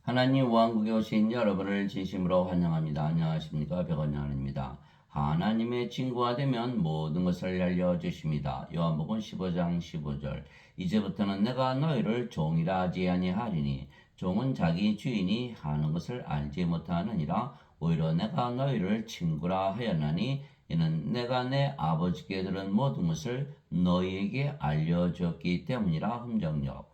하나님 왕국에 오신 여러분을 진심으로 환영합니다. 안녕하십니까? 백원영입니다. 하나님의 친구가 되면 모든 것을 알려주십니다. 요한복음 15장 15절. 이제부터는 내가 너희를 종이라 하지 아니하리니 종은 자기 주인이 하는 것을 알지 못하느니라. 오히려 내가 너희를 친구라 하였나니 이는 내가 내 아버지께 들은 모든 것을 너희에게 알려주었기 때문이라. 함정역.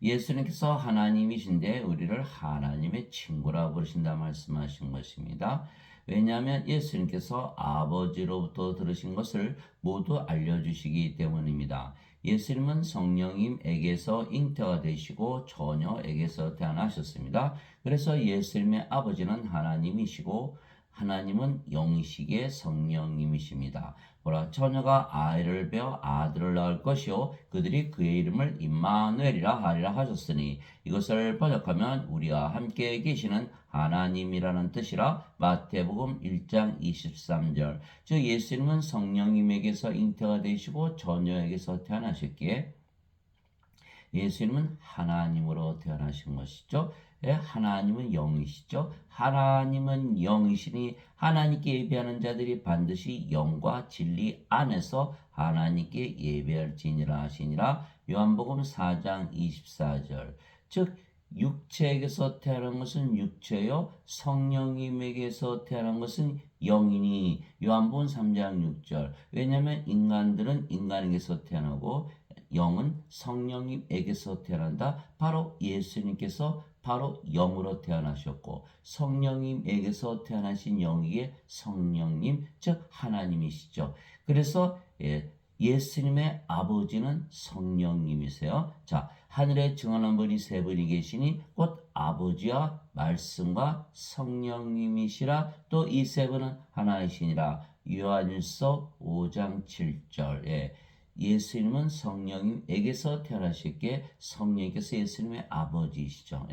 예수님께서 하나님이신데 우리를 하나님의 친구라 부르신다 말씀하신 것입니다. 왜냐하면 예수님께서 아버지로부터 들으신 것을 모두 알려주시기 때문입니다. 예수님은 성령님에게서 잉태가 되시고 처녀에게서 태어나셨습니다. 그래서 예수님의 아버지는 하나님이시고 하나님은 영이시기에 성령님이십니다. 보라, 처녀가 아이를 베어 아들을 낳을 것이요 그들이 그의 이름을 임마누엘이라 하리라 하셨으니 이것을 번역하면 우리와 함께 계시는 하나님이라는 뜻이라. 마태복음 1장 23절. 즉 예수님은 성령님에게서 잉태가 되시고 처녀에게서 태어나셨기에 예수님은 하나님으로 태어나신 것이죠. 하나님은 영이시죠. 하나님은 영이시니 하나님께 예배하는 자들이 반드시 영과 진리 안에서 하나님께 예배할지니라 하시니라. 요한복음 4장 24절. 즉 육체에게서 태어난 것은 육체요 성령님에게서 태어난 것은 영이니. 요한복음 3장 6절. 왜냐하면 인간들은 인간에게서 태어나고 영은 성령님에게서 태어난다. 바로 예수님께서 바로 영으로 태어나셨고 성령님에게서 태어나신 영이기에 성령님 즉 하나님이시죠. 그래서 예수님의 아버지는 성령님이세요. 자, 하늘에 증언한 분이 세 분이 계시니 곧 아버지와 말씀과 성령님이시라. 또 이 세 분은 하나이시니라. 요한일서 5장 7절. 예수님은 성령님에게서 태어나셨기에 성령님께서 예수님의 아버지이시죠.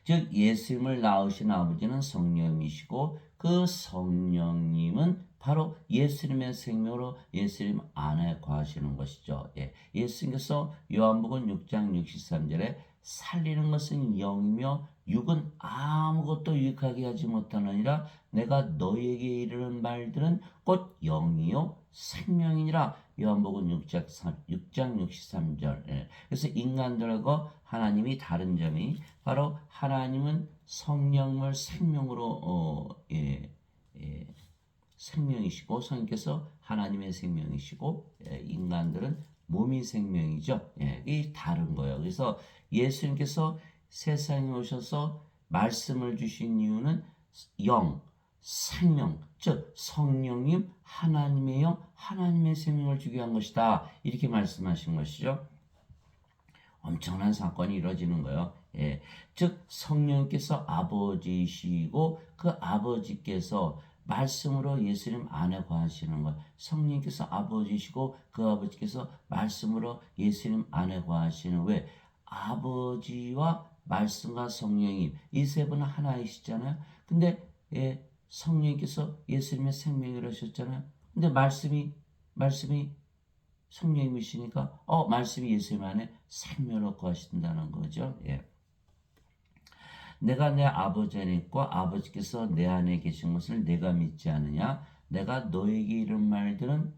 즉 예수님을 낳으신 아버지는 성령님이시고 그 성령님은 바로 예수님의 생명으로 예수님 안에 거하시는 것이죠. 예수님께서 요한복음 6장 63절에 살리는 것은 영이며 육은 아무것도 유익하게 하지 못하느니라. 내가 너희에게 이르는 말들은 곧 영이요 생명이니라. 요한복음 6장 63절. 그래서 인간들과 하나님이 다른 점이 바로 하나님은 성령을 생명으로 생명이시고 성령께서 하나님의 생명이시고 인간들은 몸이 생명이죠. 이 다른 거예요. 그래서 예수님께서 세상에 오셔서 말씀을 주신 이유는 영, 생명, 즉 성령님, 하나님의 영, 하나님의 생명을 주기 위한 것이다. 이렇게 말씀하신 것이죠. 엄청난 사건이 이루어지는 거예요. 즉 성령께서 아버지시고 그 아버지께서 말씀으로 예수님 안에 거하시는 것. 성령께서 아버지시고 그 아버지께서 말씀으로 예수님 안에 거하시는. 왜? 아버지와 말씀과 성령님 이 세 분은 하나이시잖아요. 근데 성령께서 예수님의 생명이라 하셨잖아요. 근데 말씀이 성령님이시니까 말씀이 예수님 안에 생명을 거하신다는 거죠. 내가 내 아버지 안에 있고 아버지께서 내 안에 계신 것을 내가 믿지 않느냐? 내가 너에게 이른 말들은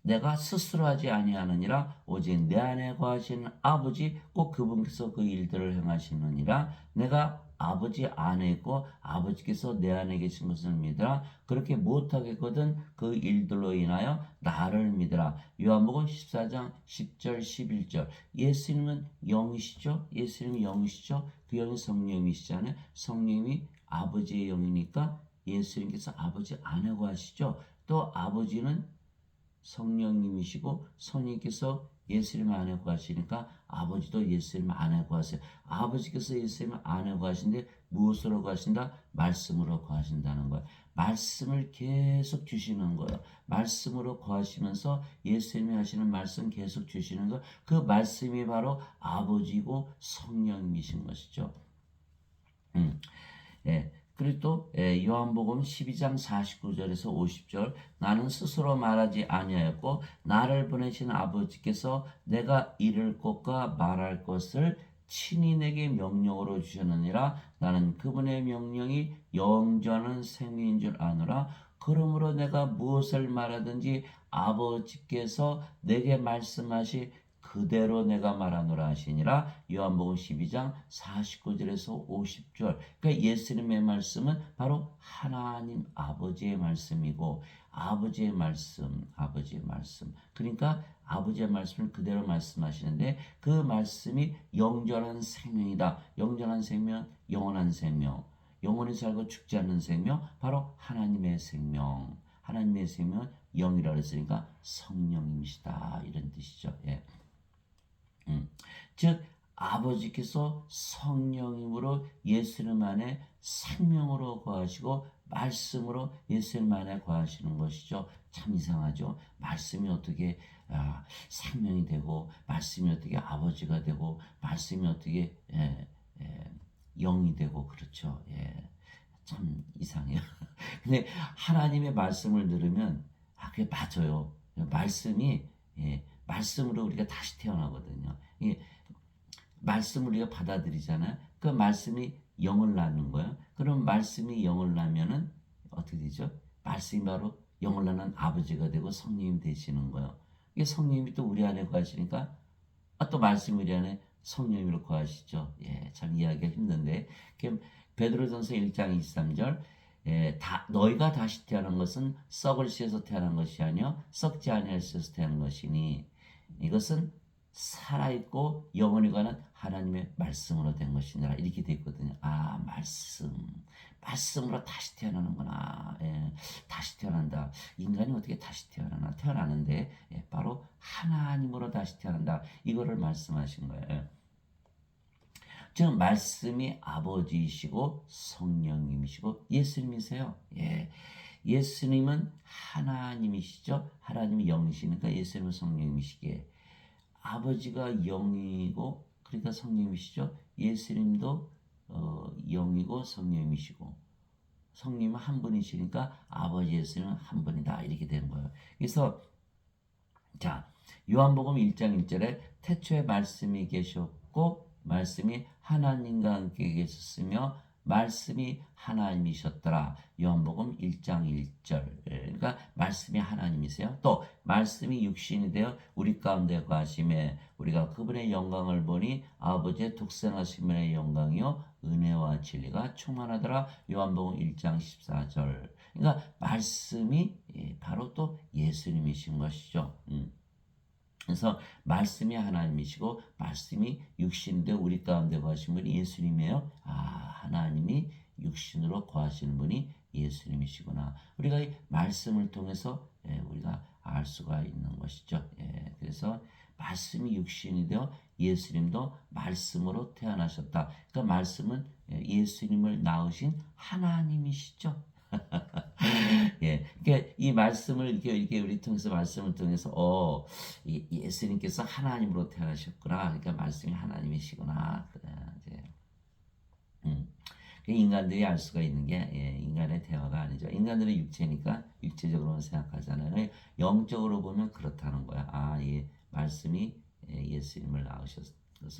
내가 스스로 하지 아니하느니라. 오직 내 안에 거하시는 아버지 꼭 그분께서 그 일들을 행하시느니라. 내가 아버지 안에 있고 아버지께서 내 안에 계신 것을 믿으라. 그렇게 못하겠거든 그 일들로 인하여 나를 믿으라. 요한복음 14장 10절 11절. 예수님은 영이시죠. 예수님이 영이시죠. 그 영이 성령이시잖아요. 성령이 아버지의 영이니까 예수님께서 아버지 안에 거하시죠. 또 아버지는 성령님이시고 성령께서 예수님 안에 거하시니까 아버지도 예수님 안에 거하세요. 아버지께서 예수님 안에 거하신데 무엇으로 거하신다? 말씀으로 거하신다는 거예요. 말씀을 계속 주시는 거예요. 말씀으로 거하시면서 예수님이 하시는 말씀 계속 주시는 거. 그 말씀이 바로 아버지고 성령님이신 것이죠. 그리고 또 요한복음 12장 49절에서 50절. 나는 스스로 말하지 아니하였고 나를 보내신 아버지께서 내가 이를 것과 말할 것을 친히 내게 명령으로 주셨느니라. 나는 그분의 명령이 영원한 생명인 줄 아노라. 그러므로 내가 무엇을 말하든지 아버지께서 내게 말씀하시 그대로 내가 말하노라 하시니라. 요한복음 12장 49절에서 50절. 그러니까 예수님의 말씀은 바로 하나님 아버지의 말씀이고, 아버지의 말씀. 그러니까 아버지의 말씀을 그대로 말씀하시는데, 그 말씀이 영원한 생명이다. 영원한 생명, 영원한 생명. 영원히 살고 죽지 않는 생명, 바로 하나님의 생명. 하나님의 생명은 영이라고 했으니까 성령님이시다, 이런 뜻이죠. 예. 즉 아버지께서 성령님으로 예수님 안에 생명으로 거하시고 말씀으로 예수님 안에 거하시는 것이죠. 참 이상하죠. 말씀이 어떻게 생명이 되고, 말씀이 어떻게 아버지가 되고, 말씀이 어떻게 영이 되고, 그렇죠. 예. 참 이상해요. 근데 하나님의 말씀을 들으면 그게 맞아요. 말씀이 말씀으로 우리가 다시 태어나거든요. 말씀을 우리가 받아들이잖아요. 그 말씀이 영을 낳는 거예요. 그럼 말씀이 영을 낳으면은 어떻게 되죠? 말씀이 바로 영을 낳는 아버지가 되고 성령이 되시는 거예요. 이게 성령님이 또 우리 안에 거하시니까 또 말씀이 우리 안에 성령님으로 거하시죠. 예, 참 이해하기가 힘든데. 베드로전서 1장 23절 너희가 다시 태어난 것은 썩을 씨에서 태어난 것이 아니요 썩지 아니할 씨에서 태어난 것이니 이것은 살아있고 영원히 관한 하나님의 말씀으로 된 것이니라. 이렇게 되어 있거든요. 말씀으로 다시 태어나는구나. 예, 다시 태어난다. 인간이 어떻게 다시 태어나나? 태어나는데 바로 하나님으로 다시 태어난다. 이거를 말씀하신 거예요. 즉 말씀이 아버지이시고 성령님이시고 예수님이세요. 예. 예수님은 하나님이시죠. 하나님이 영이시니까 예수님은 성령님이시기에 아버지가 영이고 그러니까 성령님이시죠. 예수님도 영이고 성령님이시고 성령님은 한 분이시니까 아버지 예수님은 한 분이다. 이렇게 되는 거예요. 그래서 자 요한복음 1장 1절에 태초에 말씀이 계셨고 말씀이 하나님과 함께 계셨으며 말씀이 하나님이셨더라. 요한복음 1장 1절. 그러니까 말씀이 하나님이세요. 또 말씀이 육신이 되어 우리 가운데 거하심에 우리가 그분의 영광을 보니 아버지의 독생하심의 영광이요 은혜와 진리가 충만하더라. 요한복음 1장 14절. 그러니까 말씀이 바로 또 예수님이신 것이죠. 그래서 말씀이 하나님이시고 말씀이 육신되어 우리 가운데 거하신 분이 예수님이에요. 하나님이 육신으로 거하시는 분이 예수님이시구나. 우리가 이 말씀을 통해서 우리가 알 수가 있는 것이죠. 그래서 말씀이 육신이 되어 예수님도 말씀으로 태어나셨다. 그러니까 말씀은 예수님을 낳으신 하나님이시죠. 예, 그러니까 이 말씀을 이렇게 우리 통해서 말씀을 통해서 예수님께서 하나님으로 태어나셨구나. 그러니까 말씀이 하나님이시구나. 이제 인간들이 알 수가 있는 게 인간의 대화가 아니죠. 인간들은 육체니까 육체적으로만 생각하잖아요. 영적으로 보면 그렇다는 거야. 이 말씀이 예수님을 낳으셔서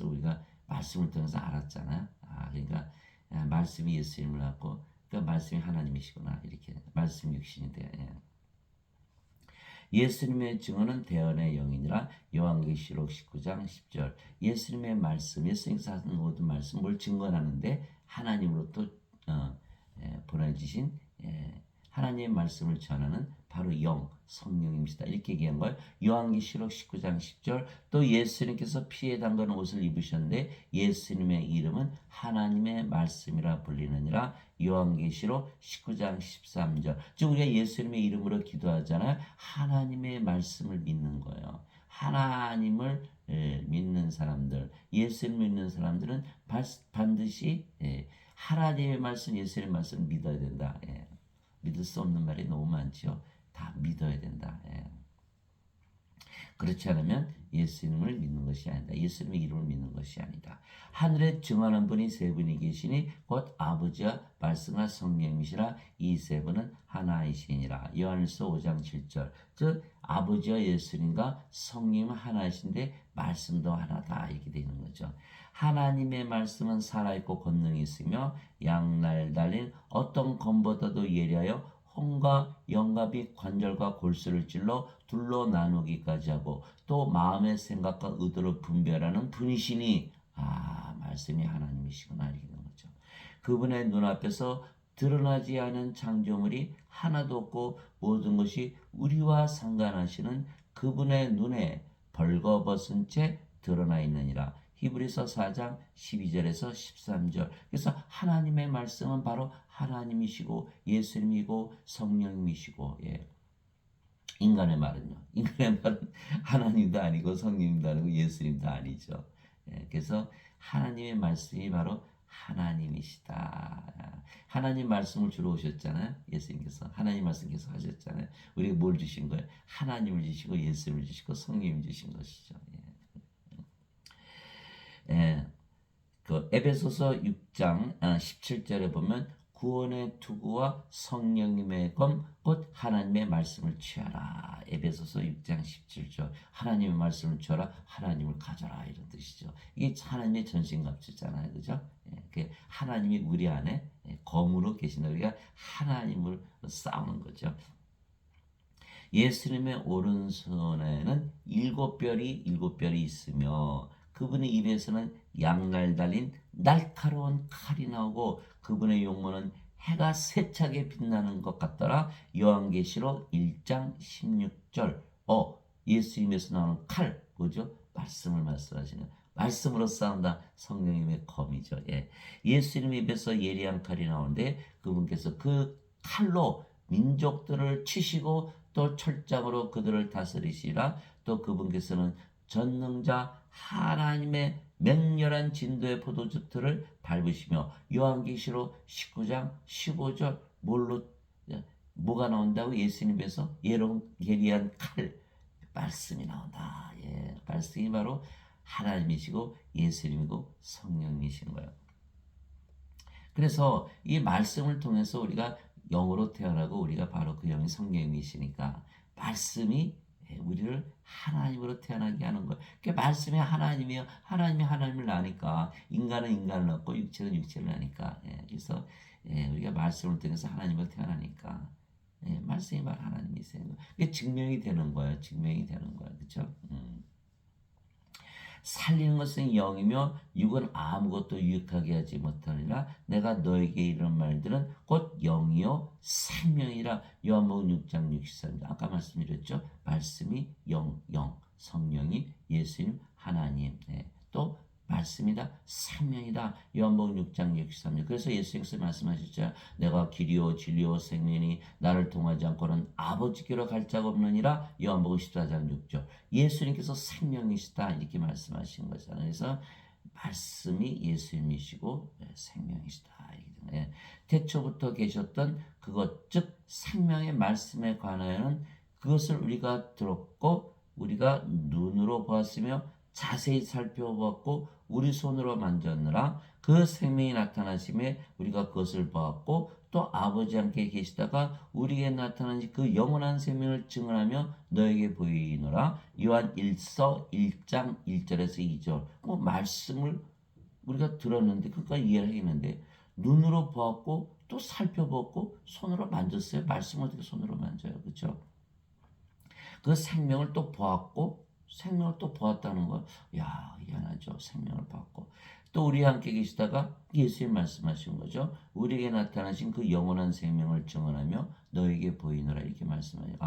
우리가 말씀을 통해서 알았잖아요. 그러니까 말씀이 예수님을 낳고 그러니까 말씀이 하나님이시구나. 이렇게 말씀 육신이 돼요. 예수님의 증언은 대언의 영이니라. 요한계시록 19장 10절. 예수님의 말씀, 예수님께서 하신 모든 말씀 뭘 증언하는데 하나님으로부터 보내주신 하나님의 말씀을 전하는 바로 영, 성령님이시다. 이렇게 얘기한 걸 요한계시록 19장 10절. 또 예수님께서 피에 담근 옷을 입으셨는데 예수님의 이름은 하나님의 말씀이라 불리느니라. 요한계시록 19장 13절. 즉 우리가 예수님의 이름으로 기도하잖아요. 하나님의 말씀을 믿는 거예요. 하나님을 믿는 사람들, 예수를 믿는 사람들은 반드시 하나님의 말씀, 예수님의 말씀을 믿어야 된다. 믿을 수 없는 말이 너무 많죠. 다 믿어야 된다. 그렇지 않으면 예수님을 믿는 것이 아니다. 예수님의 이름을 믿는 것이 아니다. 하늘에 증언하는 분이 세 분이 계시니 곧 아버지와 말씀과 성령이시라. 이 세 분은 하나이시니라. 요한일서 5장 7절. 즉 아버지와 예수님과 성령은 하나이신데 말씀도 하나다. 이렇게 되는 거죠. 하나님의 말씀은 살아있고 권능이 있으며 양날 달린 어떤 검보다도 예리하여 혼과 영갑이 관절과 골수를 찔러 둘로 나누기까지 하고 또 마음의 생각과 의도를 분별하는 분이시니 말씀이 하나님이시구나 이렇게 되는 거죠. 그분의 눈앞에서 드러나지 않은 창조물이 하나도 없고 모든 것이 우리와 상관하시는 그분의 눈에 벌거벗은 채 드러나 있느니라. 히브리서 4장 12절에서 13절. 그래서 하나님의 말씀은 바로 하나님이시고 예수님이고 성령님이시고 인간의 말은요. 인간의 말은 하나님도 아니고 성령님도 아니고 예수님도 아니죠. 그래서 하나님의 말씀이 바로 하나님이시다. 하나님 말씀을 주러 오셨잖아요. 예수님께서 하나님 말씀 계속 하셨잖아요. 우리가 뭘 주신 거예요? 하나님을 주시고 예수님을 주시고 성령을 주신 것이죠. 그 에베소서 6장 17절에 보면 구원의 투구와 성령님의 검 곧 하나님의 말씀을 취하라. 에베소서 6장 17절 하나님의 말씀을 취하라. 하나님을 가져라 이런 뜻이죠. 이게 하나님의 전신갑주잖아요. 그죠? 하나님이 우리 안에 검으로 계신다. 우리가 하나님을 싸우는 거죠. 예수님의 오른손에는 일곱 별이 있으며 그분의 입에서는 양날 달린 날카로운 칼이 나오고 그분의 용모는 해가 세차게 빛나는 것 같더라. 요한계시록 1장 16절. 예수님에서 나오는 칼 뭐죠? 말씀을 말씀하시는 말씀으로 싸운다. 성령님의 검이죠. 예수님 입에서 예리한 칼이 나오는데 그분께서 그 칼로 민족들을 치시고 또 철장으로 그들을 다스리시라. 또 그분께서는 전능자 하나님의 맹렬한 진도의 포도즙들을 밟으시며 요한계시록 19장 15절 뭐가 나온다고? 예수님에서 예리한 칼 말씀이 나온다. 말씀이 바로 하나님이시고 예수님이고 성령이신 거예요. 그래서 이 말씀을 통해서 우리가 영으로 태어나고 우리가 바로 그 영이 성령이시니까 말씀이 우리를 하나님으로 태어나게 하는 거예요. 그러니까 말씀이 하나님이에요. 하나님이 하나님을 낳으니까 인간은 인간을 낳고 육체는 육체를 낳으니까 그래서 우리가 말씀을 통해서 하나님으로 태어나니까 말씀이 바로 하나님이세요. 그게 증명이 되는 거예요. 증명이 되는 거예요. 그렇죠? 살리는 것은 영이며 육은 아무것도 유익하게 하지 못하리라. 내가 너에게 이런 말들은 곧 영이요 생명이라. 요한복음 6장 63절. 아까 말씀드렸죠. 말씀이 영, 성령이 예수님, 하나님. 또 말씀이다. 생명이다. 요한복음 6장 63절. 그래서 예수님께서 말씀하셨죠. 내가 길이요 진리요 생명이니 나를 통하지 않고는 아버지께로 갈 자가 없느니라. 요한복음 14장 6절. 예수님께서 생명이시다 이렇게 말씀하신 거잖아요. 그래서 말씀이 예수님이시고 생명이시다. 태초부터 계셨던 그것 즉 생명의 말씀에 관하여는 그것을 우리가 들었고 우리가 눈으로 보았으며 자세히 살펴보았고 우리 손으로 만졌느라. 그 생명이 나타나심에 우리가 그것을 보았고 또 아버지 함께 계시다가 우리에게 나타나신 그 영원한 생명을 증언하며 너에게 보이노라. 요한 1서 1장 1절에서 2절. 말씀을 우리가 들었는데 그러니까 이해를 하겠는데 눈으로 보았고 또 살펴보았고 손으로 만졌어요. 말씀을 어떻게 손으로 만져요. 그렇죠? 그 생명을 또 보았고 생명을 또 보았다는 거, 희한하죠. 생명을 봤고 또 우리와 함께 계시다가 예수님 말씀하신 거죠. 우리에게 나타나신 그 영원한 생명을 증언하며 너에게 보이노라 이렇게 말씀하죠.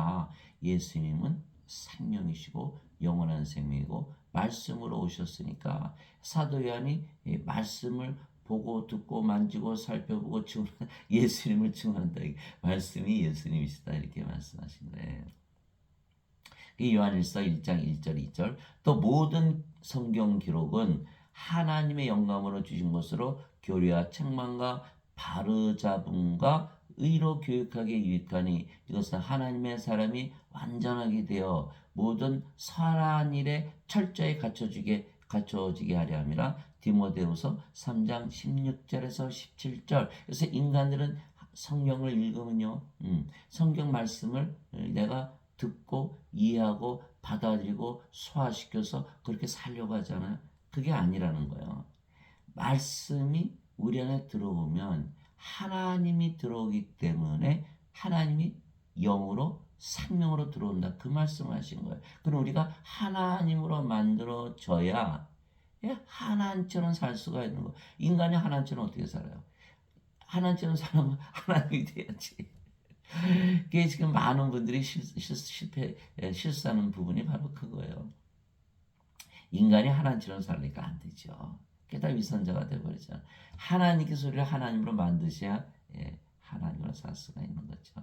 예수님은 생명이시고 영원한 생명이고 말씀으로 오셨으니까 사도 요한이 말씀을 보고 듣고 만지고 살펴보고 예수님을 증언한다. 말씀이 예수님이시다 이렇게 말씀하신 거예요. 요한일서 1장 1절 2절. 또 모든 성경 기록은 하나님의 영감으로 주신 것으로 교리와 책망과 바르잡음과 의로 교육하기에 유익하니 이것은 하나님의 사람이 완전하게 되어 모든 선한 일에 철저히 갖춰지게 하려 함이라. 디모데후서 3장 16절에서 17절. 그래서 인간들은 성경을 읽으면요, 성경 말씀을 내가 듣고 이해하고 받아들이고 소화시켜서 그렇게 살려고 하잖아요. 그게 아니라는 거예요. 말씀이 우리 안에 들어오면 하나님이 들어오기 때문에 하나님이 영으로 생명으로 들어온다. 그 말씀을 하신 거예요. 그럼 우리가 하나님으로 만들어져야 하나님처럼 살 수가 있는 거예요. 인간이 하나님처럼 어떻게 살아요? 하나님처럼 살면 하나님이 돼야지. 그게 지금 많은 분들이 실수하는 부분이 바로 그거예요. 인간이 하나님처럼 살니까 안 되죠. 그게 다 위선자가 돼버리잖아. 하나님께서 우리를 하나님으로 만드셔야 하나님으로 살 수가 있는 거죠.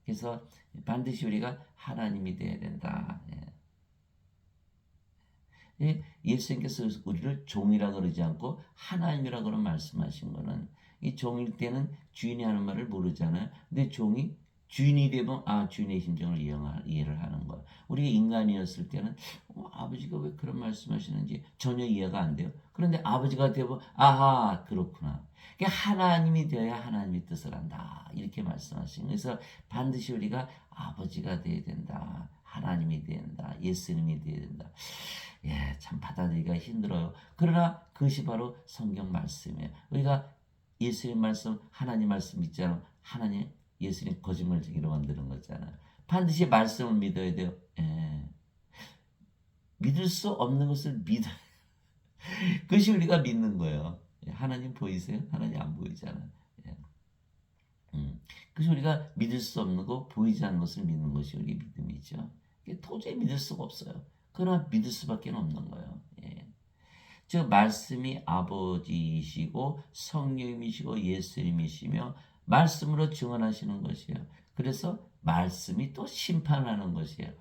그래서 반드시 우리가 하나님이 돼야 된다. 예수님께서 우리를 종이라 그러지 않고 하나님이라 그런 말씀하신 거는 이 종일 때는 주인이 하는 말을 모르잖아요. 근데 종이 주인이 되면 주인의 심정을 이해를 하는 거야. 우리가 인간이었을 때는 아버지가 왜 그런 말씀하시는지 전혀 이해가 안 돼요. 그런데 아버지가 되면 아하 그렇구나. 그러니까 하나님이 되어야 하나님의 뜻을 한다. 이렇게 말씀하시는 거예요. 그래서 반드시 우리가 아버지가 되어야 된다. 하나님이 되어야 된다. 예수님이 되어야 된다. 참 받아들이기가 힘들어요. 그러나 그것이 바로 성경 말씀이에요. 우리가 예수님 말씀, 하나님 말씀 믿잖아요. 하나님, 예수님 거짓말쟁이로 만드는 거잖아요. 반드시 말씀을 믿어야 돼요. 믿을 수 없는 것을 믿어. 그것이 우리가 믿는 거예요. 하나님 보이세요? 하나님 안 보이잖아요. 그래서 우리가 믿을 수 없는 거, 보이지 않는 것을 믿는 것이 우리 믿음이죠. 도저히 믿을 수가 없어요. 그러나 믿을 수밖에 없는 거예요. 즉 말씀이 아버지이시고 성령님이시고 예수님이시며 말씀으로 증언하시는 것이에요. 그래서 말씀이 또 심판하는 것이에요.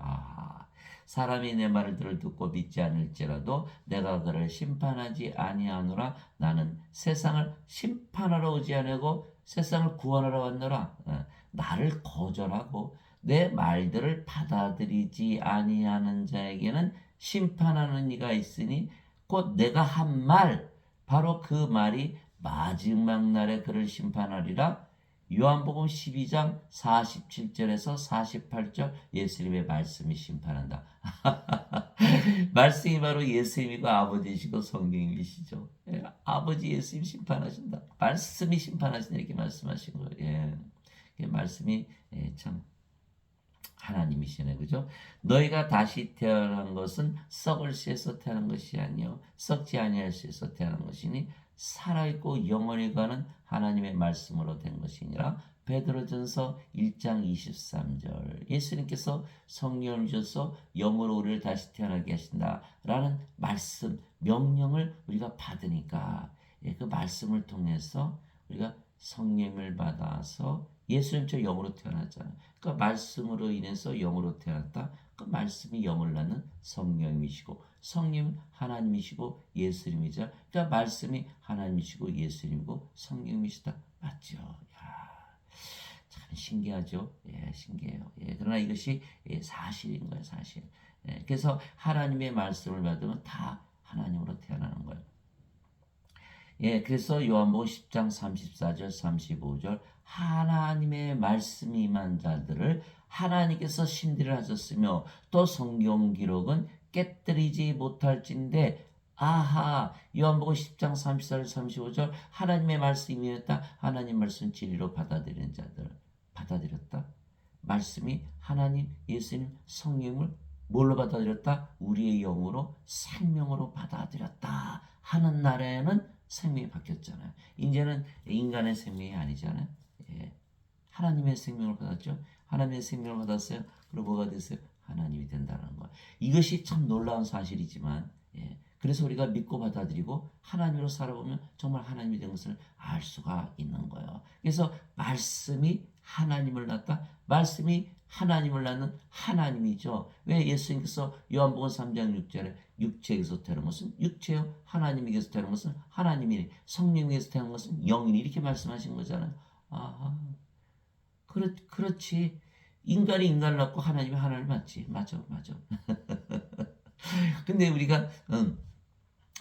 사람이 내 말을 듣고 믿지 않을지라도 내가 그를 심판하지 아니하노라. 나는 세상을 심판하러 오지 아니하고 세상을 구원하러 왔노라. 나를 거절하고 내 말들을 받아들이지 아니하는 자에게는 심판하는 이가 있으니 곧 내가 한 말, 바로 그 말이 마지막 날에 그를 심판하리라. 요한복음 12장 47절에서 48절 예수님의 말씀이 심판한다. 말씀이 바로 예수님이고 아버지이시고 성령님이시죠. 아버지 예수님 심판하신다. 말씀이 심판하신다 이렇게 말씀하신 거예요. 말씀이 참 하나님이시네, 그죠? 너희가 다시 태어난 것은 썩을 씨에서 태어난 것이 아니요 썩지 아니할 씨에서 태어난 것이니 살아있고 영원히 가는 하나님의 말씀으로 된 것이니라. 베드로전서 1장 23절 예수님께서 성령을 주셔서 영으로 우리를 다시 태어나게 하신다라는 말씀, 명령을 우리가 받으니까 그 말씀을 통해서 우리가 성령을 받아서 예수님처럼 영으로 태어났잖아요. 그 말씀으로 인해서 영으로 태어났다. 그 말씀이 영을 낳는 성령이시고 성령 하나님이시고 예수님이자 그러니까 말씀이 하나님이시고 예수님이고 성령이시다. 맞죠? 참 신기하죠? 신기해요. 그러나 이것이 사실인 거예요, 사실. 그래서 하나님의 말씀을 받으면 다 하나님으로 태어나는 거예요. 그래서 요한복음 10장 34절 35절 하나님의 말씀이 임한 자들을 하나님께서 신들을 하셨으며 또 성경 기록은 깨뜨리지 못할진대 요한복음 10장 34절 35절 하나님의 말씀이 임했다. 하나님 말씀 진리로 받아들이는 자들 받아들였다. 말씀이 하나님 예수님 성령을 뭘로 받아들였다? 우리의 영으로 생명으로 받아들였다 하는 날에는 생명이 바뀌었잖아요. 이제는 인간의 생명이 아니잖아요. 하나님의 생명을 받았죠. 하나님의 생명을 받았어요. 그리고 뭐가 됐어요? 하나님이 된다는 거. 이것이 참 놀라운 사실이지만 그래서 우리가 믿고 받아들이고 하나님으로 살아보면 정말 하나님이 된 것을 알 수가 있는 거예요. 그래서 말씀이 하나님을 낳다. 말씀이 하나님을 낳는 하나님이죠. 왜 예수님께서 요한복음 3장 6절에 육체에서 태어난 것은 육체요. 하나님에게서 태어난 것은 하나님이니 성령에게서 태어난 것은 영이니 이렇게 말씀하신 거잖아요. 그렇지. 인간이 인간을 낳고 하나님이 하나님을 낳지. 맞아. 근데 우리가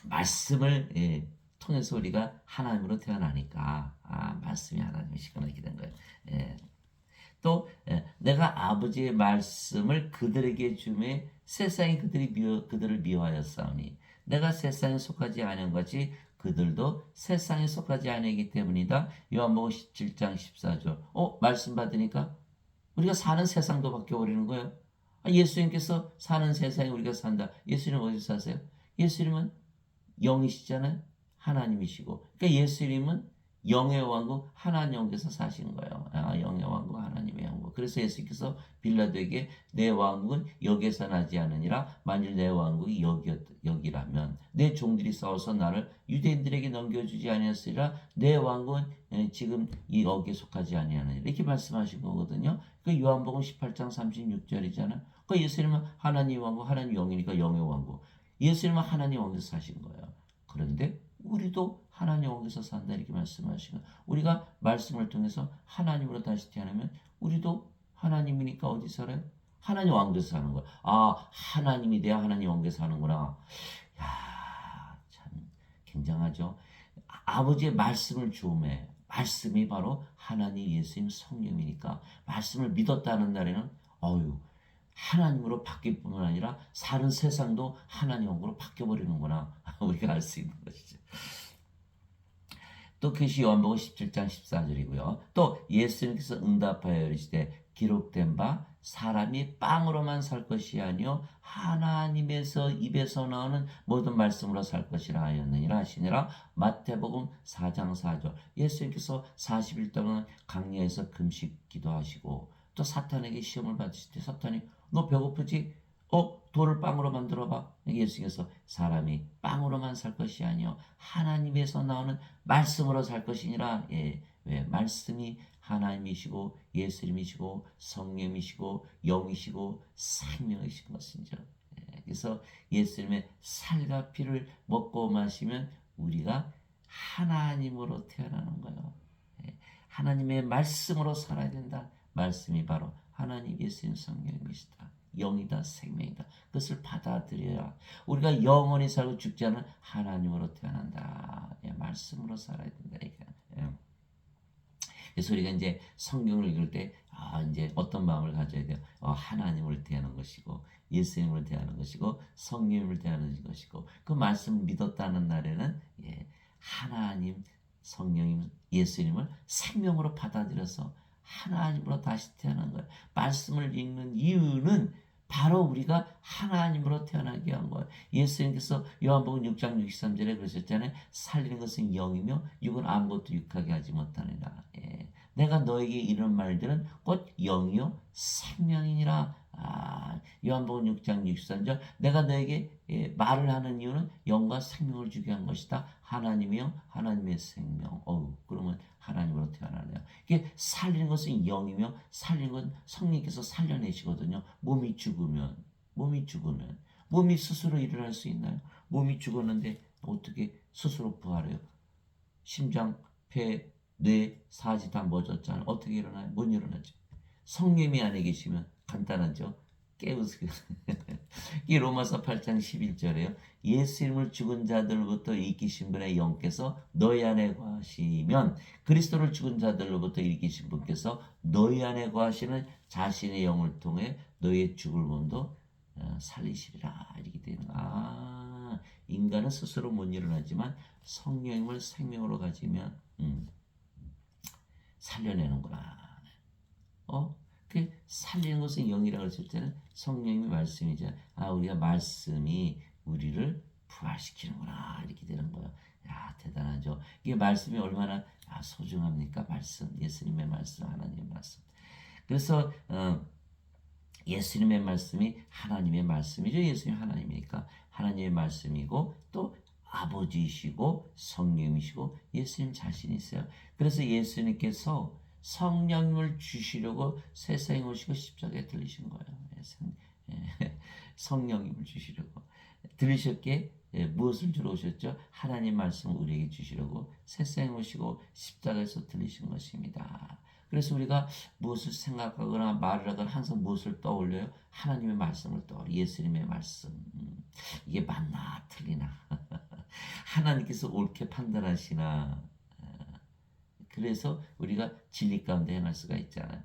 말씀을 통해서 우리가 하나님으로 태어나니까 말씀이 하나님이시구나 이렇게 된 거예요. 또 내가 아버지의 말씀을 그들에게 주매 세상이 그들을 미워하였사오니 내가 세상에 속하지 않은 것이 그들도 세상에 속하지 아니기 때문이다. 요한복음 17장 14절. 말씀 받으니까 우리가 사는 세상도 바뀌어버리는 거예요. 예수님께서 사는 세상에 우리가 산다. 예수님 어디서 사세요? 예수님은 영이시잖아요. 하나님이시고. 그러니까 예수님은 영의 왕국 하나님 영께서 사신 거예요. 영의 왕국 하나님의 왕국. 그래서 예수님께서 빌라도에게 내 왕국은 여기에서 나지 않으니라. 만일 내 왕국이 여기라면 내 종들이 싸워서 나를 유대인들에게 넘겨주지 아니었으리라. 내 왕국은 지금 여기에 속하지 아니하느니라. 이렇게 말씀하신 거거든요. 그 요한복음 18장 36절이잖아요. 그 예수님은 하나님 왕국, 하나님 영이니까 영의 왕국. 예수님은 하나님 왕국에서 사신 거예요. 그런데 우리도 하나님 왕국에서 산다 이렇게 말씀하시고 우리가 말씀을 통해서 하나님으로 다시 태어나면 우리도 하나님이니까 어디 살아요? 하나님 왕국에서 사는 거야. 하나님이 돼야 하나님 왕국에서 사는구나. 야, 참 굉장하죠. 아버지의 말씀을 주음해. 말씀이 바로 하나님, 예수님, 성령이니까 말씀을 믿었다는 날에는 하나님으로 바뀔 뿐만 아니라 사는 세상도 하나님 왕국으로 바뀌어버리는구나. 우리가 알 수 있는 것이죠. 또 그것이 요한복음 17장 14절이고요. 또 예수님께서 응답하여 이르시되 기록된 바 사람이 빵으로만 살 것이 아니요 하나님에서 입에서 나오는 모든 말씀으로 살 것이라 하였느니라 하시니라. 마태복음 4장 4절. 예수님께서 40일 동안 강야에서 금식 기도하시고 또 사탄에게 시험을 받으실 때 사탄이 너 배고프지? 돌을 빵으로 만들어봐. 예수께서 사람이 빵으로만 살 것이 아니요 하나님에서 나오는 말씀으로 살 것이니라. 왜? 말씀이 하나님이시고 예수님이시고 성령이시고 영이시고 생명이신 것이죠. 그래서 예수님의 살과 피를 먹고 마시면 우리가 하나님으로 태어나는 거예요. 하나님의 말씀으로 살아야 된다. 말씀이 바로 하나님, 예수님, 성령이시다. 영이다, 생명이다. 그것을 받아들여야 우리가 영원히 살고 죽지 않은 하나님으로 태어난다. 말씀으로 살아야 된다. 그래서 우리가 이제 성경을 읽을 때 이제 어떤 마음을 가져야 돼요? 하나님을 대하는 것이고 예수님을 대하는 것이고 성령을 대하는 것이고 그 말씀을 믿었다는 날에는 하나님, 성령님, 예수님을 생명으로 받아들여서 하나님으로 다시 태어난 거예요. 말씀을 읽는 이유는 바로 우리가 하나님으로 태어나게 한 거예요. 예수님께서 요한복음 6장 63절에 그러셨잖아요. 살리는 것은 영이며 육은 아무것도 육하게 하지 못하느니라. 내가 너에게 이런 말들은 곧 영이요 생명이니라. 요한복음 6장 63절. 내가 너에게 말을 하는 이유는 영과 생명을 주게 한 것이다. 하나님의 영, 하나님의 생명. 그러면 하나님으로 태어나네요. 이게 살리는 것은 영이며 살리는 건 성령께서 살려내시거든요. 몸이 죽으면 몸이 스스로 일어날 수 있나요? 몸이 죽었는데 어떻게 스스로 부활해요? 심장, 폐, 뇌, 사지 다 멎었잖아요. 어떻게 일어나요? 못 일어나죠. 성령이 안에 계시면 간단하죠. 깨우세요. 이 로마서 8장 11절에요. 예수님을 죽은 자들로부터 일으키신 분의 영께서 너희 안에 거하시면 그리스도를 죽은 자들로부터 일으키신 분께서 너희 안에 거하시는 자신의 영을 통해 너희의 죽을 몸도 살리시리라. 이렇게 되는 인간은 스스로 못 일어나지만 성령님을 생명으로 가지면 살려내는구나. 그 살리는 것은 영이라고 했을 때는 성령님의 말씀이죠. 우리가 말씀이 우리를 부활시키는구나. 이렇게 되는 거예요. 대단하죠. 이게 말씀이 얼마나 소중합니까? 말씀, 예수님의 말씀, 하나님의 말씀. 그래서 예수님의 말씀이 하나님의 말씀이죠. 예수님 하나님이니까 하나님의 말씀이고 또 아버지이시고 성령이시고 예수님 자신이세요. 그래서 예수님께서 성령을 주시려고 세상에 오시고 십자가에 들리신 거예요. 성령님을 주시려고 들으셨기에 무엇을 주러 오셨죠? 하나님 말씀을 우리에게 주시려고 세상에 오시고 십자가에서 들리신 것입니다. 그래서 우리가 무엇을 생각하거나 말을 하거나 항상 무엇을 떠올려요? 하나님의 말씀을 떠올려. 예수님의 말씀. 이게 맞나 틀리나 하나님께서 옳게 판단하시나. 그래서 우리가 진리 가운데 행할 수가 있잖아요.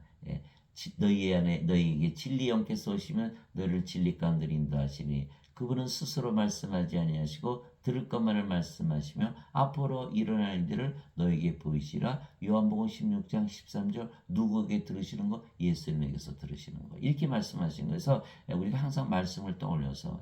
너희 안에 너희에게 진리 영께서 오시면 너를 진리 가운데 인도하시니 그분은 스스로 말씀하지 아니하시고 들을 것만을 말씀하시며 앞으로 일어날 일들을 너에게 보이시라. 요한복음 16장 13절 누구에게 들으시는 거? 예수님에게서 들으시는 거. 이렇게 말씀하신 거예요. 그래서 우리가 항상 말씀을 떠올려서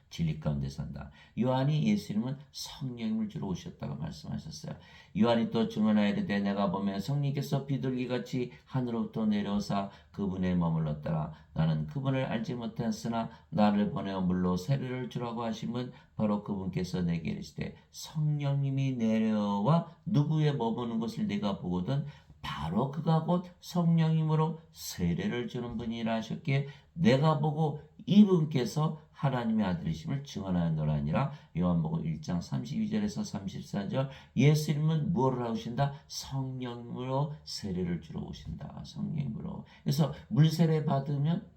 진리 가운데 산다. 요한이 예수님은 성령님을 주러 오셨다고 말씀하셨어요. 요한이 또 증언하여 이르되 내가 보면 성령께서 비둘기같이 하늘로부터 내려오사 그분에 머물렀더라. 나는 그분을 알지 못했으나 나를 보내어 물로 세례를 주라고 하신 분 바로 그분께서 내게 이르시되 성령님이 내려와 누구에 머무는 것을 내가 보거든 바로 그가 곧 성령님으로 세례를 주는 분이라 하셨기에 내가 보고 이분께서 하나님의 아들이심을 증언하노라니라. 요한복음 1장 32절에서 34절 예수님은 무엇을 하신다? 성령으로 세례를 주러 오신다. 성령으로. 그래서 물세례 받으면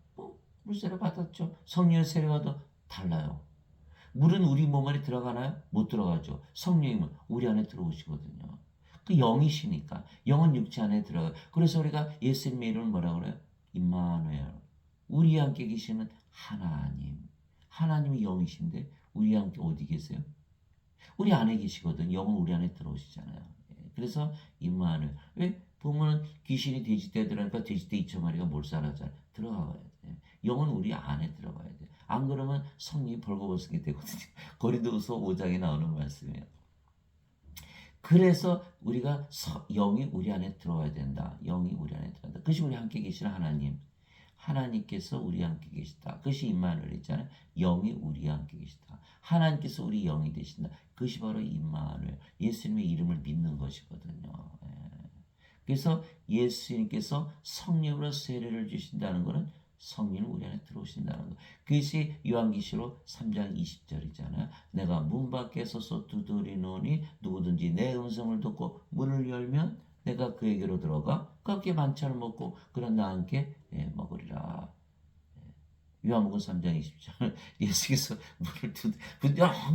물세례 받았죠. 성령 세례 받아 달라요. 물은 우리 몸 안에 들어가나요? 못 들어가죠. 성령님은 우리 안에 들어오시거든요. 그 영이시니까 영은 육체 안에 들어가요. 그래서 우리가 예수님의 이름을 뭐라 그래요? 임마누엘. 우리 함께 계시는 하나님. 하나님이 영이신데 우리 함께 어디 계세요? 우리 안에 계시거든. 영은 우리 안에 들어오시잖아요. 그래서 임마누엘. 왜? 보면 귀신이 돼지떼 들어가니까 돼지떼 2,000마리가 몰살하잖아요. 들어가야 돼. 영은 우리 안에 들어가야 돼. 안 그러면 성령이 벌거벗게 되거든요. 고린도후서 5장에 나오는 말씀이에요. 그래서 우리가 영이 우리 안에 들어와야 된다. 영이 우리 안에 들어간다. 그것이 우리 함께 계시는 하나님. 하나님께서 우리 함께 계시다. 그것이 임마누엘 있잖아요. 영이 우리 함께 계시다. 하나님께서 우리 영이 되신다. 그것이 바로 임마누엘. 예수님의 이름을 믿는 것이거든요. 그래서 예수님께서 성령으로 세례를 주신다는 것은 성령이 우리 안에 들어오신다는 것. 그것이 요한계시록 3장 20절이잖아요. 내가 문 밖에 서서 두드리노니 누구든지 내 음성을 듣고 문을 열면 내가 그에게로 들어가 그렇게 반찬을 먹고 그런 나와 함께 먹으리라. 요한복음 3장 20절 예수께서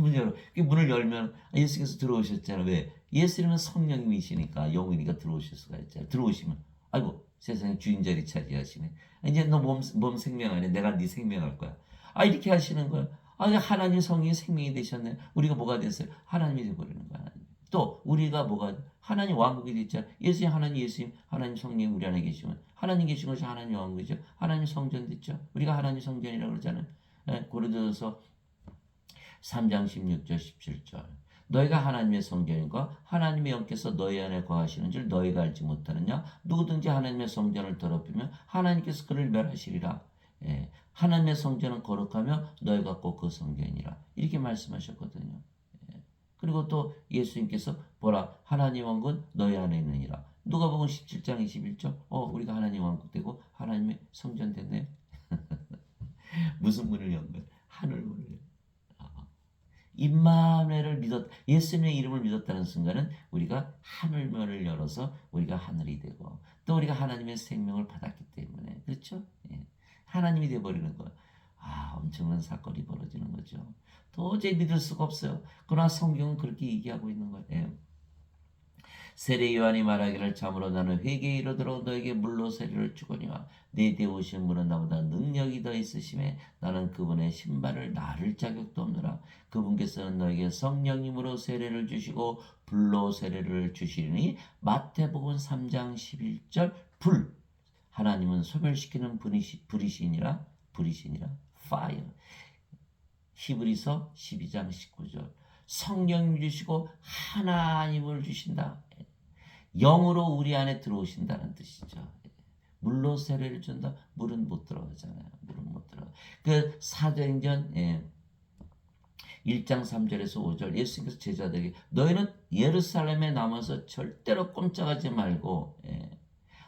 문을 열어. 문을 열면 예수께서 들어오셨잖아요. 왜? 예수님은 성령님이시니까 영이니까 들어오실 수가 있잖아요. 들어오시면 아이고 세상에 주인 자리 차지하시네. 이제 너 몸 생명하네. 내가 네 생명할 거야. 이렇게 하시는 거야. 하나님 성령이 생명이 되셨네. 우리가 뭐가 됐어요? 하나님이 되어버리는 거야. 또 우리가 뭐가 하나님 왕국이 됐잖아. 예수님 하나님 예수님 하나님 성령 우리 안에 계시면 하나님 계신 것이 하나님 왕국이죠. 하나님 성전 됐죠. 우리가 하나님 성전이라고 그러잖아요. 고린도서 3장 16절 17절 너희가 하나님의 성전과 하나님의 영께서 너희 안에 거하시는 줄 너희가 알지 못하느냐. 누구든지 하나님의 성전을 더럽히면 하나님께서 그를 멸하시리라. 하나님의 성전은 거룩하며 너희가 꼭 그 성전이라. 이렇게 말씀하셨거든요. 그리고 또 예수님께서 보라 하나님 왕국은 너희 안에 있느니라. 누가복음 17장 21절 우리가 하나님 왕국 되고 하나님의 성전 됐네. 무슨 문을 연 거야? 하늘 문을. 임마누엘을 예수님의 이름을 믿었다는 순간은 우리가 하늘문을 열어서 우리가 하늘이 되고 또 우리가 하나님의 생명을 받았기 때문에 그렇죠? 하나님이 되어버리는 거예요. 엄청난 사건이 벌어지는 거죠. 도저히 믿을 수가 없어요. 그러나 성경은 그렇게 얘기하고 있는 거예요. 세례 요한이 말하기를 참으로 나는 회개에 이르도록 너에게 물로 세례를 주거니와 내 뒤에 오신 분은 나보다 능력이 더 있으심에 나는 그분의 신발을 나를 자격도 없노라. 그분께서는 너에게 성령님으로 세례를 주시고 불로 세례를 주시리니 마태복음 3장 11절 불 하나님은 소멸시키는 불이시니라 fire 히브리서 12장 19절 성령 주시고 하나님을 주신다. 영으로 우리 안에 들어오신다는 뜻이죠. 물로 세례를 준다. 물은 못 들어가잖아요. 물은 못 들어가. 그 사도행전 1장 3절에서 5절 예수님께서 제자들에게 너희는 예루살렘에 남아서 절대로 꼼짝하지 말고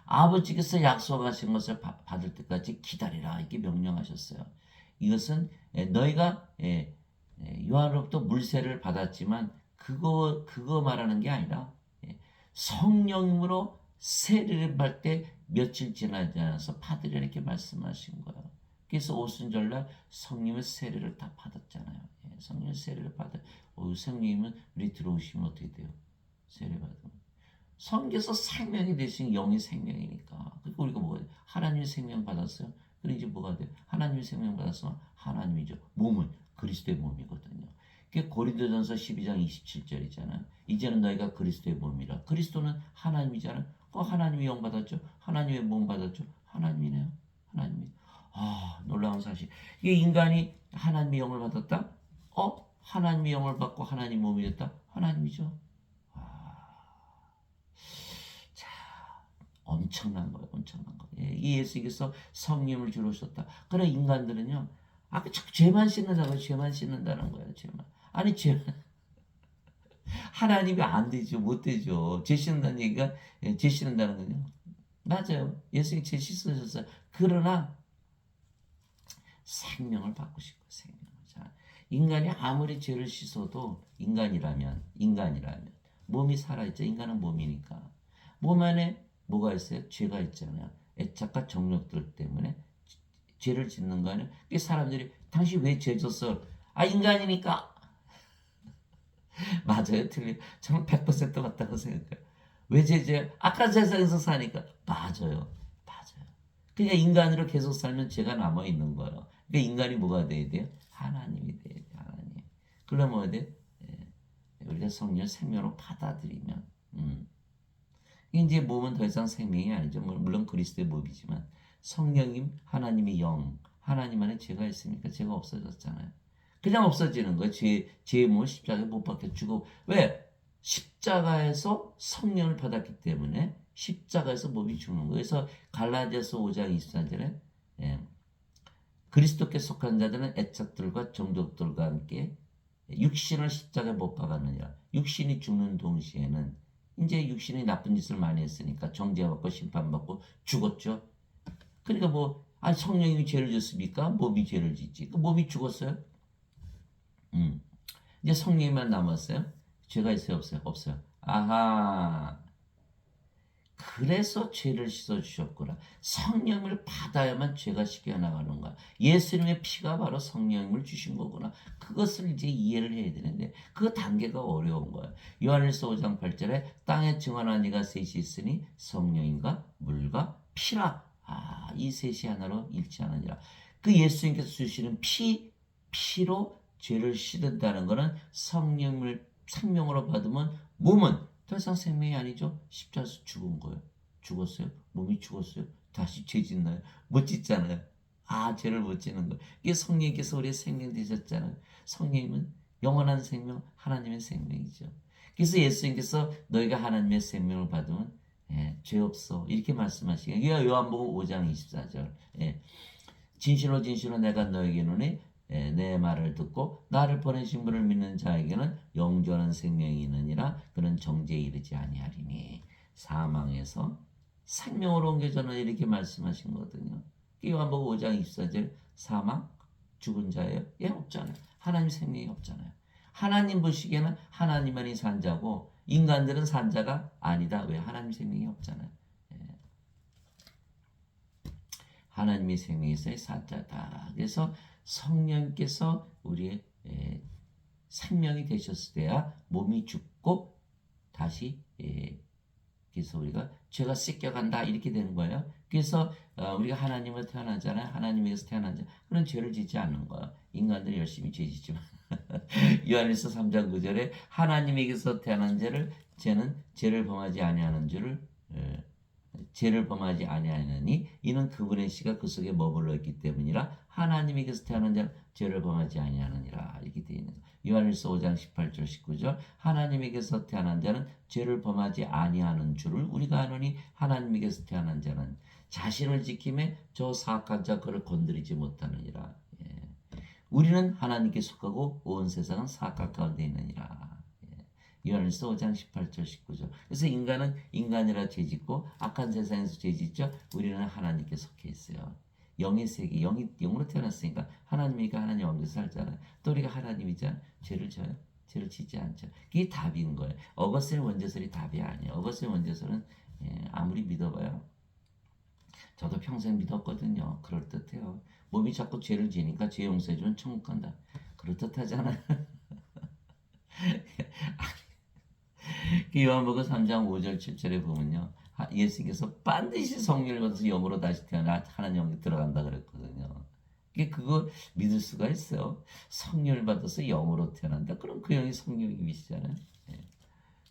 아버지께서 약속하신 것을 받을 때까지 기다리라 이렇게 명령하셨어요. 이것은 너희가 요한으로부터 물세를 받았지만 그거 말하는 게 아니라 성령으로 세례를 받을 때 며칠 지나지 않아서 받으려 이렇게 말씀하신 거예요. 그래서 오순절날 성령의 세례를 다 받았잖아요. 성령의 세례를 받아. 성령님은 우리 들어오시면 어떻게 돼요? 세례 받으면. 성령께서 생명이 되신 영이 생명이니까. 그러니까 우리가 뭐예요? 하나님의 생명 받았어요. 그럼 이제 뭐가 돼? 하나님의 생명 받았으면 하나님이죠. 몸은 그리스도의 몸이거든요. 그게 고린도전서 12장 27절이잖아요. 이제는 너희가 그리스도의 몸이라. 그리스도는 하나님이잖아요. 하나님이 영 받았죠. 하나님의 몸 받았죠. 하나님이네요. 하나님이. 놀라운 사실. 이게 인간이 하나님의 영을 받았다? 하나님의 영을 받고 하나님 몸이 됐다? 하나님이죠. 자, 엄청난 거예요. 엄청난 거. 이 예수께서 성령을 주로 셨다. 그러나 인간들은요. 자꾸 죄만 씻는다고 죄만 씻는다는 거예요. 죄만. 아니 죄 하나님이 안 되죠. 못 되죠. 죄 씻는다는 얘기가 죄 씻는다는 거죠. 맞아요. 예수님 죄 씻으셨어요. 그러나 생명을 받고 싶고 생명을. 자, 인간이 아무리 죄를 씻어도 인간이라면 몸이 살아있죠. 인간은 몸이니까. 몸 안에 뭐가 있어요? 죄가 있잖아요. 애착과 정욕들 때문에 죄를 짓는 거 아니에요? 그 사람들이 당신 왜 죄 졌어? 인간이니까. 맞아요. 틀려요. 저는 100% 맞다고 생각해요. 왜 죄? 아까 세상에서 사니까. 맞아요. 맞아요. 그냥 인간으로 계속 살면 죄가 남아있는 거예요. 그러니까 인간이 뭐가 돼야 돼요? 하나님이 돼야 돼요. 하나님. 그러면 뭐가 돼? 우리가 성령 생명으로 받아들이면 이제 몸은 더 이상 생명이 아니죠. 물론 그리스도의 몸이지만 성령님 하나님의 영 하나님 안에 죄가 있으니까 죄가 없어졌잖아요. 그냥 없어지는 거예요. 죄의 몸을 십자가에 못 박혀 죽어. 왜? 십자가에서 성령을 받았기 때문에 십자가에서 몸이 죽는 거예요. 그래서 갈라디아서 5장 24절에 그리스도께 속한 자들은 애착들과 정욕들과 함께 육신을 십자가에 못 박았느니라. 육신이 죽는 동시에는 이제 육신이 나쁜 짓을 많이 했으니까 정죄받고 심판받고 죽었죠. 그러니까 성령님이 죄를 졌습니까? 몸이 죄를 짓지. 그 몸이 죽었어요. 이제 성령님만 남았어요. 죄가 있어요, 없어요? 없어요. 아하. 그래서 죄를 씻어주셨구나. 성령을 받아야만 죄가 씻겨나가는 거야. 예수님의 피가 바로 성령을 주신 거구나. 그것을 이제 이해를 해야 되는데 그 단계가 어려운 거야. 요한일서 5장 8절에 땅에 증언한 이가 셋이 있으니 성령인가 물과 피라. 이 셋이 하나로 일치하느니라. 그 예수님께서 주시는 피로 죄를 씻는다는 것은 생명으로 받으면 몸은 더 이상 생명이 아니죠. 십자가에서 죽은 거예요. 죽었어요. 몸이 죽었어요. 다시 죄 짓나요? 못 짓잖아요. 죄를 못 짓는 거예요. 이게 성령님께서 우리의 생명 되셨잖아요. 성령님은 영원한 생명, 하나님의 생명이죠. 그래서 예수님께서 너희가 하나님의 생명을 받으면 죄 없어. 이렇게 말씀하시고 요한복음 5장 24절. 진실로 내가 너에게 이르노니 내 말을 듣고 나를 보내신 분을 믿는 자에게는 영원한 생명이 있느니라. 그는 정죄에 이르지 아니하리니. 사망에서 생명으로 옮겨져는 이렇게 말씀하신 거거든요. 요한복음 5장 24절 사망 죽은 자예요? 없잖아요. 하나님 생명이 없잖아요. 하나님 보시기에는 하나님만이 산자고 인간들은 산자가 아니다. 왜? 하나님 생명이 없잖아요. 하나님의 생명이 있어야 산자다. 그래서 성령께서 우리의 생명이 되셨을 때야 몸이 죽고 다시 그래서 우리가 죄가 씻겨간다 이렇게 되는 거예요. 그래서 우리가 하나님을 태어나잖아요. 하나님에게서 태어난 자 그런 죄를 짓지 않는 거예요. 인간들이 열심히 죄 짓지만 요한일서 3장 9절에 하나님에게서 태어난 죄는 죄를 범하지 아니하는 줄을 죄를 범하지 아니하느니 이는 그분의 씨가 그 속에 머물러 있기 때문이라. 하나님에게서 태어난 자는 죄를 범하지 아니하느니라. 이렇게 되어 있는 거예요. 요한일서 5장 18절 19절 하나님에게서 태어난 자는 죄를 범하지 아니하는 줄을 우리가 아노니 하나님에게서 태어난 자는 자신을 지킴에 저 사악한 자 그를 건드리지 못하느니라. 우리는 하나님께 속하고 온 세상은 사악한 가운데 있느니라. 요한일서 5장 18절 19절. 그래서 인간은 인간이라 죄짓고 악한 세상에서 죄짓죠. 우리는 하나님께 속해 있어요. 영의 세계, 영으로 태어났으니까 하나님이니까 하나님 영에서 살잖아요. 또 우리가 하나님이잖아요. 죄를 져요? 죄를 짓지 않죠. 그게 답인 거예요. 어거스틴 원죄설이 답이 아니에요. 어거스틴 원죄설은 아무리 믿어봐요. 저도 평생 믿었거든요. 그럴듯해요. 몸이 자꾸 죄를 지니까 죄 용서해주면 천국 간다. 그럴듯하잖아요. 요한복음 3장 5절 7절에 보면요. 예수님께서 반드시 성령을 받아서 영으로 다시 태어나 하나님 영에 들어간다 그랬거든요. 그거 믿을 수가 있어요. 성령을 받아서 영으로 태어난다. 그럼 그 영이 성령님이시잖아요. 예.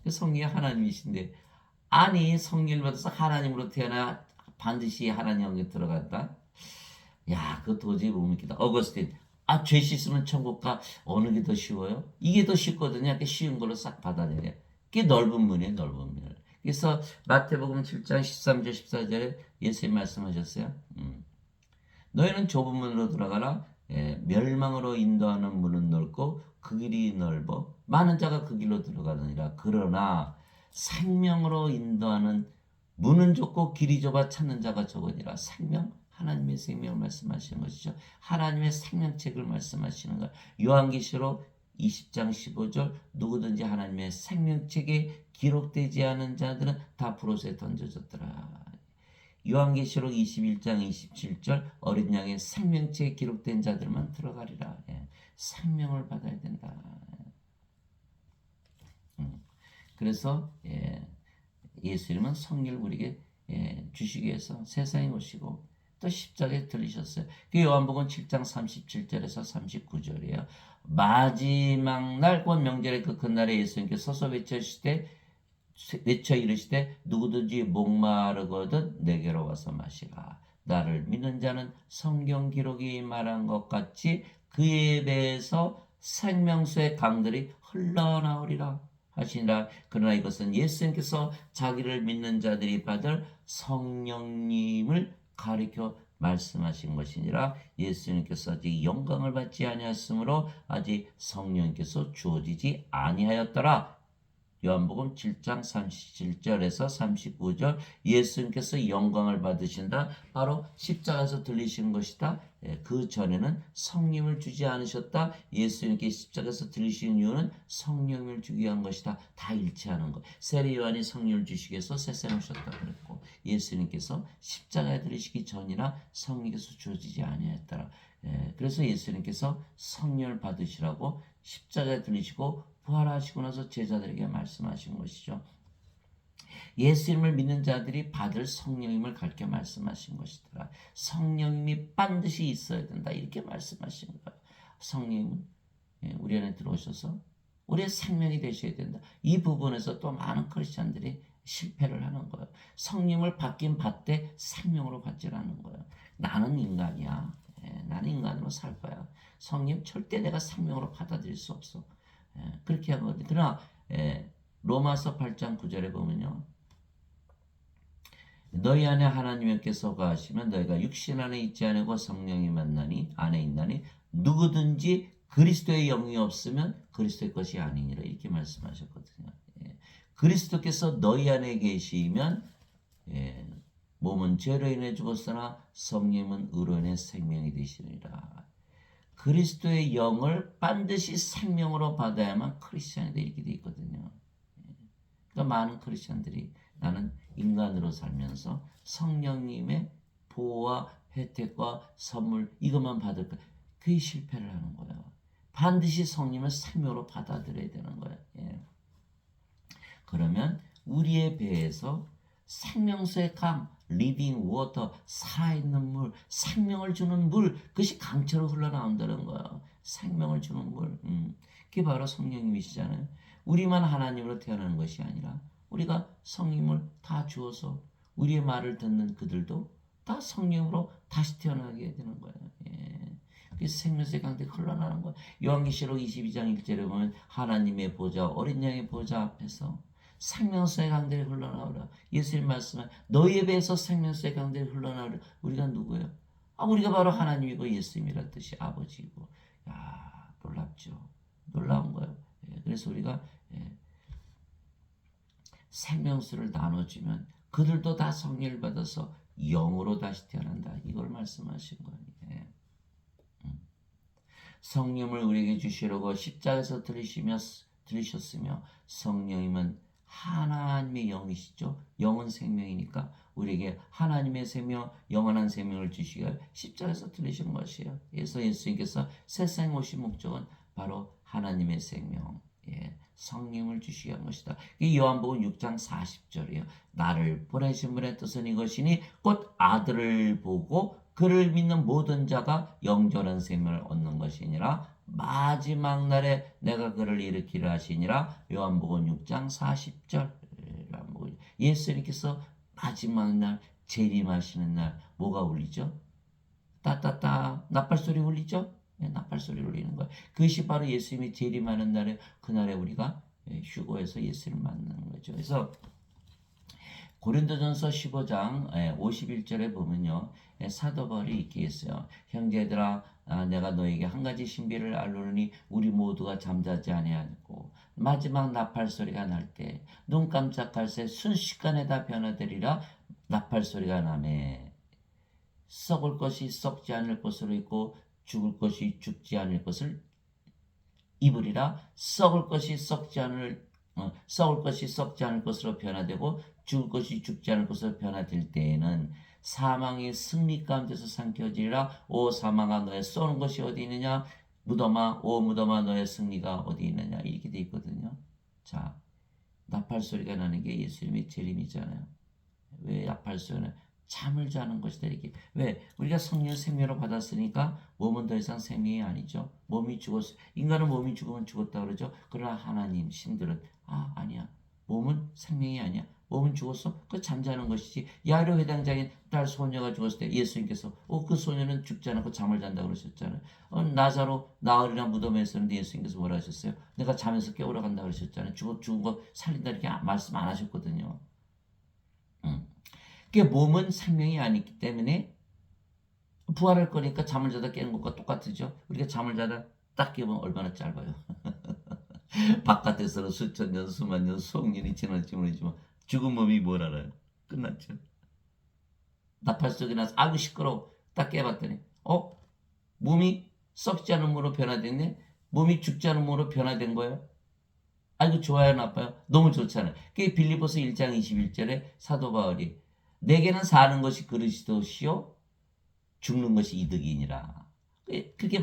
그 성령이 하나님이신데 아니 성령을 받아서 하나님으로 태어나 반드시 하나님 영에 들어간다. 야, 그거 도저히 못 믿겠다. 어거스틴, 죄 씻으면 천국 가. 어느 게 더 쉬워요? 이게 더 쉽거든요. 이렇게 쉬운 걸로 싹 받아내려. 그게 넓은 문이에요, 넓은 문. 그래서 마태복음 7장 13절 14절에 예수님 말씀하셨어요. 너희는 좁은 문으로 들어가라. 멸망으로 인도하는 문은 넓고 그 길이 넓어 많은 자가 그 길로 들어가느니라. 그러나 생명으로 인도하는 문은 좁고 길이 좁아 찾는 자가 적으니라. 생명? 하나님의 생명을 말씀하시는 것이죠. 하나님의 생명책을 말씀하시는 것. 요한계시록 20장 15절 누구든지 하나님의 생명책에 기록되지 않은 자들은 다 불옷에 던져졌더라. 요한계시록 21장 27절 어린 양의 생명책에 기록된 자들만 들어가리라. 생명을 받아야 된다. 그래서 예수님은 성령을 우리에게 주시기 위해서 세상에 오시고 또 십자가에 들리셨어요. 그 요한복음 7장 37절에서 39절이에요. 마지막 날 곧 명절의 그 그날에 예수님께서 서서 외쳐 이르시되 누구든지 목마르거든 내게로 와서 마시라. 나를 믿는 자는 성경 기록이 말한 것 같이 그의 배에서 생명수의 강들이 흘러나오리라 하시니라. 그러나 이것은 예수님께서 자기를 믿는 자들이 받을 성령님을 가리켜 말씀하신 것이니라. 예수님께서 아직 영광을 받지 아니하였으므로 아직 성령께서 주어지지 아니하였더라. 요한복음 7장 37절에서 39절 예수님께서 영광을 받으신다. 바로 십자가에서 들리신 것이다. 그 전에는 성령을 주지 않으셨다. 예수님께 십자가에서 들리신 이유는 성령을 주기 위한 것이다. 다 일치하는 것. 세례 요한이 성령을 주시기 위해서 세상에 오셨다 그랬고 예수님께서 십자가에 들리시기 전이라 성령께서 주어지지 아니하였더라. 그래서 예수님께서 성령을 받으시라고 십자가에 들리시고 부활하시고 나서 제자들에게 말씀하신 것이죠. 예수님을 믿는 자들이 받을 성령님을 가르쳐 말씀하신 것이더라. 성령님이 반드시 있어야 된다. 이렇게 말씀하신 거예요. 성령님은 우리 안에 들어오셔서 우리의 생명이 되셔야 된다. 이 부분에서 또 많은 크리스천들이 실패를 하는 거예요. 성령을 받긴 받되 생명으로 받질 않는 거예요. 나는 인간이야. 나는 인간으로 살 거야. 성령 절대 내가 생명으로 받아들일 수 없어. 그렇게 하거든요. 그러나 로마서 8장 9절에 보면요. 너희 안에 하나님께서 거하시면 너희가 육신 안에 있지 않고 성령이 만나니 안에 있나니 누구든지 그리스도의 영이 없으면 그리스도의 것이 아니니라 이렇게 말씀하셨거든요. 그리스도께서 너희 안에 계시면 몸은 죄로 인해 죽었으나 성령은 의로 인해 생명이 되시리라. 그리스도의 영을 반드시 생명으로 받아야만 크리스천이 돼 이렇게 돼 있거든요. 그러니까 많은 크리스천들이 나는 인간으로 살면서 성령님의 보호와 혜택과 선물 이것만 받을 거야. 그게 실패를 하는 거예요. 반드시 성령을 생명으로 받아들여야 되는 거예요. 그러면 우리의 배에서 생명수의 강, 리빙 워터, 살아있는 물, 생명을 주는 물, 그것이 강처럼 흘러나온다는 거예요. 생명을 주는 물. 그게 바로 성령님이시잖아요. 우리만 하나님으로 태어나는 것이 아니라 우리가 성령을 다 주어서 우리의 말을 듣는 그들도 다 성령으로 다시 태어나게 되는 거예요. 그래서 생명수의 강들이 흘러나오는 거예요. 요한계시록 22장 1절에 보면 하나님의 보좌, 어린 양의 보좌 앞에서 생명수의 강들이 흘러나오라. 예수님 말씀은 너희에 배에서 생명수의 강들이 흘러나오라. 우리가 누구예요? 우리가 바로 하나님이고 예수님이란 뜻이 아버지이고. 야, 놀랍죠. 놀라운 거예요. 그래서 우리가 생명수를 나눠주면 그들도 다 성령을 받아서 영으로 다시 태어난다. 이걸 말씀하신 거예요. 성령을 우리에게 주시려고 십자가에서 들으셨으며 성령님은 하나님의 영이시죠. 영은 생명이니까 우리에게 하나님의 생명, 영원한 생명을 주시기 위해 십자가에서 들으신 것이에요. 그래서 예수님께서 세상에 오신 목적은 바로 하나님의 생명, 성령을 주시게 한 것이다. 이 요한복음 6장 40절이에요. 나를 보내신 분의 뜻은 이것이니 곧 아들을 보고 그를 믿는 모든 자가 영존한 생명을 얻는 것이니라. 마지막 날에 내가 그를 일으키려 하시니라. 요한복음 6장 40절. 예수님께서 마지막 날 재림하시는 날 뭐가 울리죠? 따따따 나팔소리 울리죠? 나팔소리 울리는 거예요. 그것이 바로 예수님이 재림하는 날에 그날에 우리가 휴거해서 예수를 만나는 거죠. 그래서 고린도전서 15장 51절에 보면요. 사도 바울이 이렇게 했어요. 형제들아 내가 너에게 한 가지 신비를 알노니 우리 모두가 잠자지 아니하고 마지막 나팔 소리가 날 때 눈 깜짝할 새 순식간에 다 변화되리라. 나팔 소리가 나매 썩을 것이 썩지 않을 것으로 있고 죽을 것이 죽지 않을 것을 입으리라. 썩을 것이 썩지 않을 것으로 변화되고 죽을 것이 죽지 않을 것으로 변화될 때에는 사망의 승리 가운데서 삼켜지리라. 오 사망아 너의 쏘는 것이 어디 있느냐? 무덤아 오 무덤아 너의 승리가 어디 있느냐? 이렇게 돼 있거든요. 자, 나팔 소리가 나는 게 예수님의 재림이잖아요. 왜 나팔 소리는 잠을 자는 것이다 이렇게. 왜? 우리가 성령 생명으로 받았으니까 몸은 더 이상 생명이 아니죠. 몸이 죽었어. 인간은 몸이 죽으면 죽었다 그러죠. 그러나 하나님 신들은 아니야. 몸은 생명이 아니야. 몸은 죽었어. 그 잠자는 것이지. 야이로 회당장인 딸 소녀가 죽었을 때 예수님께서 그 소녀는 죽지 않고 잠을 잔다 그러셨잖아요. 나사로 나흘이나 무덤에 있었는데 예수님께서 뭐라 하셨어요? 내가 잠에서 깨우러 간다 그러셨잖아요. 죽은 거 살린다 이렇게 말씀 안 하셨거든요. 그 몸은 생명이 아니기 때문에 부활할 거니까 잠을 자다 깨는 것과 똑같으죠. 우리가 잠을 자다 딱 깨면 얼마나 짧아요. 바깥에서는 수천 년, 수만 년, 수억 년이 지날지 모르지만 죽은 몸이 뭘 알아요? 끝났죠. 나팔 소리 나서 아이고 시끄러워. 딱 깨봤더니 몸이 썩지 않은 몸으로 변화됐네. 몸이 죽지 않은 몸으로 변화된 거예요. 아이고 좋아요 나빠요? 너무 좋잖아요. 그게 빌립보서 1장 21절에 사도 바울이 내게는 사는 것이 그리스도시요 죽는 것이 이득이니라. 그렇게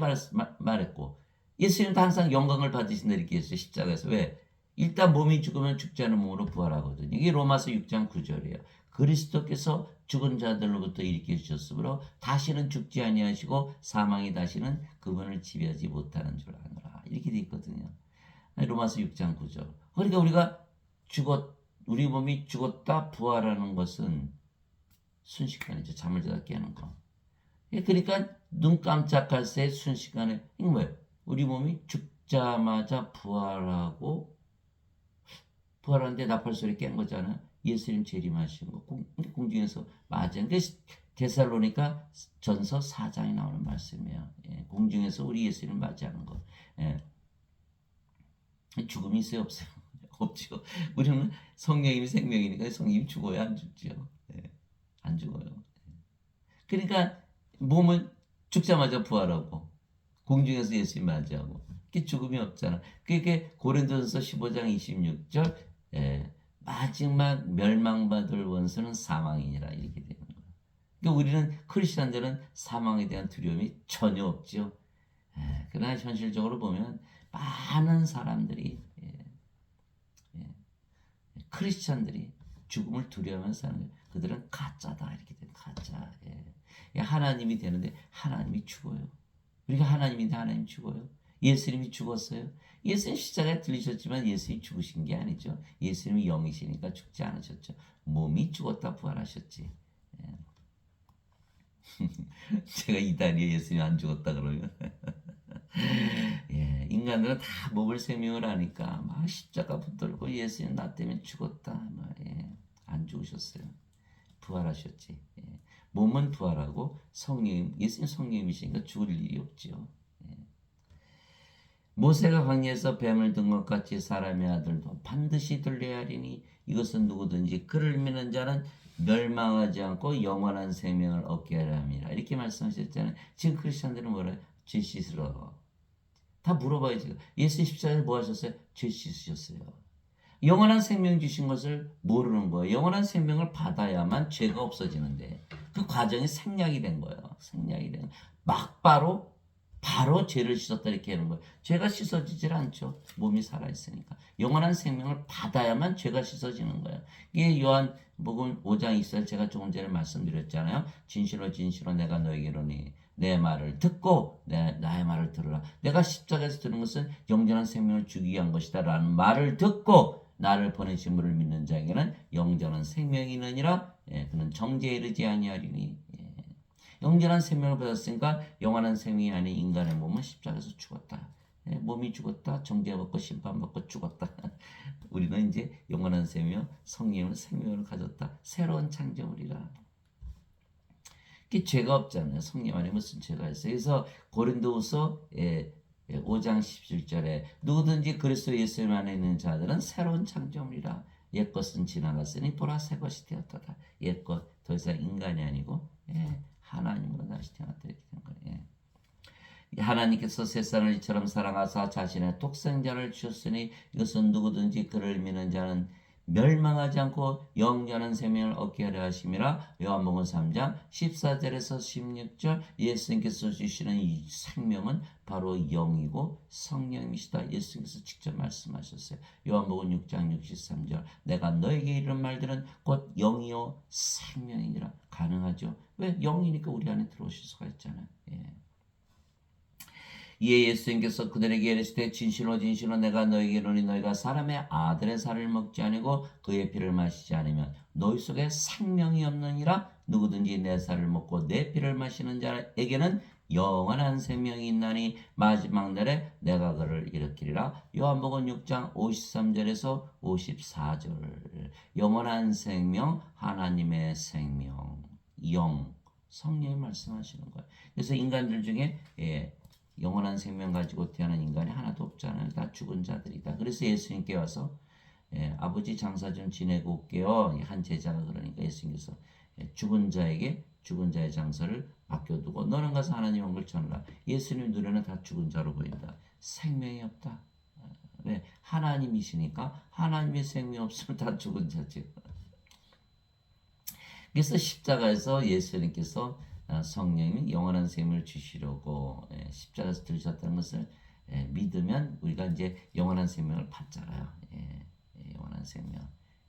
말했고 예수님도 항상 영광을 받으신다 이렇게 했어요. 십자가에서. 왜? 일단 몸이 죽으면 죽지 않은 몸으로 부활하거든요. 이게 로마서 6장 9절이에요. 그리스도께서 죽은 자들로부터 일으켜 주셨으므로 다시는 죽지 아니하시고 사망이 다시는 그분을 지배하지 못하는 줄 아노라. 이렇게 돼 있거든요. 로마서 6장 9절. 그러니까 우리 몸이 죽었다 부활하는 것은 순식간이죠. 잠을 자다 깨는 거. 그러니까 눈 깜짝할 새 순식간에 이거 뭐예요? 우리 몸이 죽자마자 부활하는데 나팔 소리 깬 거잖아요. 예수님 재림하신 거 공중에서 맞아요. 데살로니가 전서 4장에 나오는 말씀이에요. 공중에서 우리 예수님 맞이하는 거. 죽음이 있어요 없어요? 없죠. 우리는 성령님이 생명이니까 성령님이 죽어야 안 죽죠. 안 죽어요. 그러니까 몸은 죽자마자 부활하고 공중에서 예수님 맞이하고 그게 죽음이 없잖아. 그게 고린도전서 15장 26절 마지막 멸망받을 원수는 사망이니라 이렇게 되는 거예요. 그러니까 우리는 크리스천들은 사망에 대한 두려움이 전혀 없죠. 그러나 현실적으로 보면 많은 사람들이 크리스천들이 죽음을 두려워하면서 사는 거예요. 그들은 가짜다 이렇게 돼요. 가짜. 하나님이 되는데 하나님이 죽어요. 우리가 하나님인데 하나님 죽어요. 예수님이 죽었어요. 예수님 십자가에 들리셨지만 예수님이 죽으신 게 아니죠. 예수님이 영이시니까 죽지 않으셨죠. 몸이 죽었다 부활하셨지. 제가 이 다리에 예수님이 안 죽었다 그러면 인간들은 다 몸을 생명을 하니까 막 십자가 붙들고 예수님 나 때문에 죽었다. 안 죽으셨어요. 부활하셨지. 몸은 부활하고 예수님 성령이시니까 죽을 일이 없죠. 모세가 광야에서 뱀을 든 것 같이 사람의 아들도 반드시 들려야 하리니 이것은 누구든지 그를 믿는 자는 멸망하지 않고 영원한 생명을 얻게 하려 함이라. 이렇게 말씀하셨잖아요. 지금 크리스천들은 뭐래요? 죄 씻으러. 다 물어봐요 지금. 예수님 십자가에 뭐 하셨어요? 죄 씻으셨어요. 영원한 생명 주신 것을 모르는 거예요. 영원한 생명을 받아야만 죄가 없어지는데 그 과정이 생략이 된 거예요. 생략이 된. 막바로 바로 죄를 씻었다 이렇게 하는 거예요. 죄가 씻어지질 않죠. 몸이 살아있으니까. 영원한 생명을 받아야만 죄가 씻어지는 거예요. 이게 요한복음 5장 2절 제가 조금 전에 말씀드렸잖아요. 진실로 진실로 내가 너에게 이르노니 내 말을 듣고 나의 말을 들으라. 내가 십자가에서 들은 것은 영원한 생명을 주기 위한 것이다 라는 말을 듣고 나를 보내신 분을 믿는 자에게는 영원한 생명이 있느니라. 그는 정죄에 이르지 아니하리니. 영원한 생명을 받았으니까 영원한 생명이 아닌 인간의 몸은 십자가에서 죽었다. 몸이 죽었다. 정죄받고 심판받고 죽었다. 우리는 이제 영원한 생명, 성령의 생명을 가졌다. 새로운 창조물이라. 죄가 없잖아요. 성령 안에 무슨 죄가 있어요. 그래서 고린도후서 5장 17절에 누구든지 그리스도 예수님 안에 있는 자들은 새로운 창조물이라. 옛것은 지나갔으니 보라 새 것이 되었다. 옛것 더 이상 인간이 아니고 하나님으로 다시 태어났다 이렇게 된 거예요. 하나님께서 세상을 이처럼 사랑하사 자신의 독생자를 주셨으니 이것은 누구든지 그를 믿는 자는 멸망하지 않고 영원한 생명을 얻게 하려 하심이라. 요한복음 3장 14절에서 16절 예수님께서 주시는 이 생명은 바로 영이고 성령이시다. 예수님께서 직접 말씀하셨어요. 요한복음 6장 63절 내가 너에게 이런 말들은 곧 영이요 생명이니라. 가능하죠. 왜? 영이니까 우리 안에 들어오실 수가 있잖아요. 이에 예수님께서 그들에게 이르시되 진실로 진실로 내가 너에게 이르노니 너희가 사람의 아들의 살을 먹지 아니고 그의 피를 마시지 않으면 너희 속에 생명이 없느니라. 누구든지 내 살을 먹고 내 피를 마시는 자에게는 영원한 생명이 있나니 마지막 날에 내가 그를 일으키리라. 요한복음 6장 53절에서 54절 영원한 생명, 하나님의 생명, 영, 성령이 말씀하시는 거예요. 그래서 인간들 중에 영원한 생명 가지고 태어난 인간이 하나도 없잖아요. 다 죽은 자들이다. 그래서 예수님께 와서 아버지 장사 좀 지내고 올게요. 한 제자가 그러니까 예수님께서 죽은 자에게 죽은 자의 장사를 맡겨두고 너는 가서 하나님 얼굴 전하라. 예수님 눈에는 다 죽은 자로 보인다. 생명이 없다. 왜? 하나님이시니까 하나님의 생명이 없으면 다 죽은 자지. 그래서 십자가에서 예수님께서 성령이 영원한 생명을 주시려고 십자가에서 들으셨다는 것을 믿으면 우리가 이제 영원한 생명을 받잖아요. 영원한 생명.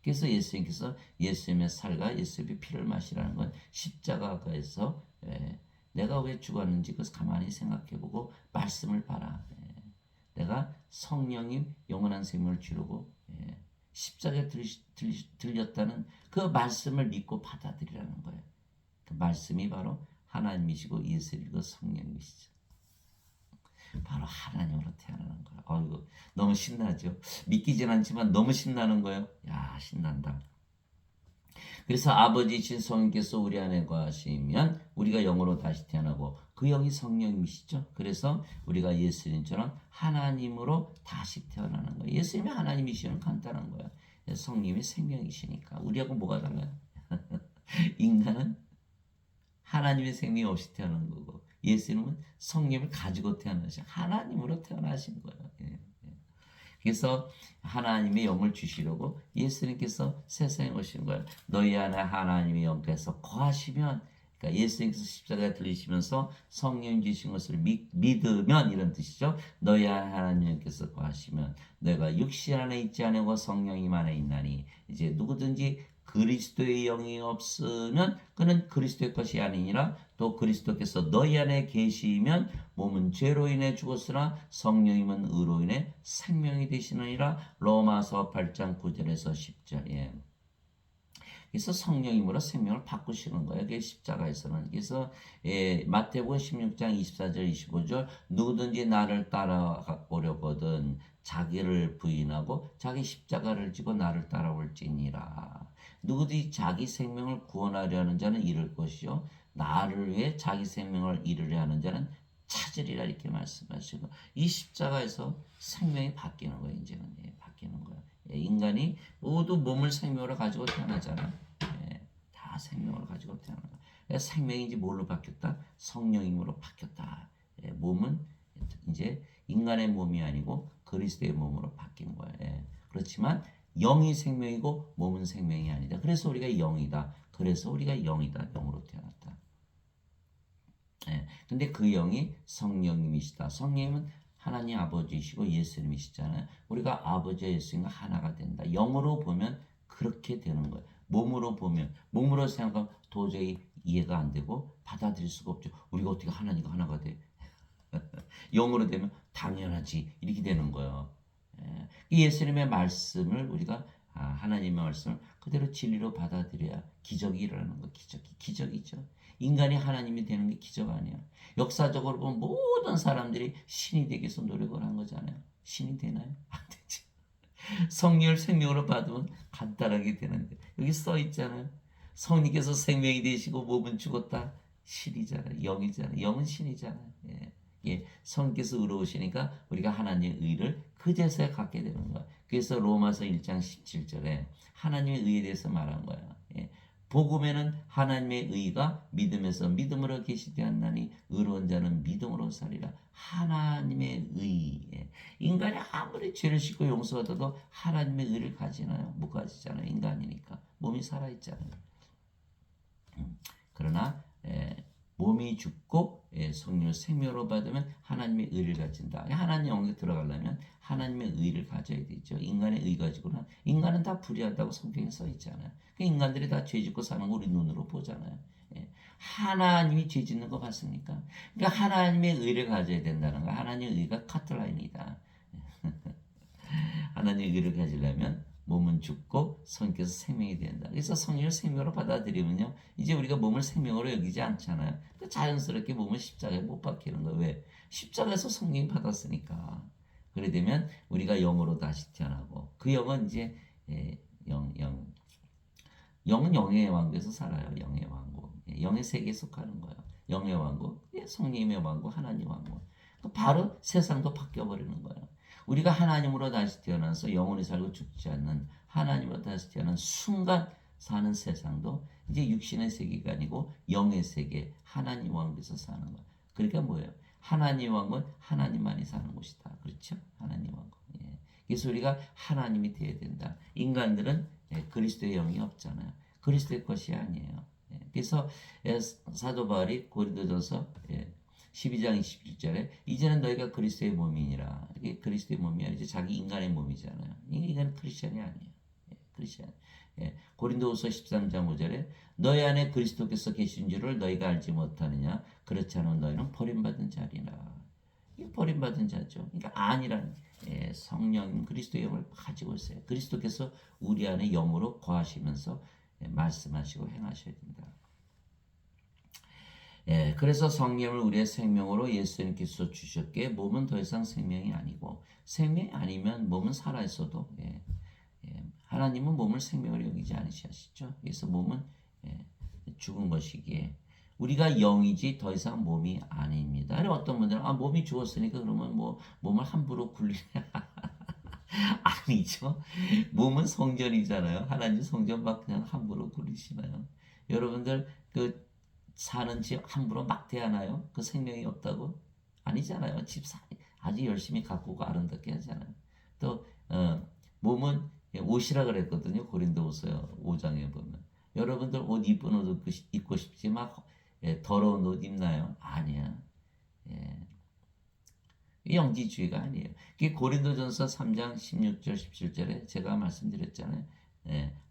그래서 예수님께서 예수님의 살과 예수님의 피를 마시라는 건 십자가에서 내가 왜 죽었는지 그것을 가만히 생각해보고 말씀을 봐라. 내가 성령님 영원한 생명을 주려고 십자가에 들렸다는 그 말씀을 믿고 받아들이라는 거예요. 그 말씀이 바로 하나님이시고 예수님이고 성령이시죠. 바로 하나님으로 태어나는 거예요. 어이구, 너무 신나죠? 믿기진 않지만 너무 신나는 거예요. 야, 신난다. 그래서 아버지이신 성령께서 우리 안에 거하시면 우리가 영으로 다시 태어나고 그 영이 성령이시죠. 그래서 우리가 예수님처럼 하나님으로 다시 태어나는 거예요. 예수님이 하나님이시면 간단한 거예요. 성령이 생명이시니까. 우리하고 뭐가 달라요? 인간은 하나님의 생명이 없이 태어난 거고 예수님은 성령을 가지고 태어나신 하나님으로 태어나신 거예요. 그래서 하나님의 영을 주시려고 예수님께서 세상에 오신 거예요. 너희 안에 하나님의 영께서 거하시면, 그러니까 예수님께서 십자가에 들리시면서 성령 주신 것을 믿으면 이런 뜻이죠. 너희 안에 하나님의 영께서 거하시면 너희가 육신 안에 있지 않고 성령님 안에 있나니. 이제 누구든지 그리스도의 영이 없으면 그는 그리스도의 것이 아니니라. 또 그리스도께서 너희 안에 계시면 몸은 죄로 인해 죽었으나 성령님은 의로 인해 생명이 되시느니라. 로마서 8장 9절에서 10절. 그래서 성령님으로 생명을 바꾸시는 거예요. 그게 십자가에서는. 그래서 마태복음 16장 24절 25절 누구든지 나를 따라오려거든 자기를 부인하고 자기 십자가를 지고 나를 따라올지니라. 누구든지 자기 생명을 구원하려 하는 자는 잃을 것이요 나를 위해 자기 생명을 잃으려 하는 자는 찾으리라 이렇게 말씀하시고 이 십자가에서 생명이 바뀌는 거예요. 이제는 바뀌는 거예요. 인간이 모두 몸을 생명으로 가지고 태어나잖아. 다 생명으로 가지고 태어나는 거예요. 생명이 이제 뭘로 바뀌었다? 성령님으로 바뀌었다. 몸은 이제 인간의 몸이 아니고 그리스도의 몸으로 바뀐 거예요. 그렇지만 영이 생명이고 몸은 생명이 아니다. 그래서 우리가 영이다. 그래서 우리가 영이다. 영으로 태어났다. 근데 그 영이 성령님이시다. 성령님은 하나님 아버지이시고 예수님이시잖아요. 우리가 아버지와 예수님과 하나가 된다. 영으로 보면 그렇게 되는 거예요. 몸으로 보면, 몸으로 생각하면 도저히 이해가 안 되고 받아들일 수가 없죠. 우리가 어떻게 하나님과 하나가 돼? 영으로 되면 당연하지. 이렇게 되는 거예요. 예수님의 말씀을 우리가 하나님의 말씀을 그대로 진리로 받아들여야 기적이 일어나는 거. 기적이죠. 인간이 하나님이 되는 게 기적 아니에요. 역사적으로 보면 모든 사람들이 신이 되기 위해서 노력을 한 거잖아요. 신이 되나요? 안 되지. 성령을 생명으로 받으면 간단하게 되는데 여기 써 있잖아요. 성령께서 생명이 되시고 몸은 죽었다. 신이잖아요. 영이잖아요. 영은 신이잖아요. 성령께서 의로우시니까 우리가 하나님의 의를 그제서야 갖게 되는 거야. 그래서 로마서 1장 17절에 하나님의 의에 대해서 말한 거야. 복음에는 하나님의 의가 믿음에서 믿음으로 계시되었나니 의로운 자는 믿음으로 살리라. 하나님의 의. 인간이 아무리 죄를 짓고 용서받아도 하나님의 의를 가지나요? 못 가지잖아요. 인간이니까. 몸이 살아있잖아요. 그러나 몸이 죽고 성령을 생명으로 받으면 하나님의 의를 가진다. 하나님 영역에 들어가려면 하나님의 의를 가져야 되죠. 인간의 의 가지고는 인간은 다 불의하다고 성경에 써 있잖아요. 인간들이 다 죄 짓고 사는 거 우리 눈으로 보잖아요. 하나님이 죄 짓는 거 봤습니까? 그러니까 하나님의 의를 가져야 된다는 거. 하나님의 의가 카트라인이다. 하나님의 의를 가지려면 몸은 죽고 성령께서 생명이 된다. 그래서 성령을 생명으로 받아들이면요, 이제 우리가 몸을 생명으로 여기지 않잖아요. 자연스럽게 몸을 십자가에 못 박히는 거예요. 왜? 십자가에서 성령이 받았으니까. 그래 되면 우리가 영으로 다시 태어나고 그 영은 이제 영은 영의 왕국에서 살아요. 영의 왕국. 영의 세계에 속하는 거예요. 영의 왕국, 성령의 왕국, 하나님 왕국. 바로 세상도 바뀌어버리는 거예요. 우리가 하나님으로 다시 태어나서 영원히 살고 죽지 않는 하나님으로 다시 태어난 순간 사는 세상도 이제 육신의 세계가 아니고 영의 세계, 하나님 왕국에서 사는 거예요. 그러니까 뭐예요? 하나님 왕국은 하나님만이 사는 곳이다. 그렇죠? 하나님 왕국. 그래서 우리가 하나님이 되어야 된다. 인간들은 그리스도의 영이 없잖아요. 그리스도의 것이 아니에요. 그래서 사도 바울이 고린도전서 12장 21절에 이제는 너희가 그리스도의 몸이니라. 이게 그리스도의 몸이 아니지 자기 인간의 몸이잖아요. 인간은 크리스천이 아니에요. 크리스천. 고린도후서 13장 5절에 너희 안에 그리스도께서 계신 줄을 너희가 알지 못하느냐. 그렇지 않으면 너희는 버림받은 자리라. 이게 버림받은 자죠. 그러니까 아니라는 성령 그리스도의 영을 가지고 있어요. 그리스도께서 우리 안에 영으로 거하시면서 말씀하시고 행하셔야 된다. 그래서 성령을 우리의 생명으로 예수님께서 주셨기에 몸은 더 이상 생명이 아니고 생명이 아니면 몸은 살아있어도 하나님은 몸을 생명으로 여기지 않으시죠. 그래서 몸은 죽은 것이기에 우리가 영이지 더 이상 몸이 아닙니다. 어떤 분들은 몸이 죽었으니까 그러면 뭐 몸을 함부로 굴리냐 아니죠. 몸은 성전이잖아요. 하나님 성전 막 그냥 함부로 굴리시나요? 여러분들 그 사는 집 함부로 막 대하나요? 그 생명이 없다고? 아니잖아요. 집 아주 열심히 가꾸고 아름답게 하잖아요. 또 몸은 옷이라 그랬거든요. 고린도후서 5장에 보면 여러분들 옷 이쁜 옷 입고 싶지 막 더러운 옷 입나요? 아니야. 영지주의가 아니에요. 고린도전서 3장 16절 17절에 제가 말씀드렸잖아요.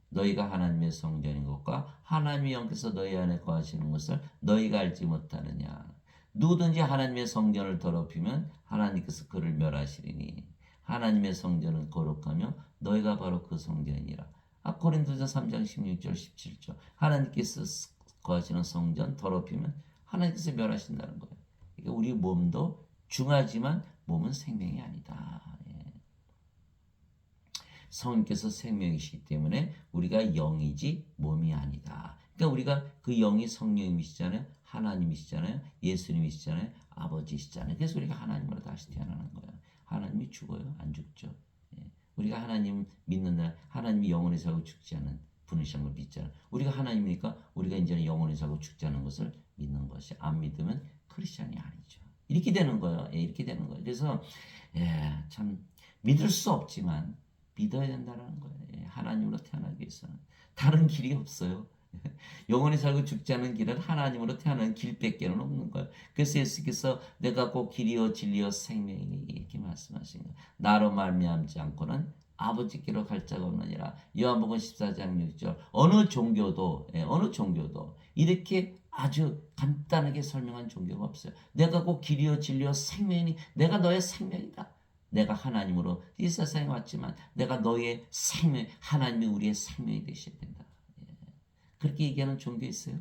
너희가 하나님의 성전인 것과 하나님의 영께서 너희 안에 거하시는 것을 너희가 알지 못하느냐. 누구든지 하나님의 성전을 더럽히면 하나님께서 그를 멸하시리니 하나님의 성전은 거룩하며 너희가 바로 그 성전이라. 고린도전서 3장 16절 17절 하나님께서 거하시는 성전 더럽히면 하나님께서 멸하신다는 거예요. 그러니까 우리 몸도 중하지만 몸은 생명이 아니다. 성령께서 생명이시기 때문에 우리가 영이지 몸이 아니다. 그러니까 우리가 그 영이 성령님이시잖아요. 하나님이시잖아요. 예수님이시잖아요. 아버지시잖아요. 그래서 우리가 하나님으로 다시 태어나는 거예요. 하나님이 죽어요? 안 죽죠. 우리가 하나님 믿는 날 하나님이 영원히 살고 죽지 않은 분이신 걸 믿잖아요. 우리가 하나님이니까 우리가 이제는 영원히 살고 죽지 않은 것을 믿는 것이 안 믿으면 크리스찬이 아니죠. 이렇게 되는 거예요. 이렇게 되는 거예요. 그래서 참 믿을 수 없지만 믿어야 된다는 거예요. 하나님으로 태어나기 위해서는 다른 길이 없어요. 영원히 살고 죽지 않는 길은 하나님으로 태어나는 길밖에는 없는 거예요. 그래서 예수께서 내가 곧 길이요 진리요 생명이니 이렇게 말씀하신 거예요. 나로 말미암지 않고는 아버지께로 갈 자가 없느니라. 요한복음 14장 6절. 어느 종교도 이렇게 아주 간단하게 설명한 종교가 없어요. 내가 곧 길이요 진리요 생명이니 내가 너의 생명이다. 내가 하나님으로 이 세상에 왔지만 내가 너의 생명, 하나님이 우리의 생명이 되셔야 된다. 그렇게 얘기하는 종교 있어요?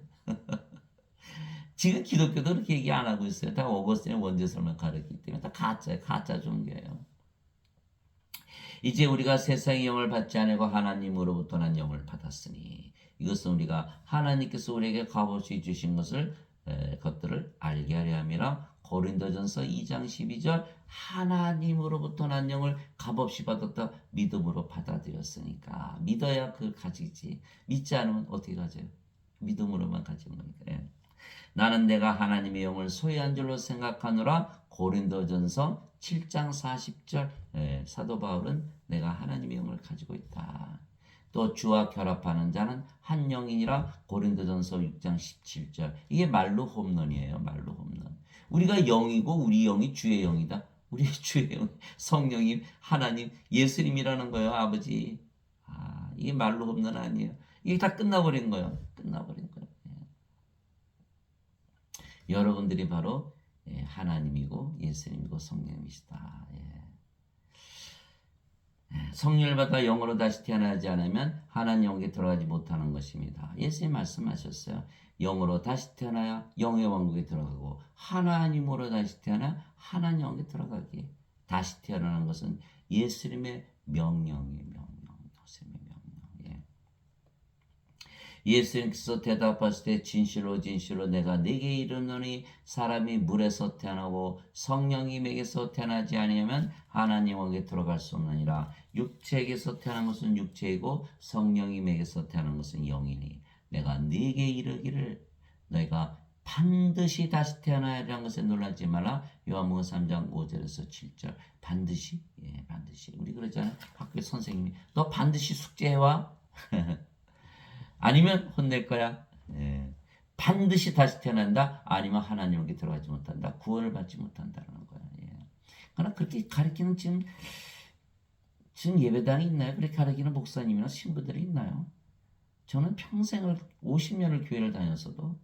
지금 기독교도 그렇게 얘기 안 하고 있어요. 다 오거스틴의 원죄설만 가르치기 때문에 다 가짜예요. 가짜 종교예요. 이제 우리가 세상의 영을 받지 않고 하나님으로부터 난 영을 받았으니 이것은 우리가 하나님께서 우리에게 값없이 주신 것들을 알게 하려 함이라. 고린도전서 2장 12절. 하나님으로부터 난 영을 값없이 받았다. 믿음으로 받아들였으니까 믿어야 그걸 가지지. 믿지 않으면 어떻게 가져요? 믿음으로만 가지는 거니까. 예. 나는 내가 하나님의 영을 소유한 줄로 생각하노라. 고린도전서 7장 40절. 예, 사도 바울은 내가 하나님의 영을 가지고 있다. 또 주와 결합하는 자는 한 영이니라. 고린도전서 6장 17절. 이게 말로 홈런이에요. 말로 홈런. 우리가 영이고 우리 영이 주의 영이다. 우리 주의 영, 성령님, 하나님, 예수님이라는 거예요. 아버지. 이게 말로 홈런 아니에요. 이게 다 끝나버린 거예요. 끝나버린 거예요. 여러분들이 바로 하나님이고 예수님이고 성령이시다. 성령을 받아 영으로 다시 태어나지 않으면 하나님 영에 들어가지 못하는 것입니다. 예수님 말씀하셨어요. 영으로 다시 태어나야 영의 왕국에 들어가고 하나님으로 다시 태어나 하나님 영에 들어가기. 다시 태어나는 것은 예수님의 명령이에요. 예수님의 명령. 예수님께서 대답하실 때 진실로 진실로 내가 네게 이르노니 사람이 물에서 태어나고 성령님에게서 태어나지 아니하면 하나님에게 들어갈 수 없느니라. 육체에게서 태어난 것은 육체이고 성령님에게서 태어난 것은 영이니 내가 네게 이르기를 너희가 반드시 다시 태어나야 하는 것에 놀라지 말라. 요한복음 3장 5절에서 7절. 반드시? 반드시. 우리 그러잖아요. 학교 선생님이 너 반드시 숙제해와. 아니면 혼낼 거야. 반드시 다시 태어난다. 아니면 하나님에게 들어가지 못한다. 구원을 받지 못한다는 거야. 그러나 그렇게 가르치는 지금 예배당이 있나요? 그렇게 가르치는 목사님이나 신부들이 있나요? 저는 평생을 50년을 교회를 다녔어도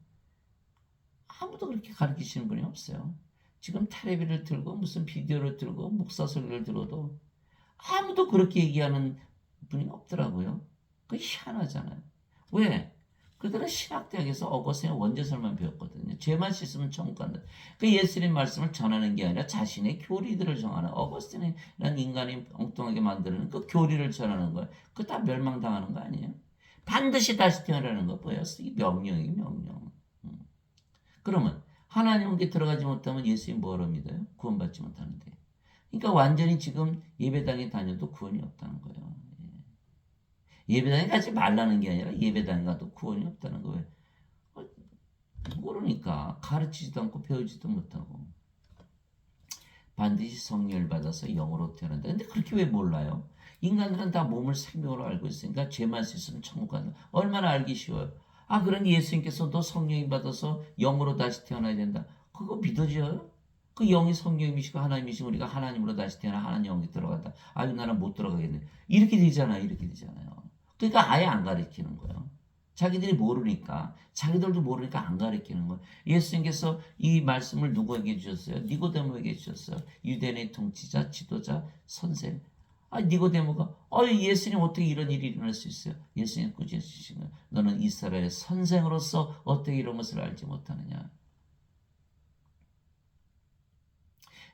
아무도 그렇게 가르치시는 분이 없어요. 지금 텔레비를 들고 무슨 비디오를 들고 목사 설교를 들어도 아무도 그렇게 얘기하는 분이 없더라고요. 그게 희한하잖아요. 왜? 그들은 신학대학에서 어거스틴의 원죄설만 배웠거든요. 죄만 씻으면 천국 간다. 그 예수님 말씀을 전하는 게 아니라 자신의 교리들을 정하는 어거스틴이라는 인간이 엉뚱하게 만드는 그 교리를 전하는 거예요. 그거 다 멸망당하는 거 아니에요? 반드시 다시 태어나는 거 보였어. 이 명령이 명령. 그러면 하나님께 들어가지 못하면 예수님 뭐하러 믿어요? 구원받지 못하는데. 그러니까 완전히 지금 예배당에 다녀도 구원이 없다는 거예요. 예배당에 가지 말라는 게 아니라 예배당에 가도 구원이 없다는 거예요. 모르니까 가르치지도 않고 배우지도 못하고 반드시 성령을 받아서 영으로 태어난다. 근데 그렇게 왜 몰라요? 인간들은 다 몸을 생명으로 알고 있으니까 죄만 씻으면 천국 간다. 얼마나 알기 쉬워요. 그러니 예수님께서도 성령이 받아서 영으로 다시 태어나야 된다. 그거 믿어져요? 그 영이 성령이시고 하나님이시고 우리가 하나님으로 다시 태어나 하나님 영이 들어간다. 나는 못 들어가겠네. 이렇게 되잖아요. 그러니까 아예 안 가르치는 거예요. 자기들이 모르니까, 자기들도 모르니까 안 가르치는 거예요. 예수님께서 이 말씀을 누구에게 주셨어요? 니고데모에게 주셨어요. 유대인의 통치자, 지도자, 선생. 니고데모가 예수님 어떻게 이런 일이 일어날 수 있어요? 예수님 꾸짖으신 거예요. 너는 이스라엘의 선생으로서 어떻게 이런 것을 알지 못하느냐?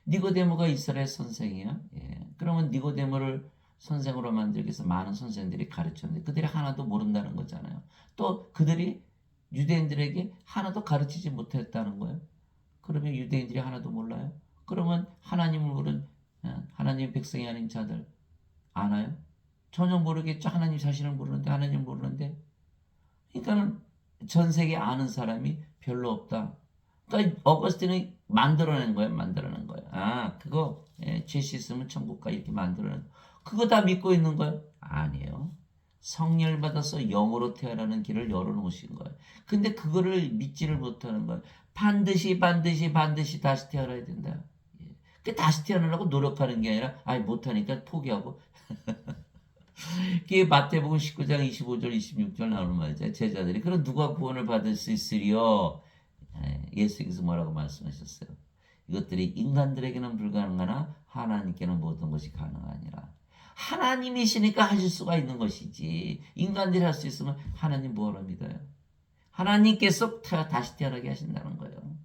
니고데모가 이스라엘 선생이야? 그러면 니고데모를 선생으로 만들기 위해서 많은 선생들이 가르쳤는데 그들이 하나도 모른다는 거잖아요. 또 그들이 유대인들에게 하나도 가르치지 못했다는 거예요. 그러면 유대인들이 하나도 몰라요? 그러면 하나님을 모른 하나님 백성이 아닌 자들 아나요? 전혀 모르겠죠. 하나님 자신을 모르는데 하나님을 모르는데 그러니까는 전 세계 아는 사람이 별로 없다. 그러니까 어거스틴이 만들어낸 거예요. 그거 죄 씻으면 천국 가 이렇게 만들어낸 거. 그거 다 믿고 있는 거예요? 아니에요. 성령을 받아서 영으로 태어나는 길을 열어놓으신 거예요. 근데 그거를 믿지를 못하는 거예요. 반드시 다시 태어나야 된다. 예. 그 다시 태어나려고 노력하는 게 아니라 못하니까 포기하고. 그게 마태복음 19장 25절 26절 나오는 말이죠. 제자들이 그럼 누가 구원을 받을 수 있으리요? 예수께서 뭐라고 말씀하셨어요? 이것들이 인간들에게는 불가능하나 하나님께는 모든 것이 가능하니라. 하나님이시니까 하실 수가 있는 것이지 인간들이 할 수 있으면 하나님 뭐하러 믿어요? 하나님께서 다시 태어나게 하신다는 거예요.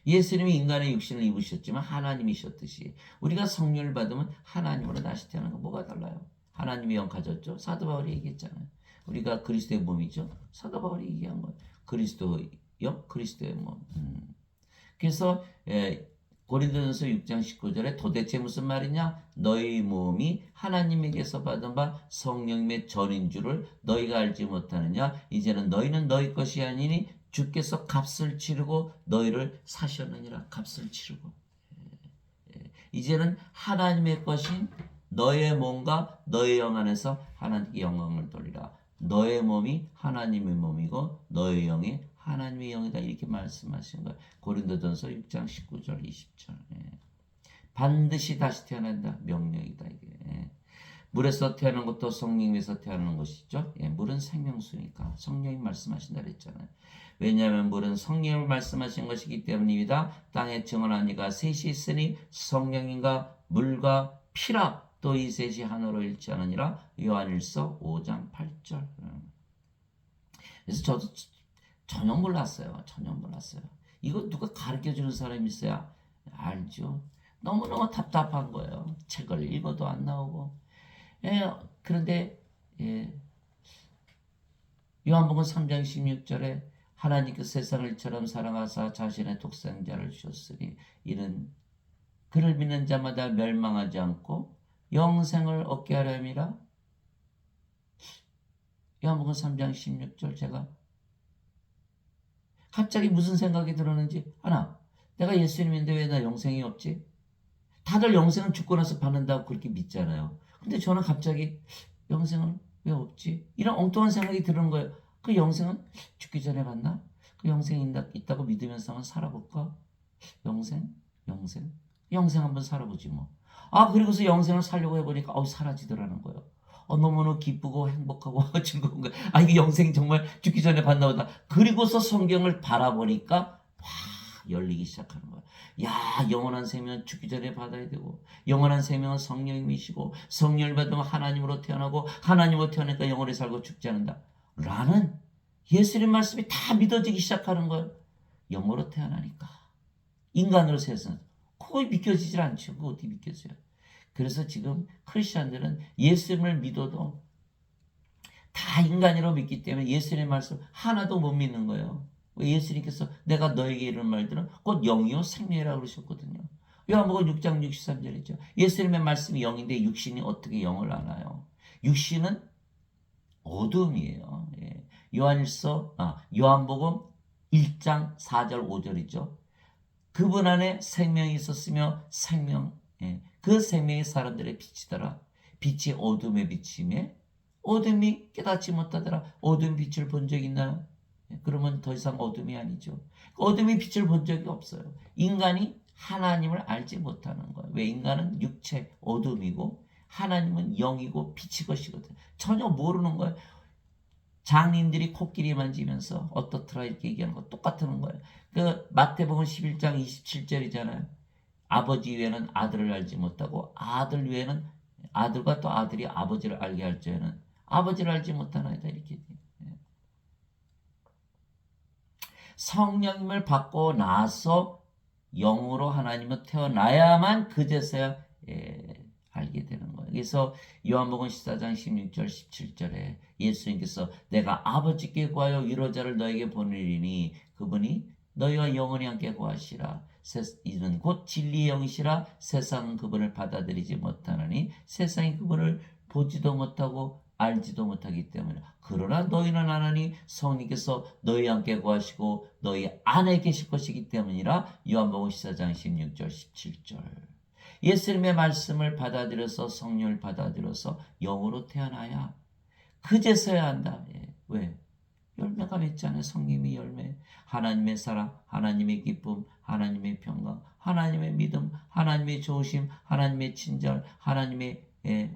예수님이 인간의 육신을 입으셨지만 하나님이셨듯이 우리가 성령을 받으면 하나님으로 다시 태어나는 거 뭐가 달라요? 하나님이 영 가졌죠. 사도 바울이 얘기했잖아요. 우리가 그리스도의 몸이죠. 사도 바울이 얘기한 거예요. 그리스도의 영, 그리스도의 몸. 그래서 고린도전서 6장 19절에 도대체 무슨 말이냐? 너희 몸이 하나님에게서 받은 바 성령님의 전인 줄을 너희가 알지 못하느냐? 이제는 너희는 너희 것이 아니니 주께서 값을 치르고 너희를 사셨느니라. 값을 치르고. 이제는 하나님의 것인 너의 몸과 너의 영 안에서 하나님께 영광을 돌리라. 너의 몸이 하나님의 몸이고 너의 영이 하나님의 영이다. 이렇게 말씀하신 거예요. 고린도전서 6장 19절 20절. 반드시 다시 태어난다. 명령이다. 이게. 물에서 태어난 것도 성령에서 태어나는 것이죠. 물은 생명수니까 성령이 말씀하신다 그랬잖아요. 왜냐하면 물은 성령을 말씀하신 것이기 때문입니다. 땅에 증언한 이가 셋이 있으니 성령인가 물과 피라. 또 이 셋이 하나로 일치하느니라. 요한일서 5장 8절. 그래서 저도 전혀 몰랐어요. 이거 누가 가르쳐주는 사람이 있어야 알죠. 너무너무 답답한 거예요. 책을 읽어도 안 나오고. 그런데 요한복음 3장 16절에 하나님께서 세상을 이처럼 사랑하사 자신의 독생자를 주셨으니 이는 그를 믿는 자마다 멸망하지 않고 영생을 얻게 하려 함이라. 요한복음 3장 16절 제가 갑자기 무슨 생각이 들었는지 하나, 내가 예수님인데 왜 나 영생이 없지? 다들 영생은 죽고 나서 받는다고 그렇게 믿잖아요. 근데 저는 갑자기 영생은 왜 없지? 이런 엉뚱한 생각이 드는 거예요. 그 영생은 죽기 전에 받나? 그 영생이 있다고 믿으면서 한번 살아볼까? 영생 한번 살아보지 뭐. 그리고서 영생을 살려고 해보니까 사라지더라는 거예요. 너무너무 기쁘고 행복하고 즐거운 거예요. 이게 영생이 정말 죽기 전에 받나 보다. 그리고서 성경을 바라보니까 열리기 시작하는 거예요. 영원한 생명은 죽기 전에 받아야 되고 영원한 생명은 성령님이시고 성령을 받으면 하나님으로 태어나고 하나님으로 태어나니까 영원히 살고 죽지 않는다. 라는 예수님 말씀이 다 믿어지기 시작하는 거예요. 영으로 태어나니까. 인간으로 세상. 그거 믿겨지질 않죠. 그거 어떻게 믿겨져요? 그래서 지금 크리스천들은 예수님을 믿어도 다 인간으로 믿기 때문에 예수님의 말씀 하나도 못 믿는 거예요. 예수님께서 내가 너에게 이런 말들은 곧 영이요 생명이라고 그러셨거든요. 요한복음 6장 63절이죠. 예수님의 말씀이 영인데 육신이 어떻게 영을 아나요? 육신은 어둠이에요. 요한복음 1장 4절 5절이죠. 그분 안에 생명이 있었으며 그 생명이 사람들의 빛이더라. 빛이 어둠에 비침에 어둠이 깨닫지 못하더라. 어둠 빛을 본 적 있나요? 그러면 더 이상 어둠이 아니죠. 어둠이 빛을 본 적이 없어요. 인간이 하나님을 알지 못하는 거예요. 왜? 인간은 육체 어둠이고 하나님은 영이고 빛이 것이거든요. 전혀 모르는 거예요. 장님들이 코끼리 만지면서 어떻더라 이렇게 얘기하는 거 똑같은 거예요. 그 마태복음 11장 27절이잖아요. 아버지 외에는 아들을 알지 못하고 아들 외에는 아들과 또 아들이 아버지를 알게 할 적에는 아버지를 알지 못하나이다 이렇게 돼요. 성령님을 받고 나서 영으로 하나님은 태어나야만 그제서야 알게 되는 거예요. 그래서 요한복음 14장 16절 17절에 예수님께서 내가 아버지께 구하여 위로자를 너에게 보내리니 그분이 너희와 영원히 함께 구하시라. 이는 곧 진리의 영이시라. 세상은 그분을 받아들이지 못하느니 세상이 그분을 보지도 못하고 알지도 못하기 때문에. 그러나 너희는 아나니 성령께서 너희와 함께 구하시고 너희 안에 계실 것이기 때문이라. 요한복음 14장 16절 17절. 예수님의 말씀을 받아들여서 성령을 받아들여서 영으로 태어나야 그제서야 한다. 예. 왜? 열매가 맺잖아요. 성령의 열매. 하나님의 사랑, 하나님의 기쁨, 하나님의 평강, 하나님의 믿음, 하나님의 조심, 하나님의 친절, 하나님의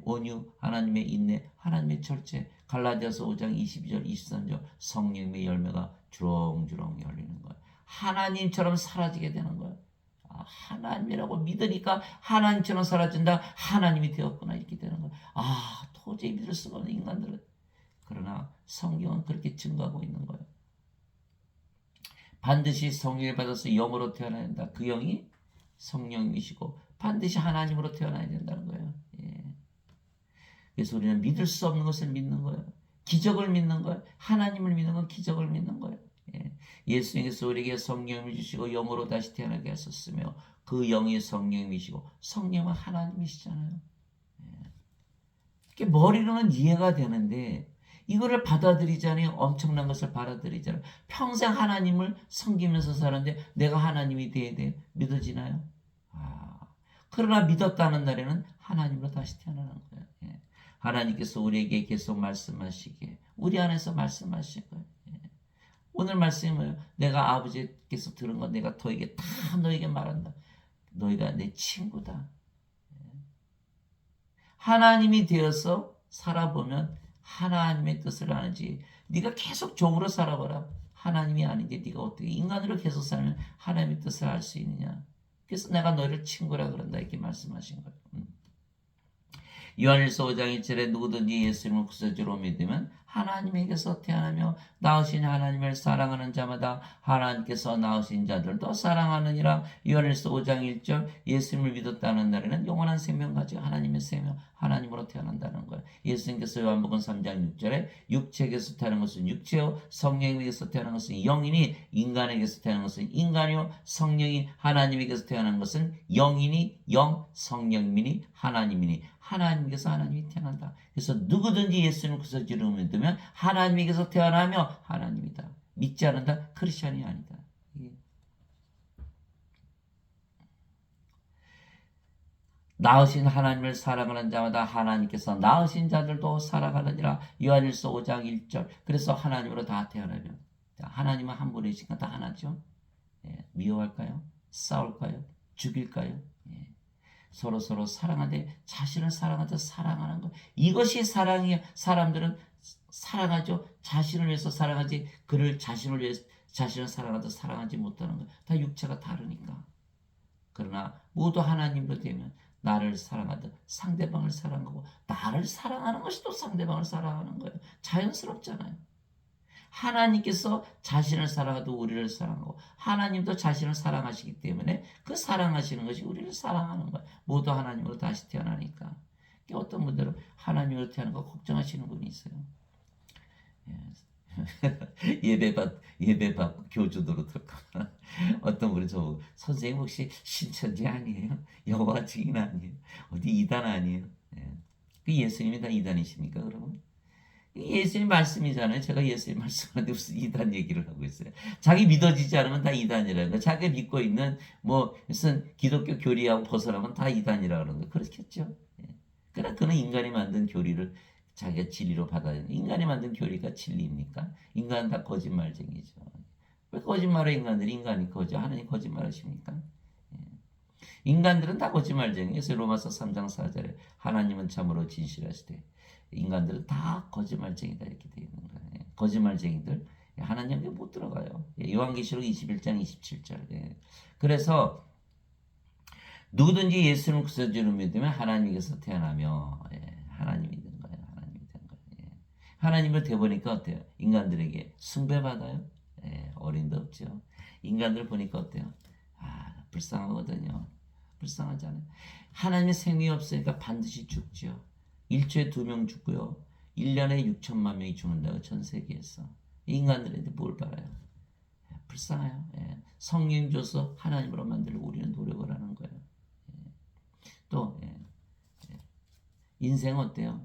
온유, 하나님의 인내, 하나님의 절제. 갈라디아서 5장 22절 23절 성령의 열매가 주렁주렁 열리는 거예요. 하나님처럼 사라지게 되는 거예요. 하나님이라고 믿으니까 하나님처럼 사라진다. 하나님이 되었구나 이렇게 되는 거예요. 도저히 믿을 수가 없는 인간들은. 그러나 성경은 그렇게 증거하고 있는 거예요. 반드시 성령을 받아서 영으로 태어나야 된다. 그 영이 성령이시고 반드시 하나님으로 태어나야 된다는 거예요. 예. 그래서 우리는 믿을 수 없는 것을 믿는 거예요. 기적을 믿는 거예요. 하나님을 믿는 건 기적을 믿는 거예요. 예. 예수님께서 우리에게 성령을 주시고 영으로 다시 태어나게 하셨으며 그 영이 성령이시고 성령은 하나님이시잖아요. 예. 머리로는 이해가 되는데 이거를 받아들이자니 엄청난 것을 받아들이잖아요. 평생 하나님을 섬기면서 사는데 내가 하나님이 돼야 돼. 믿어지나요? 그러나 믿었다는 날에는 하나님으로 다시 태어나는 거예요. 예. 하나님께서 우리에게 계속 말씀하시기에 우리 안에서 말씀하실 거예요. 예. 오늘 말씀이 뭐예요? 내가 아버지께서 들은 건 내가 너에게 다 너에게 말한다. 너희가 내 친구다. 예. 하나님이 되어서 살아보면 하나님의 뜻을 아는지 네가 계속 종으로 살아봐라. 하나님이 아닌데 네가 어떻게 인간으로 계속 살면 하나님의 뜻을 알 수 있느냐. 그래서 내가 너를 친구라 그런다 이렇게 말씀하신 거예요. 요한일서 5장 1절에 누구든지 예수님을 구세주로 믿으면 하나님에게서 태어나며 낳으신 하나님을 사랑하는 자마다 하나님께서 낳으신 자들도 사랑하느니라. 요한일서 5장 1절 예수님을 믿었다는 날에는 영원한 생명 가지고 하나님의 생명 하나님으로 태어난다는 거예요. 예수님께서 요한복음 3장 6절에 육체에게서 태어난 것은 육체요 성령에게서 태어난 것은 영이니 인간에게서 태어난 것은 인간이요 성령이 하나님에게서 태어난 것은 영이니 영 성령이니 하나님이니 하나님께서 하나님이 태어난다. 그래서 누구든지 예수님을 구세주로 믿으면 하나님에게서 태어나며 하나님이다. 믿지 않는다. 크리스천이 아니다. 낳으신 하나님을 사랑하는 자마다 하나님께서 낳으신 자들도 사랑하느니라. 요한일서 5장 1절. 그래서 하나님으로 다 태어나면 하나님은 한 분이시니까 다 하나죠. 예, 미워할까요? 싸울까요? 죽일까요? 예. 서로 사랑하되 자신을 사랑하듯 사랑하는 것. 이것이 사랑이에요. 사람들은 사랑하죠. 자신을 위해서 사랑하지 그를 자신을 위해서 자신을 사랑하듯 사랑하지 못하는 것. 다 육체가 다르니까. 그러나 모두 하나님으로 되면 나를 사랑하듯 상대방을 사랑하고 나를 사랑하는 것이 또 상대방을 사랑하는 거예요. 자연스럽잖아요. 하나님께서 자신을 사랑하듯 우리를 사랑하고 하나님도 자신을 사랑하시기 때문에 그 사랑하시는 것이 우리를 사랑하는 거예요. 모두 하나님으로 다시 태어나니까. 어떤 분들은 하나님으로 태어나는 거 걱정하시는 분이 있어요. 예배받고 교주도로 들었거나 어떤 분이 저보고 선생님 혹시 신천지 아니에요? 여호와 증인 아니에요? 어디 이단 아니에요? 그 예수님이 다 이단이십니까 그러면? 예수님 말씀이잖아요. 제가 예수님 말씀하는데 무슨 이단 얘기를 하고 있어요. 자기 믿어지지 않으면 다 이단이라는 거. 자기 믿고 있는 무슨 기독교 교리하고 벗어나면 다 이단이라고 그러는 거. 그렇겠죠. 그러나 그는 인간이 만든 교리를 자기가 진리로 받아들이는 인간이 만든 교리가 진리입니까? 인간은 다 거짓말쟁이죠. 왜 거짓말해 인간들이 인간이 거짓 하나님 거짓말하십니까? 인간들은 다 거짓말쟁이. 그래서 로마서 3장 4절에 하나님은 참으로 진실하시되 인간들은 다 거짓말쟁이다 이렇게 되어 있는 거예요. 거짓말쟁이들 하나님께 못 들어가요. 요한계시록 21장 27절. 그래서 누구든지 예수님을 구세주로 믿으면 하나님께서 태어나며 하나님이 된 거예요. 하나님이 된 거예요. 하나님을 돼보니까 어때요? 인간들에게 숭배받아요? 어림도 없죠. 인간들 보니까 어때요? 불쌍하거든요. 불쌍하잖아요. 하나님의 생명이 없으니까 반드시 죽죠. 1초에 2명 죽고요. 1년에 6천만 명이 죽는다고 전 세계에서. 인간들한테 뭘 바라요? 불쌍해요. 성령 줘서 하나님으로 만들고 우리는 노력을 하는 거예요. 또 인생 어때요?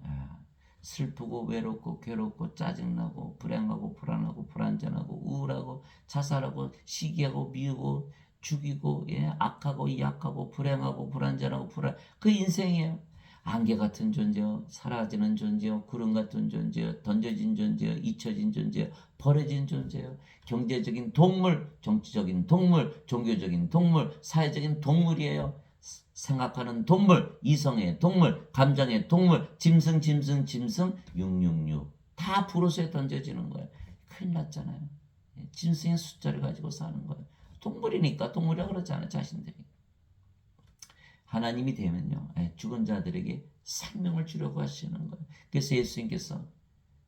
슬프고 외롭고 괴롭고 짜증나고 불행하고 불안하고 불안전하고 우울하고 자살하고 시기하고 미우고 죽이고, 예, 악하고 약하고 불행하고 불완전하고 그 인생이에요. 안개 같은 존재요, 사라지는 존재요, 구름 같은 존재요, 던져진 존재요, 잊혀진 존재요, 버려진 존재요. 경제적인 동물, 정치적인 동물, 종교적인 동물, 사회적인 동물이에요. 생각하는 동물, 이성의 동물, 감정의 동물, 짐승, 짐승, 짐승, 666. 다 불호수에 던져지는 거예요. 큰일 났잖아요. 짐승의 숫자를 가지고 사는 거예요. 동물이니까 동물이라고 그러잖아요, 자신들이. 하나님이 되면요, 죽은 자들에게 생명을 주려고 하시는 거예요. 그래서 예수님께서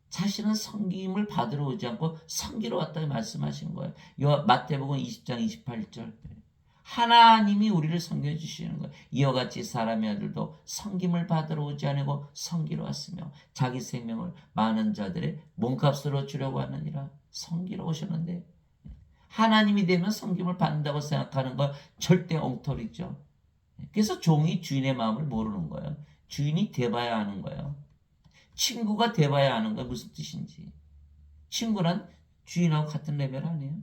자신은 섬김을 받으러 오지 않고 섬기러 왔다고 말씀하신 거예요. 마태복음 20장 28절. 하나님이 우리를 섬겨 주시는 거예요. 이와 같이 사람의 아들도 섬김을 받으러 오지 않고 섬기러 왔으며 자기 생명을 많은 자들의 몸값으로 주려고 하느니라. 섬기러 오셨는데 하나님이 되면 섬김을 받는다고 생각하는 건 절대 엉터리죠. 그래서 종이 주인의 마음을 모르는 거예요. 주인이 돼봐야 하는 거예요. 친구가 돼봐야 하는 거예요. 무슨 뜻인지. 친구란 주인하고 같은 레벨 아니에요.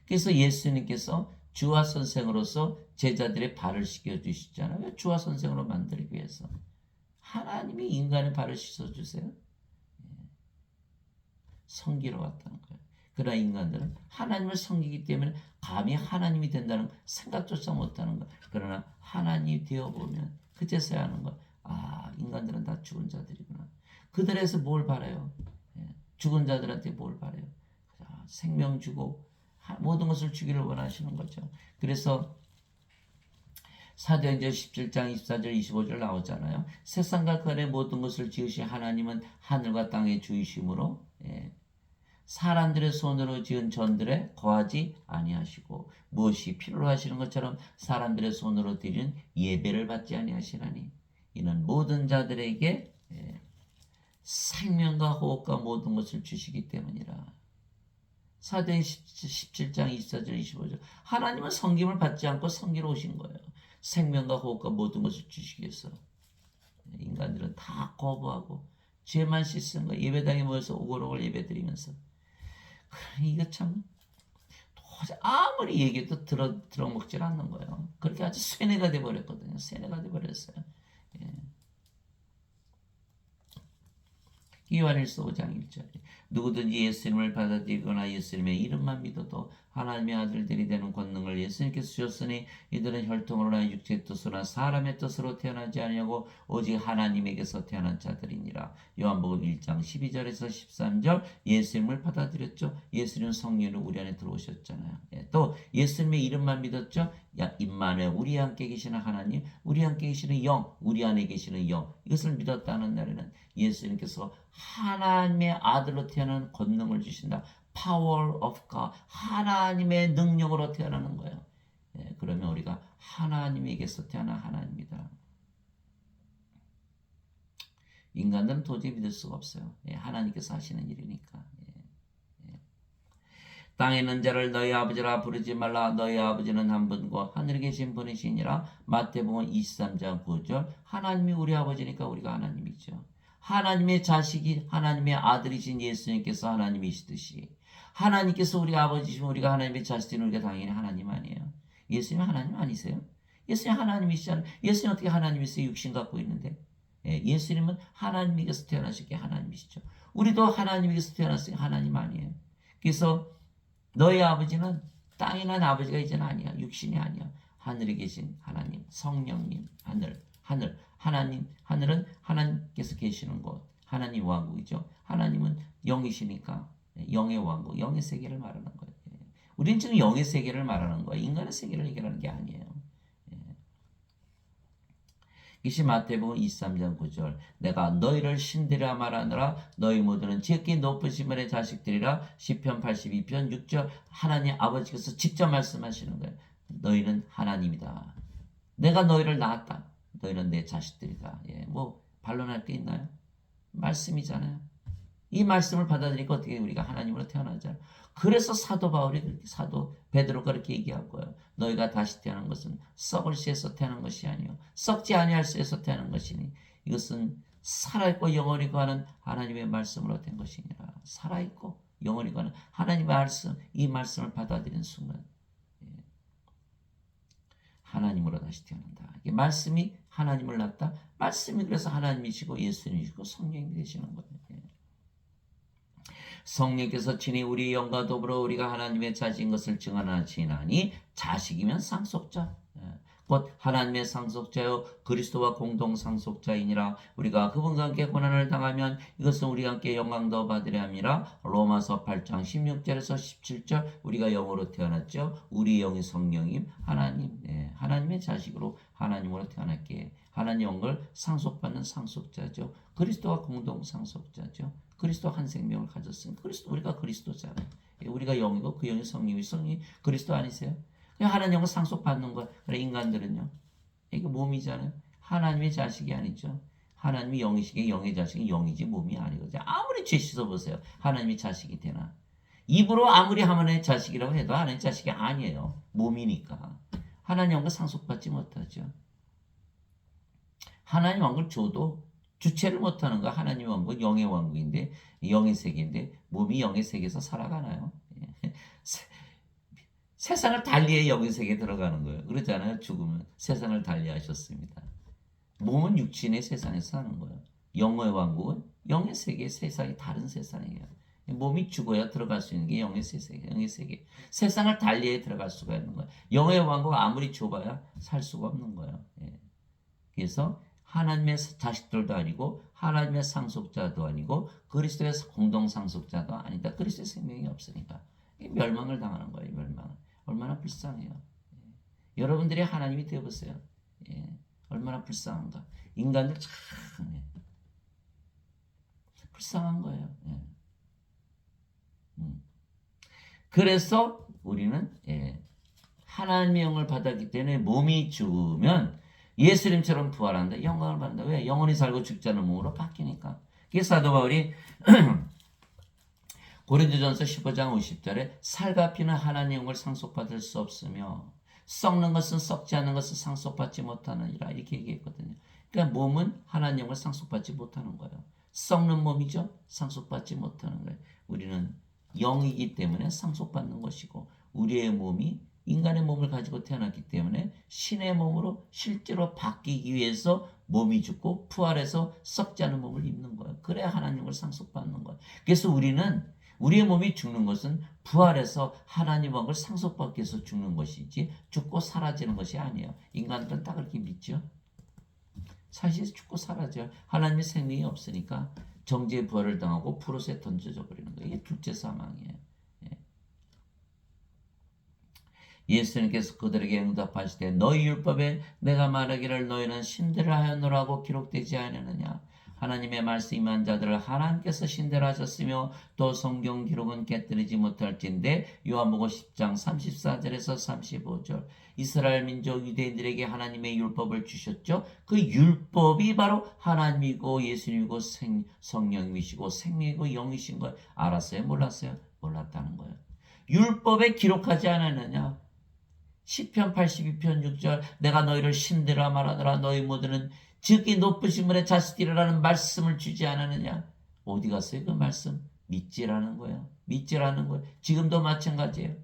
그래서 예수님께서 주와 선생으로서 제자들의 발을 씻겨주시잖아요. 왜 주와 선생으로 만들기 위해서. 하나님이 인간의 발을 씻어주세요. 섬기러 왔다는 거예요. 그러나 인간들은 하나님을 섬기기 때문에 감히 하나님이 된다는 생각조차 못하는 거예요. 그러나 하나님이 되어보면 그제서야 하는 거예요. 아, 인간들은 다 죽은 자들이구나. 그들에서 뭘 바라요? 죽은 자들한테 뭘 바라요? 생명 주고 모든 것을 주기를 원하시는 거죠. 그래서 사도행전 17장 24절 25절 나오잖아요. 세상과 그 안의 모든 것을 지으신 하나님은 하늘과 땅의 주이심으로 사람들의 손으로 지은 전들에 거하지 아니하시고 무엇이 필요로 하시는 것처럼 사람들의 손으로 드린 예배를 받지 아니하시나니 이는 모든 자들에게 생명과 호흡과 모든 것을 주시기 때문이라. 사도행 17장 24절 25절. 하나님은 섬김을 받지 않고 섬기러 오신 거예요. 생명과 호흡과 모든 것을 주시기 위해서. 인간들은 다 거부하고 죄만 씻은 거예요. 예배당에 모여서 오글오글 예배드리면서. 이거 참 아무리 얘기해도 들어먹질 않는 거예요. 그렇게 아주 쇠뇌가 돼버렸거든요. 쇠뇌가 돼버렸어요. 요한일서 5장 1절. 누구든지 예수님을 받아들이거나 예수님의 이름만 믿어도 하나님의 아들들이 되는 권능을 예수님께서 주셨으니 이들은 혈통으로나 육체의 뜻으로나 사람의 뜻으로 태어나지 아니하고 오직 하나님에게서 태어난 자들이니라. 요한복음 1장 12절에서 13절 예수님을 받아들였죠. 예수님은 성령으로 우리 안에 들어오셨잖아요. 또 예수님의 이름만 믿었죠. 임마누엘 우리 함께 계시는 하나님, 우리 함께 계시는 영, 우리 안에 계시는 영, 이것을 믿었다는 날에는 예수님께서 하나님의 아들로 태어나는 권능을 주신다. Power of God. 하나님의 능력으로 태어나는 거예요. 그러면 우리가 하나님에게서 태어난 하나님이다. 인간들은 도저히 믿을 수가 없어요. 하나님께서 하시는 일이니까. 땅에 있는 자를 너희 아버지라 부르지 말라. 너희 아버지는 한 분과 하늘에 계신 분이시니라. 마태복음 23장 9절. 하나님이 우리 아버지니까 우리가 하나님이죠. 하나님의 자식이 하나님의 아들이신 예수님께서 하나님이시듯이 하나님께서 우리 아버지시면 우리가 하나님의 자식이면 우리가 당연히 하나님 아니에요. 예수님 하나님 아니세요? 예수님 하나님이시잖아요. 예수님 어떻게 하나님이세요? 육신 갖고 있는데. 예수님은 하나님에게서 태어나셨기에 하나님이시죠. 우리도 하나님에게서 태어났으니 하나님 아니에요. 그래서 너희 아버지는 땅에 난 아버지가 이제는 아니야. 육신이 아니야. 하늘에 계신 하나님, 성령님, 하나님, 하늘은 하나님께서 계시는 곳, 하나님 왕국이죠. 하나님은 영이시니까 영의 왕국, 영의 세계를 말하는 거예요. 우리는 지금 영의 세계를 말하는 거예요. 인간의 세계를 얘기하는 게 아니에요. 이시 마태복음 23장 9절. 내가 너희를 신들이라 말하느라 너희 모두는 지극히 높으신 분의 자식들이라. 시편 82편 6절. 하나님 아버지께서 직접 말씀하시는 거예요. 너희는 하나님이다. 내가 너희를 낳았다. 너희는 내 자식들이다. 뭐 반론할 게 있나요? 말씀이잖아요. 이 말씀을 받아들이니까 어떻게 우리가 하나님으로 태어나잖아요. 그래서 사도 바울이 사도 베드로가 그렇게 얘기한 거예요. 너희가 다시 태어난 것은 썩을 씨에서 태어난 것이 아니요 썩지 아니할 씨에서 태어난 것이니 이것은 살아있고 영원히 거하는 하나님의 말씀으로 된 것이니라. 살아있고 영원히 가는 하나님의 말씀, 이 말씀을 받아들이는 순간 하나님으로 다시 태어난다. 이게 말씀이 하나님을 낳다. 말씀이 그래서 하나님이시고 예수님이시고 성령이 되시는 거예요. 성령께서 친히 우리 영과 더불어 우리가 하나님의 자식인 것을 증언하시나니 자식이면 상속자 곧 하나님의 상속자요 그리스도와 공동 상속자이니라. 우리가 그분과 함께 고난을 당하면 이것은 우리와 함께 영광도 받으려 함이라. 로마서 8장 16절에서 17절 우리가 영으로 태어났죠. 우리 영이 성령임 하나님 하나님의 자식으로 하나님으로 태어났기에 하나님 영을 상속받는 상속자죠. 그리스도와 공동 상속자죠. 그리스도 한 생명을 가졌으니 그리스도 우리가 그리스도잖아요. 우리가 영이고 그 영이 성령이 그리스도 아니세요? 하나님 영을 상속받는 거야. 그래 인간들은요. 이게 몸이잖아요. 하나님의 자식이 아니죠. 하나님이 영이시기에 영의 자식이 영이지 몸이 아니거든요. 아무리 죄 씻어보세요. 하나님이 자식이 되나. 입으로 아무리 하나님의 자식이라고 해도 하나님의 자식이 아니에요. 몸이니까. 하나님 영을 상속받지 못하죠. 하나님 왕국을 줘도 주체를 못하는 거 하나님 왕국 영의 왕국인데 영의 세계인데 몸이 영의 세계에서 살아가나요? 세상을 달리해 영의 세계에 들어가는 거예요. 그러잖아요. 죽으면 세상을 달리하셨습니다. 몸은 육신의 세상에서 사는 거예요. 영의 왕국은 영의 세계, 세상이 다른 세상이에요. 몸이 죽어야 들어갈 수 있는 게 영의 세계, 영의 세계. 세상을 달리해 들어갈 수가 있는 거예요. 영의 왕국 아무리 좁아야 살 수가 없는 거예요. 그래서 하나님의 자식들도 아니고 하나님의 상속자도 아니고 그리스도의 공동 상속자도 아니다. 그리스도의 생명이 없으니까 멸망을 당하는 거예요. 멸망을. 얼마나 불쌍해요. 여러분들이 하나님이 되어보세요. 얼마나 불쌍한가. 인간들 참 불쌍한 거예요. 그래서 우리는 하나님의 영을 받았기 때문에 몸이 죽으면 예수님처럼 부활한다. 영광을 받는다. 왜? 영원히 살고 죽지 않은 몸으로 바뀌니까. 그래서 사도 바울이 고린도전서 15장 50절에 살과 피는 하나님의 영을 상속받을 수 없으며 썩는 것은 썩지 않는 것을 상속받지 못하느니라 이렇게 얘기했거든요. 그러니까 몸은 하나님의 영을 상속받지 못하는 거예요. 썩는 몸이죠. 상속받지 못하는 거예요. 우리는 영이기 때문에 상속받는 것이고 우리의 몸이 인간의 몸을 가지고 태어났기 때문에 신의 몸으로 실제로 바뀌기 위해서 몸이 죽고 부활해서 썩지 않은 몸을 입는 거예요. 그래야 하나님을 상속받는 거예요. 그래서 우리는 우리의 몸이 죽는 것은 부활해서 하나님 왕을 상속받기 위해서 죽는 것이지 죽고 사라지는 것이 아니에요. 인간들은 다 그렇게 믿죠. 사실 죽고 사라져요. 하나님의 생명이 없으니까 정죄의 부활을 당하고 프로스에 던져져 버리는 거예요. 이게 둘째 사망이에요. 예수님께서 그들에게 응답하시되 너희 율법에 내가 말하기를 너희는 신들을 하였노라고 기록되지 않느냐. 하나님의 말씀 임한 자들을 하나님께서 신대로 하셨으며 또 성경 기록은 깨뜨리지 못할진대. 요한복음 10장 34절에서 35절 이스라엘 민족 유대인들에게 하나님의 율법을 주셨죠. 그 율법이 바로 하나님이고 예수님이고 성령이시고 생명이고 영이신 걸 알았어요? 몰랐어요? 몰랐다는 거예요. 율법에 기록하지 않았느냐. 시편 82편 6절 내가 너희를 신대라 말하더라. 너희 모두는 지극히 높으신 분의 자식들이라는 말씀을 주지 않았느냐. 어디 갔어요 그 말씀? 믿지라는 거예요. 믿지라는 거예요. 지금도 마찬가지예요.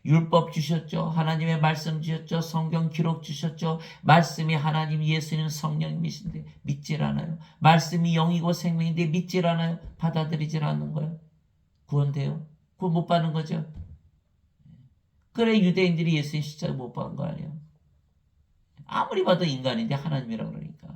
율법 주셨죠. 하나님의 말씀 주셨죠. 성경 기록 주셨죠. 말씀이 하나님 예수님 성령님이신데 믿질 않아요. 말씀이 영이고 생명인데 믿질 않아요. 받아들이질 않는 거예요. 구원돼요? 구원 못 받는 거죠. 그래 유대인들이 예수님 십자가 못 박은 거 아니에요. 아무리 봐도 인간인데 하나님이라고 그러니까.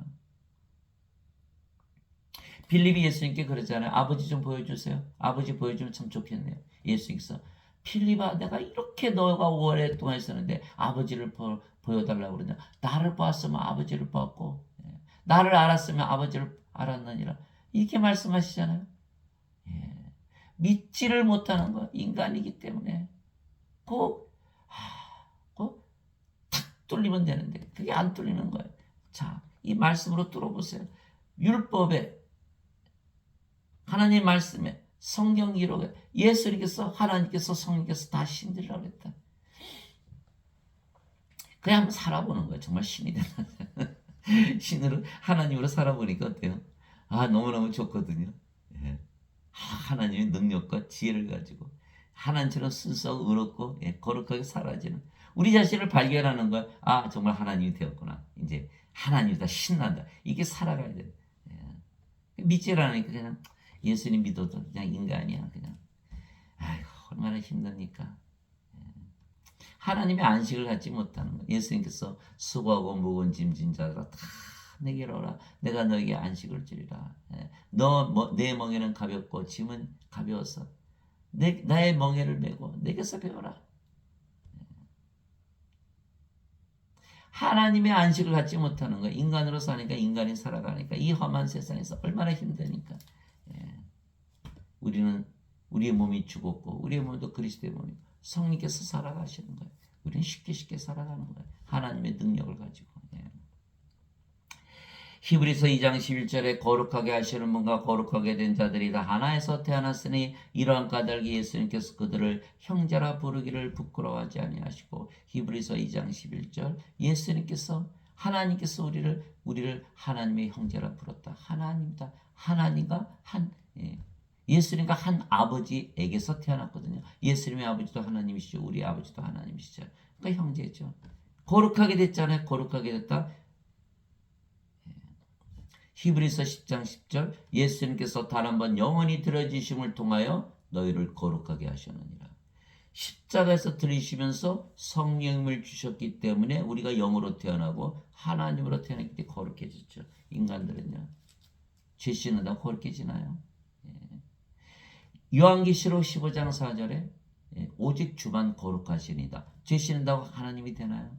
빌립이 예수님께 그러잖아요. 아버지 좀 보여주세요. 아버지 보여주면 참 좋겠네요. 예수님께서 필립아 내가 이렇게 너가 오랫동안 있었는데 아버지를 보여달라고 그러냐. 나를 보았으면 아버지를 보았고 나를 알았으면 아버지를 알았느니라. 이렇게 말씀하시잖아요. 믿지를 못하는 거 인간이기 때문에 탁 뚫리면 되는데 그게 안 뚫리는 거예요. 자, 이 말씀으로 뚫어보세요. 율법에 하나님 말씀에 성경 기록에 예수님께서 하나님께서 성령께서 다 신들이라고 했다. 그냥 한번 살아보는 거예요. 정말 신이 되나 신으로 하나님으로 살아보니까 어때요? 아 너무너무 좋거든요. 하나님의 능력과 지혜를 가지고 하나님처럼 순수하고 의롭고 거룩하게 살아지는 우리 자신을 발견하는 거야. 아, 정말 하나님이 되었구나. 이제 하나님이다, 신난다. 이게 살아가야 돼. 믿질 않으니까 그냥 예수님 믿어도 그냥 인간이야. 그냥 아이고 얼마나 힘드니까. 하나님의 안식을 갖지 못하는 거예요. 예수님께서 수고하고 무거운 짐진 자들아 다 내게로 오라. 내가 너에게 안식을 주리라. 내 멍에는 가볍고 짐은 가벼워서 나의 멍에를 메고 내게서 배워라. 하나님의 안식을 갖지 못하는 거예요. 인간으로 사니까 인간이 살아가니까 이 험한 세상에서 얼마나 힘드니까. 우리는 우리의 몸이 죽었고 우리의 몸도 그리스도의 몸이고 성령께서 살아가시는 거예요. 우리는 쉽게 살아가는 거예요. 하나님의 능력을 가지고. 히브리서 2장 11절에 거룩하게 하시는 분과 거룩하게 된 자들이 다 하나에서 태어났으니 이러한 까닭에 예수님께서 그들을 형제라 부르기를 부끄러워하지 아니하시고 히브리서 2장 11절 예수님께서 하나님께서 우리를 하나님의 형제라 부렀다. 하나님이다. 하나님과 예수님과 한 아버지에게서 태어났거든요. 예수님의 아버지도 하나님이시죠. 우리 아버지도 하나님이시죠. 그러니까 형제죠. 거룩하게 됐잖아요. 거룩하게 됐다. 히브리서 10장 10절 예수님께서 단 한 번 영원히 들어지심을 통하여 너희를 거룩하게 하셨느니라. 십자가에서 들이시면서 성령을 주셨기 때문에 우리가 영으로 태어나고 하나님으로 태어났기 때문에 거룩해졌죠. 인간들은요. 죄 씻는다고 거룩해지나요? 요한계시록 15장 4절에 오직 주만 거룩하시니다. 죄 씻는다고 하나님이 되나요?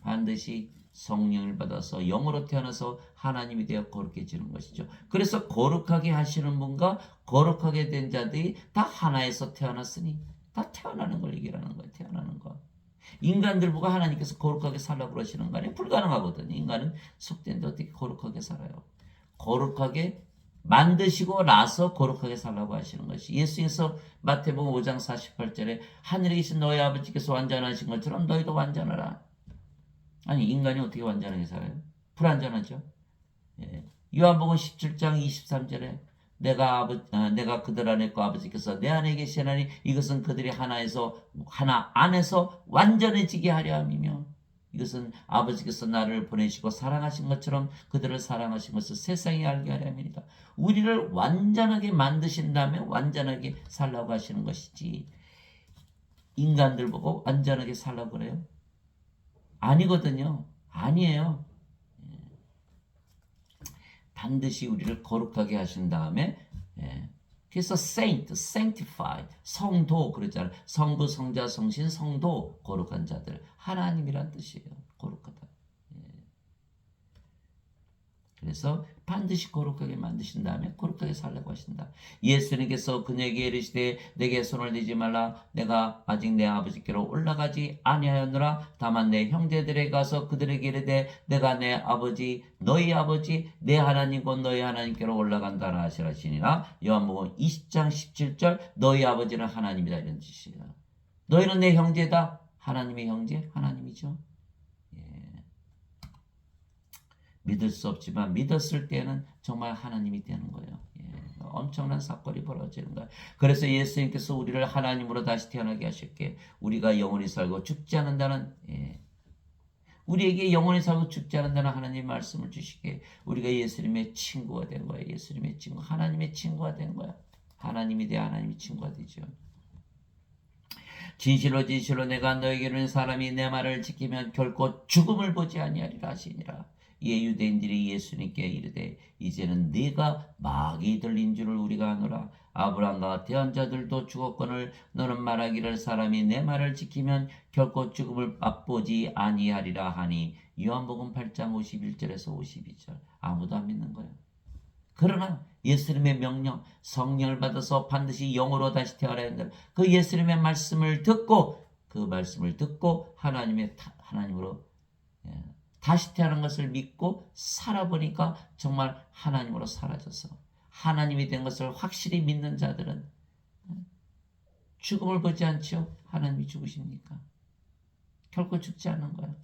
반드시 성령을 받아서 영으로 태어나서 하나님이 되어 거룩해지는 것이죠. 그래서 거룩하게 하시는 분과 거룩하게 된 자들이 다 하나에서 태어났으니 다 태어나는 걸 얘기하는 거예요. 태어나는 거. 인간들 보고 하나님께서 거룩하게 살라고 그러시는 거 아니에요? 불가능하거든요. 인간은 속된데 어떻게 거룩하게 살아요? 거룩하게 만드시고 나서 거룩하게 살라고 하시는 것이 예수님께서 마태복음 5장 48절에 하늘에 계신 너희 아버지께서 완전하신 것처럼 너희도 완전하라. 아니 인간이 어떻게 완전하게 살아요? 불완전하죠. 요한복음 17장 23절에 내가 그들 안에 있고 아버지께서 내 안에 계시나니 이것은 그들이 하나 안에서 완전해지게 하려 함이며 이것은 아버지께서 나를 보내시고 사랑하신 것처럼 그들을 사랑하신 것을 세상에 알게 하려 함이니라. 우리를 완전하게 만드신 다음에 완전하게 살라고 하시는 것이지 인간들 보고 완전하게 살라고 그래요? 아니거든요. 아니에요. 반드시 우리를 거룩하게 하신 다음에 그래서 sanctify, 성도 그랬잖아요. 성부, 성자, 성신, 성도 거룩한 자들 하나님이란 뜻이에요. 거룩하다. 그래서 반드시 거룩하게 만드신 다음에 거룩하게 살라고 하신다. 예수님께서 그에게 이르시되 내게 손을 대지 말라. 내가 아직 내 아버지께로 올라가지 아니하였노라. 다만 내 형제들에게 가서 그들에게 이르되 내가 내 아버지 너희 아버지 내 하나님 곧 너희 하나님께로 올라간다라 하시니라. 요한복음 20장 17절 너희 아버지는 하나님이다 이런 뜻이에요. 너희는 내 형제다. 하나님의 형제 하나님이죠. 믿을 수 없지만 믿었을 때는 정말 하나님이 되는 거예요. 엄청난 사건이 벌어지는 거예요. 그래서 예수님께서 우리를 하나님으로 다시 태어나게 하셨기에 우리가 영원히 살고 죽지 않는다는 우리에게 영원히 살고 죽지 않는다는 하나님의 말씀을 주시기에 우리가 예수님의 친구가 된 거예요. 예수님의 친구, 하나님의 친구가 된 거야. 하나님이 돼 하나님의 친구가 되죠. 진실로 내가 너에게 이르는 사람이 내 말을 지키면 결코 죽음을 보지 아니하리라 하시니라. 이에 유대인들이 예수님께 이르되 이제는 네가 마귀 들린 줄을 우리가 아노라. 아브라함과 대한 자들도 죽었거늘 너는 말하기를 사람이 내 말을 지키면 결코 죽음을 맛보지 아니하리라 하니. 요한복음 8장 51절에서 52절. 아무도 안 믿는 거예요. 그러나 예수님의 명령, 성령을 받아서 반드시 영으로 다시 태어나야 한다. 그 예수님의 말씀을 듣고 하나님으로 다시 태어난 것을 믿고 살아보니까 정말 하나님으로 사라져서 하나님이 된 것을 확실히 믿는 자들은 죽음을 보지 않죠. 하나님이 죽으십니까? 결코 죽지 않는 거예요.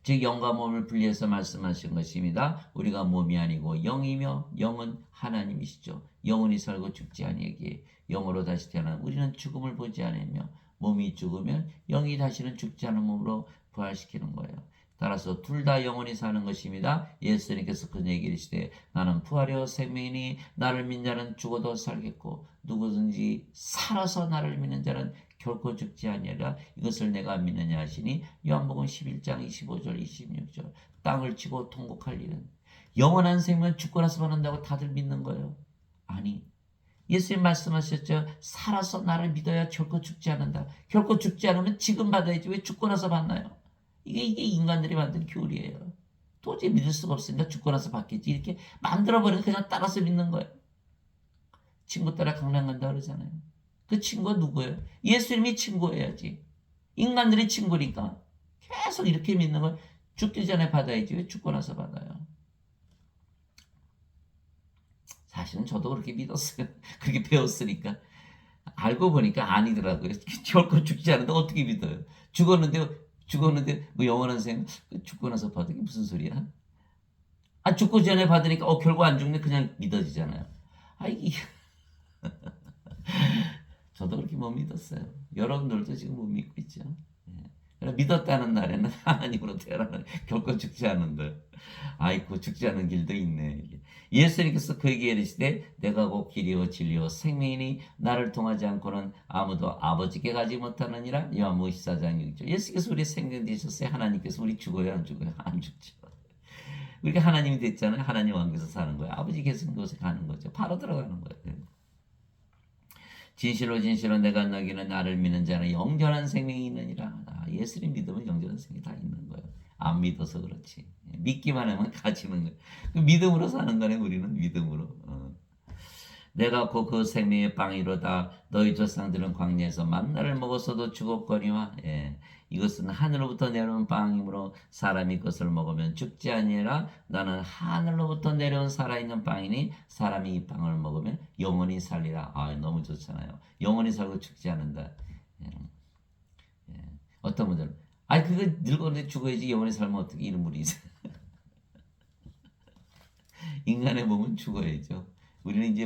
즉 영과 몸을 분리해서 말씀하신 것입니다. 우리가 몸이 아니고 영이며 영은 하나님이시죠. 영원히 살고 죽지 아니하기에 영으로 다시 태어난 우리는 죽음을 보지 않으며 몸이 죽으면 영이 다시는 죽지 않은 몸으로 부활시키는 거예요. 따라서 둘 다 영원히 사는 것입니다. 예수님께서 그 얘기를 시되 나는 부활이요 생명이니 나를 믿는 자는 죽어도 살겠고 누구든지 살아서 나를 믿는 자는 결코 죽지 아니하리라. 이것을 내가 믿느냐 하시니 요한복음 11장 25절 26절. 땅을 치고 통곡할 일은 영원한 생명 죽고 나서 받는다고 다들 믿는 거예요. 아니, 예수님 말씀하셨죠. 살아서 나를 믿어야 결코 죽지 않는다. 결코 죽지 않으면 지금 받아야지 왜 죽고 나서 받나요? 이게 인간들이 만든 교리예요. 도저히 믿을 수가 없으니까 죽고 나서 받겠지. 이렇게 만들어버려서 그냥 따라서 믿는 거예요. 친구 따라 강남 간다 그러잖아요. 그 친구가 누구예요? 예수님이 친구해야지. 인간들이 친구니까 계속 이렇게 믿는 걸 죽기 전에 받아야지 왜 죽고 나서 받아요? 사실은 저도 그렇게 믿었어요. 그렇게 배웠으니까. 알고 보니까 아니더라고요. 결코 죽지 않은데 어떻게 믿어요? 죽었는데 뭐 영원한 생명 죽고 나서 받은 게 무슨 소리야? 아, 죽고 전에 받으니까 결국 안 죽네 그냥 믿어지잖아요. 아, 이게 저도 그렇게 못 믿었어요. 여러분들도 지금 못 믿고 있죠. 예. 믿었다는 날에는 하나님으로 태어나는 결코 죽지 않는데, 아이고 죽지 않은 길도 있네. 예수님께서 그에게 이르시되 내가 곧 길이요 진리요 생명이니 나를 통하지 않고는 아무도 아버지께 가지 못하느니라. 요한복음 14장 6절. 예수께서 우리 생명 되셨어요. 하나님께서 우리 죽어요 안 죽어요? 안 죽죠. 우리가 하나님이 됐잖아요. 하나님 왕국에서 사는 거예요. 아버지 계신 곳에 가는 거죠. 바로 들어가는 거예요. 진실로 진실로 내가 너기는 나를 믿는 자는 영원한 생명이 있느니라. 예수님 믿으면 영원한 생명이 다 있는 거예요. 안 믿어서 그렇지. 믿기만 하면 가지는 거예요. 그 믿음으로 사는 거네. 우리는 믿음으로. 내가 곧 그 생명의 빵이로다. 너희 조상들은 광야에서 만나를 먹었어도 죽었거니와. 이것은 하늘로부터 내려온 빵이므로 사람이 그것을 먹으면 죽지 아니하라. 나는 하늘로부터 내려온 살아있는 빵이니 사람이 이 빵을 먹으면 영원히 살리라. 너무 좋잖아요. 영원히 살고 죽지 않는다. 어떤 분들은 그거 늙었는데 죽어야지 영원히 살면 어떻게 이런 분이 있어요. 인간의 몸은 죽어야죠. 우리는 이제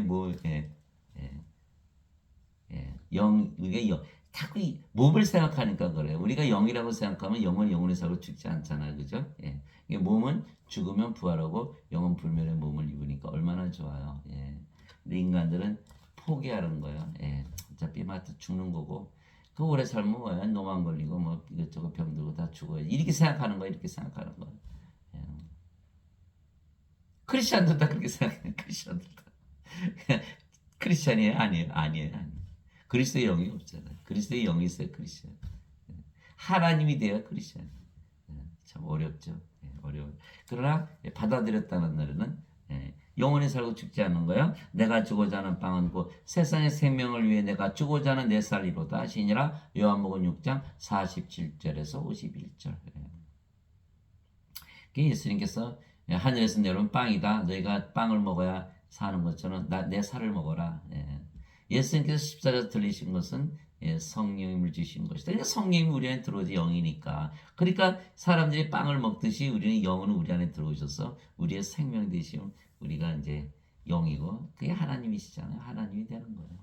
이게 자꾸 몸을 생각하니까 그래요. 우리가 영이라고 생각하면 영은 영원히 살고 죽지 않잖아요. 그죠? 몸은 죽으면 부활하고 영은 불멸의 몸을 입으니까 얼마나 좋아요. 근데 인간들은 포기하는 거예요. 어차피 죽는 거고. 그 오래 살면 뭐야? 노만 걸리고 뭐 이것저것 병들고 다 죽어야지. 이렇게 생각하는 거야. 이렇게 생각하는 거야. 크리스천들 다 그렇게 생각해요. 크리스천들 다. 크리스천이에요? 아니에요. 그리스도의 영이 없잖아요. 그리스도의 영이 있어요. 크리스천. 하나님이 돼야 크리스천. 참 어렵죠. 어려워요. 그러나 받아들였다는 날에는 영원히 살고 죽지 않는 거예요. 내가 주고자 하는 빵은 곧 세상의 생명을 위해 내가 주고자 하는 내 살이로다 하시니라. 요한복음 6장 47절에서 51절. 예수님께서 하늘에서 내려온 빵이다. 너희가 빵을 먹어야 사는 것처럼 내 살을 먹어라. 예수님께서 십자가에서 들리신 것은 성령님을 주신 것이다. 그러니까 성령님이 우리 안에 들어오지 영이니까. 그러니까 사람들이 빵을 먹듯이 우리는 영은 우리 안에 들어오셔서 우리의 생명 되시면 우리가 이제 영이고 그게 하나님이시잖아요. 하나님이 되는 거예요.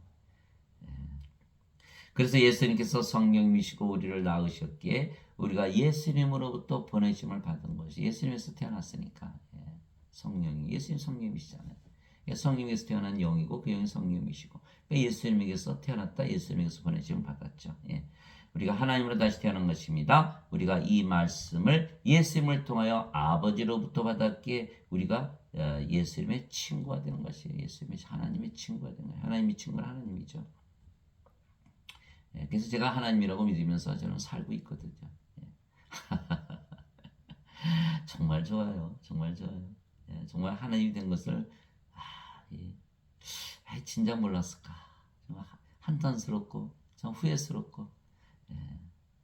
그래서 예수님께서 성령님이시고 우리를 낳으셨기에 우리가 예수님으로부터 보내심을 받은 것이 예수님에서 태어났으니까 성령이 예수님 성령이시잖아요. 성령에서 태어난 영이고 그 영이 성령이시고 예수님에게서 태어났다. 예수님에게서 보내심을 받았죠. 우리가 하나님으로 다시 태어난 것입니다. 우리가 이 말씀을 예수님을 통하여 아버지로부터 받았기에 우리가 예수님의 친구가 되는 것이에요. 예수님이 하나님의 친구가 되는 거예요. 하나님의 친구는 하나님이죠. 그래서 제가 하나님이라고 믿으면서 저는 살고 있거든요. 정말 좋아요. 정말 좋아요. 정말 하나님이 된 것을 진작 몰랐을까. 정말 한탄스럽고 참 후회스럽고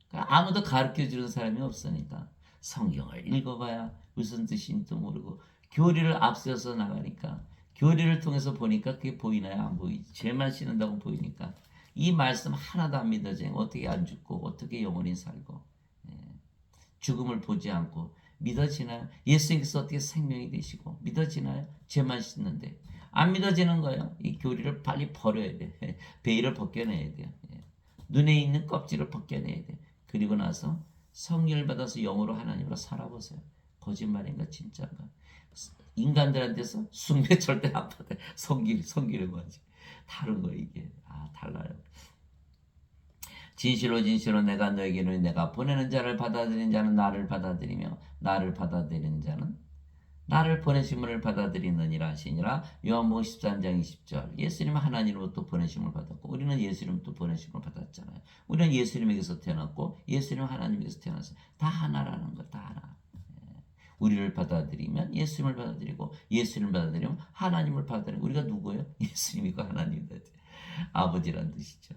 그러니까 아무도 가르쳐주는 사람이 없으니까 성경을 읽어봐야 무슨 뜻인지도 모르고 교리를 앞세워서 나가니까 교리를 통해서 보니까 그게 보이나요? 안 보이지. 죄만 씻는다고 보이니까 이 말씀 하나도 안 믿어져요. 어떻게 안 죽고 어떻게 영원히 살고 죽음을 보지 않고 믿어지나요? 예수님께서 어떻게 생명이 되시고 믿어지나요? 죄만 씻는데 안 믿어지는 거예요. 이 교리를 빨리 버려야 돼. 베일을 벗겨내야 돼요. 예. 눈에 있는 껍질을 벗겨내야 돼. 그리고 나서 성령을 받아서 영으로 하나님으로 살아보세요. 거짓말인가 진짜인가? 인간들한테서 숭배 절대 안 받아요. 성기를 뭐지? 다른 거 이게 달라요. 진실로 진실로 내가 너에게 이르노니 내가 보내는 자를 받아들인 자는 나를 받아들이며 나를 받아들이는 자는 나를 보내심을 받아들이느니라 하시니라. 요한복음 13장 20절. 예수님은 하나님으로부터 보내심을 받았고 우리는 예수님부터 보내심을 받았잖아요. 우리는 예수님에게서 태어났고 예수님은 하나님에게서 태어났어요. 다 하나라는 거, 다 하나. 우리를 받아들이면 예수님을 받아들이고 예수님을 받아들이면 하나님을 받아들이고 우리가 누구예요? 예수님이고 하나님이다. 아버지란 뜻이죠.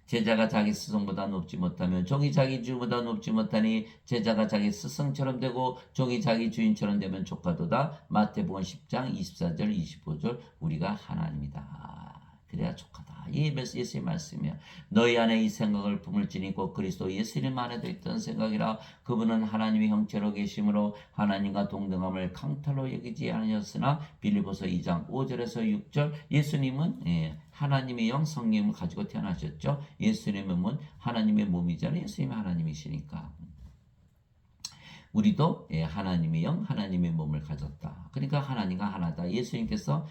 제자가 자기 스승보다 높지 못하면 종이 자기 주보다 높지 못하니 제자가 자기 스승처럼 되고 종이 자기 주인처럼 되면 조카도다. 마태복음 10장 24절 25절. 우리가 하나님이다. 그래야 조카다. 이 예수의 말씀이야. 너희 안에 이 생각을 품을지니 곧 그리스도 예수님 안에도 있던 생각이라. 그분은 하나님의 형체로 계심으로 하나님과 동등함을 강탈로 여기지 않으셨으나 빌립보서 2장 5절에서 6절. 예수님은 하나님의 영 성령을 가지고 태어나셨죠. 예수님은 하나님의 몸이잖아요. 예수님이 하나님이시니까. 우리도 하나님의 영, 하나님의 몸을 가졌다. 그러니까 하나님과 하나다. 예수님께서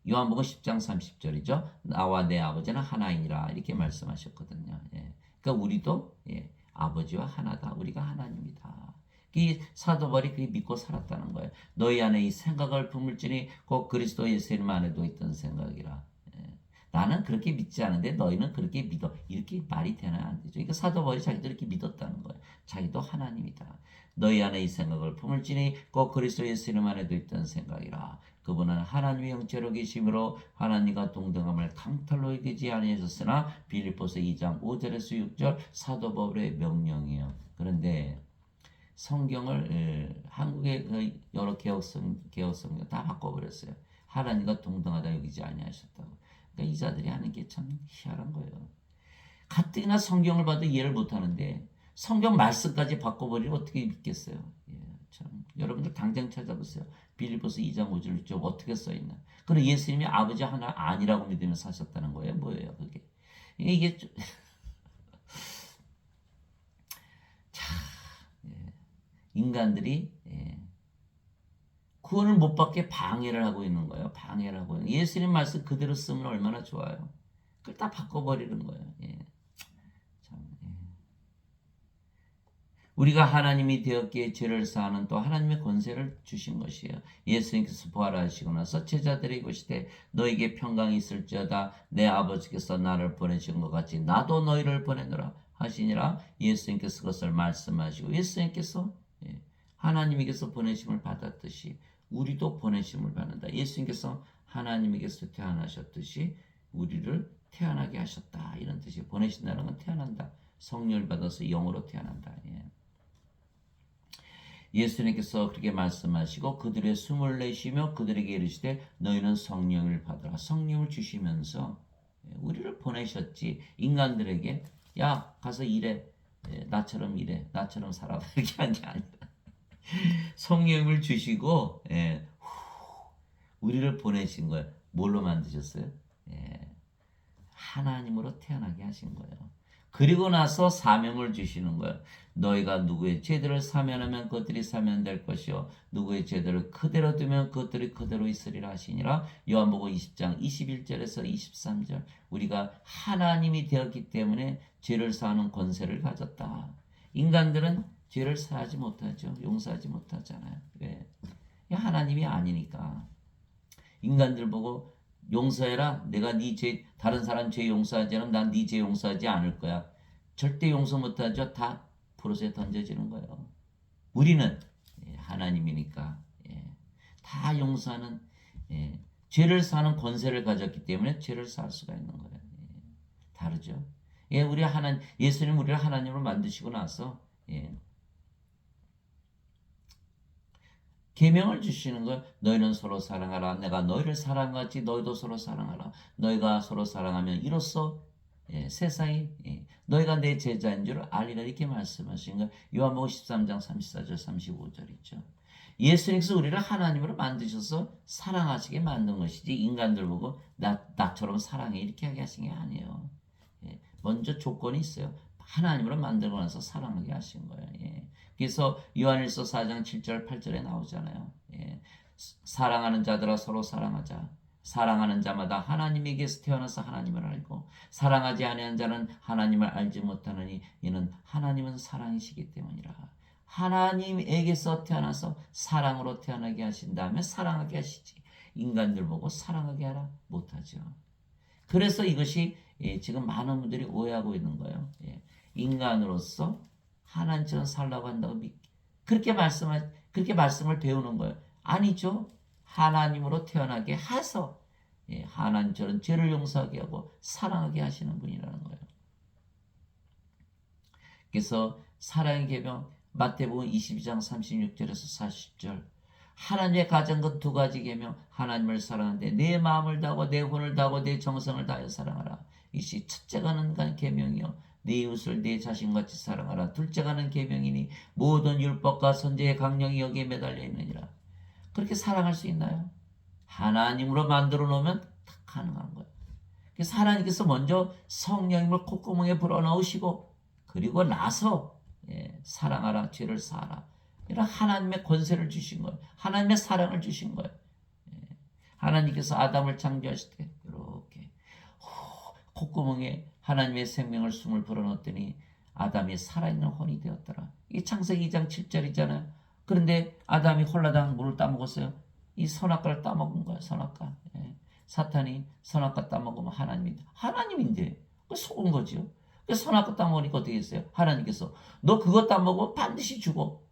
요한복음 10장 30절이죠. 나와 내 아버지는 하나이니라 이렇게 말씀하셨거든요. 그러니까 우리도 아버지와 하나다. 우리가 하나님이다. 이 사도 바울이 그게 믿고 살았다는 거예요. 너희 안에 이 생각을 품을지니 곧 그리스도 예수님 안에도 있던 생각이라. 나는 그렇게 믿지 않은데 너희는 그렇게 믿어. 이렇게 말이 되나 안 되죠. 그러니까 사도 바울이 자기도 이렇게 믿었다는 거예요. 자기도 하나님이다. 너희 안에 이 생각을 품을지니 곧 그리스도 예수님 안에도 있던 생각이라. 그분은 하나님의 형체로 계심으로 하나님과 동등함을 강탈로 여기지 아니하셨으나 빌립보서 2장 5절에서 6절 사도 바울의 명령이에요. 그런데 성경을 한국의 여러 개혁성경 다 바꿔버렸어요. 하나님과 동등하다 여기지 아니하셨다고. 그러니까 이 자들이 하는 게 참 희한한 거예요. 가뜩이나 성경을 봐도 이해를 못하는데 성경 말씀까지 바꿔버리면 어떻게 믿겠어요? 참 여러분들 당장 찾아보세요. 빌립보서 2장 5절 좀 어떻게 써있나? 그럼 예수님이 아버지 하나 아니라고 믿으면서 사셨다는 거예요? 뭐예요 그게? 이게 좀 인간들이 구원을 못 받게 방해를 하고 있는 거예요. 방해를 하고 있는. 예수님 말씀 그대로 쓰면 얼마나 좋아요. 그걸 다 바꿔버리는 거예요. 참, 우리가 하나님이 되었기에 죄를 사하는 또 하나님의 권세를 주신 것이에요. 예수님께서 부활하시고 나서 제자들에게 이르시되 너에게 평강이 있을지어다. 내 아버지께서 나를 보내신 것 같이 나도 너희를 보내노라 하시니라. 예수님께서 그것을 말씀하시고 예수님께서 하나님에게서 보내심을 받았듯이 우리도 보내심을 받는다. 예수님께서 하나님에게서 태어나셨듯이 우리를 태어나게 하셨다. 이런 뜻이 보내신다는 건 태어난다. 성령을 받아서 영으로 태어난다. 예수님께서 그렇게 말씀하시고 그들의 숨을 내쉬며 그들에게 이르시되 너희는 성령을 받으라. 성령을 주시면서 우리를 보내셨지. 인간들에게 야 가서 일해. 나처럼 일해. 나처럼 살아봐. 이렇게 한 게 아니라 성령을 주시고 우리를 보내신 거예요. 뭘로 만드셨어요? 하나님으로 태어나게 하신 거예요. 그리고 나서 사명을 주시는 거예요. 너희가 누구의 죄들을 사면하면 그것들이 사면될 것이요 누구의 죄들을 그대로 두면 그것들이 그대로 있으리라 하시니라. 요한복음 20장 21절에서 23절. 우리가 하나님이 되었기 때문에 죄를 사하는 권세를 가졌다. 인간들은 죄를 사하지 못하죠. 용서하지 못하잖아요. 왜? 하나님이 아니니까. 인간들 보고 용서해라. 내가 네 죄, 다른 사람 죄 용서하지 않으면 난 네 죄 용서하지 않을 거야. 절대 용서 못하죠. 다 포로에 던져지는 거예요. 우리는 하나님이니까 다 용서하는 죄를 사는 권세를 가졌기 때문에 죄를 살 수가 있는 거예요. 다르죠. 우리 예수님 우리를 하나님으로 만드시고 나서 계명을 주시는 걸 너희는 서로 사랑하라. 내가 너희를 사랑같이 너희도 서로 사랑하라. 너희가 서로 사랑하면 이로써 세상이 너희가 내 제자인 줄 알리라 이렇게 말씀하신 거. 요한복음 13장 34절 35절 있죠. 예수님께서 우리를 하나님으로 만드셔서 사랑하시게 만든 것이지 인간들 보고 나처럼 사랑해 이렇게 하게 하신 게 아니에요. 먼저 조건이 있어요. 하나님으로 만들고 나서 사랑하게 하신 거예요. 그래서 요한일서 4장 7절 8절에 나오잖아요. 사랑하는 자들아 서로 사랑하자. 사랑하는 자마다 하나님에게서 태어나서 하나님을 알고 사랑하지 아니한 자는 하나님을 알지 못하느니 이는 하나님은 사랑이시기 때문이라. 하나님에게서 태어나서 사랑으로 태어나게 하신 다음에 사랑하게 하시지. 인간들 보고 사랑하게 하라 못하죠. 그래서 이것이 지금 많은 분들이 오해하고 있는 거예요. 인간으로서 하나님처럼 살라고 한다고 그렇게 말씀을 배우는 거예요. 아니죠. 하나님으로 태어나게 해서 하나님처럼 죄를 용서하게 하고 사랑하게 하시는 분이라는 거예요. 그래서 사랑의 계명 마태복음 22장 36절에서 40절 하나님의 가장 두 가지 계명 하나님을 사랑하는데 내 마음을 다하고 내 혼을 다하고 내 정성을 다하여 사랑하라. 이것이 첫째가 는 계명이요 내 이웃을 내 자신같이 사랑하라. 둘째가 는 계명이니 모든 율법과 선지의 강령이 여기에 매달려 있느니라. 그렇게 사랑할 수 있나요? 하나님으로 만들어 놓으면 다 가능한 거예요. 그래서 하나님께서 먼저 성령님을 콧구멍에 불어넣으시고 그리고 나서 사랑하라 죄를 사하라 이런 하나님의 권세를 주신 거예요. 하나님의 사랑을 주신 거예요. 하나님께서 아담을 창조하실 때 이렇게 콧구멍에 하나님의 생명을 숨을 불어넣었더니 아담이 살아있는 혼이 되었더라. 이게 창세기 2장 7절이잖아요. 그런데 아담이 홀라당 물을 따먹었어요. 이 선악과를 따먹은 거예요. 선악과. 사탄이 선악과 따먹으면 하나님인데 속은 거죠. 선악과 따먹으니까 어떻게 했어요? 하나님께서 너 그거 따먹으면 반드시 죽어.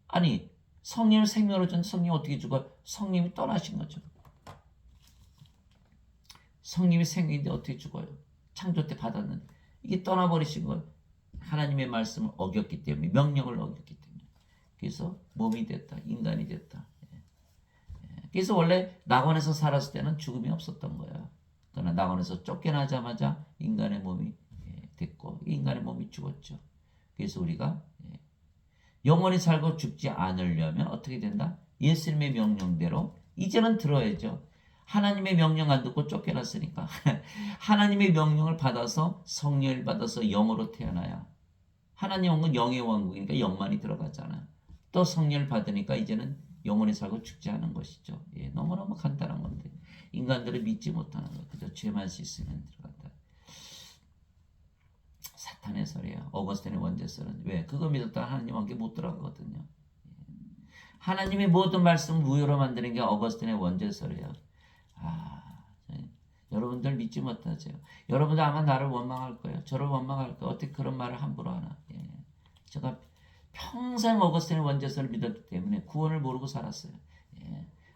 아니 성령을 생명으로 준 성령이 어떻게 죽어요? 성령이 떠나신 거죠. 성령이 생명인데 어떻게 죽어요? 창조 때 받았는데 이게 떠나버리신 거예요. 하나님의 말씀을 어겼기 때문에 명령을 어겼기 때문에 그래서 몸이 됐다. 인간이 됐다. 그래서 원래 낙원에서 살았을 때는 죽음이 없었던 거예요. 그러나 낙원에서 쫓겨나자마자 인간의 몸이 됐고 인간의 몸이 죽었죠. 그래서 우리가 영원히 살고 죽지 않으려면 어떻게 된다? 예수님의 명령대로 이제는 들어야죠. 하나님의 명령 안 듣고 쫓겨났으니까 하나님의 명령을 받아서 성령을 받아서 영으로 태어나야 하나님 왕국은 영의 왕국이니까 영만이 들어가잖아요. 또 성령을 받으니까 이제는 영원히 살고 죽지 않은 것이죠. 너무너무 간단한 건데 인간들은 믿지 못하는 거. 그저 죄만 씻으면 들어간다. 사탄의 소리야. 어거스틴의 원죄설은 왜? 그거 믿었다가 하나님 왕국에 못 들어가거든요. 하나님의 모든 말씀을 무효로 만드는 게 어거스틴의 원죄설이에요. 여러분들 믿지 못하죠. 여러분들 아마 나를 원망할 거예요. 저를 원망할 거예요. 어떻게 그런 말을 함부로 하나. 제가 평생 어거스틴의 원죄설을 믿었기 때문에 구원을 모르고 살았어요.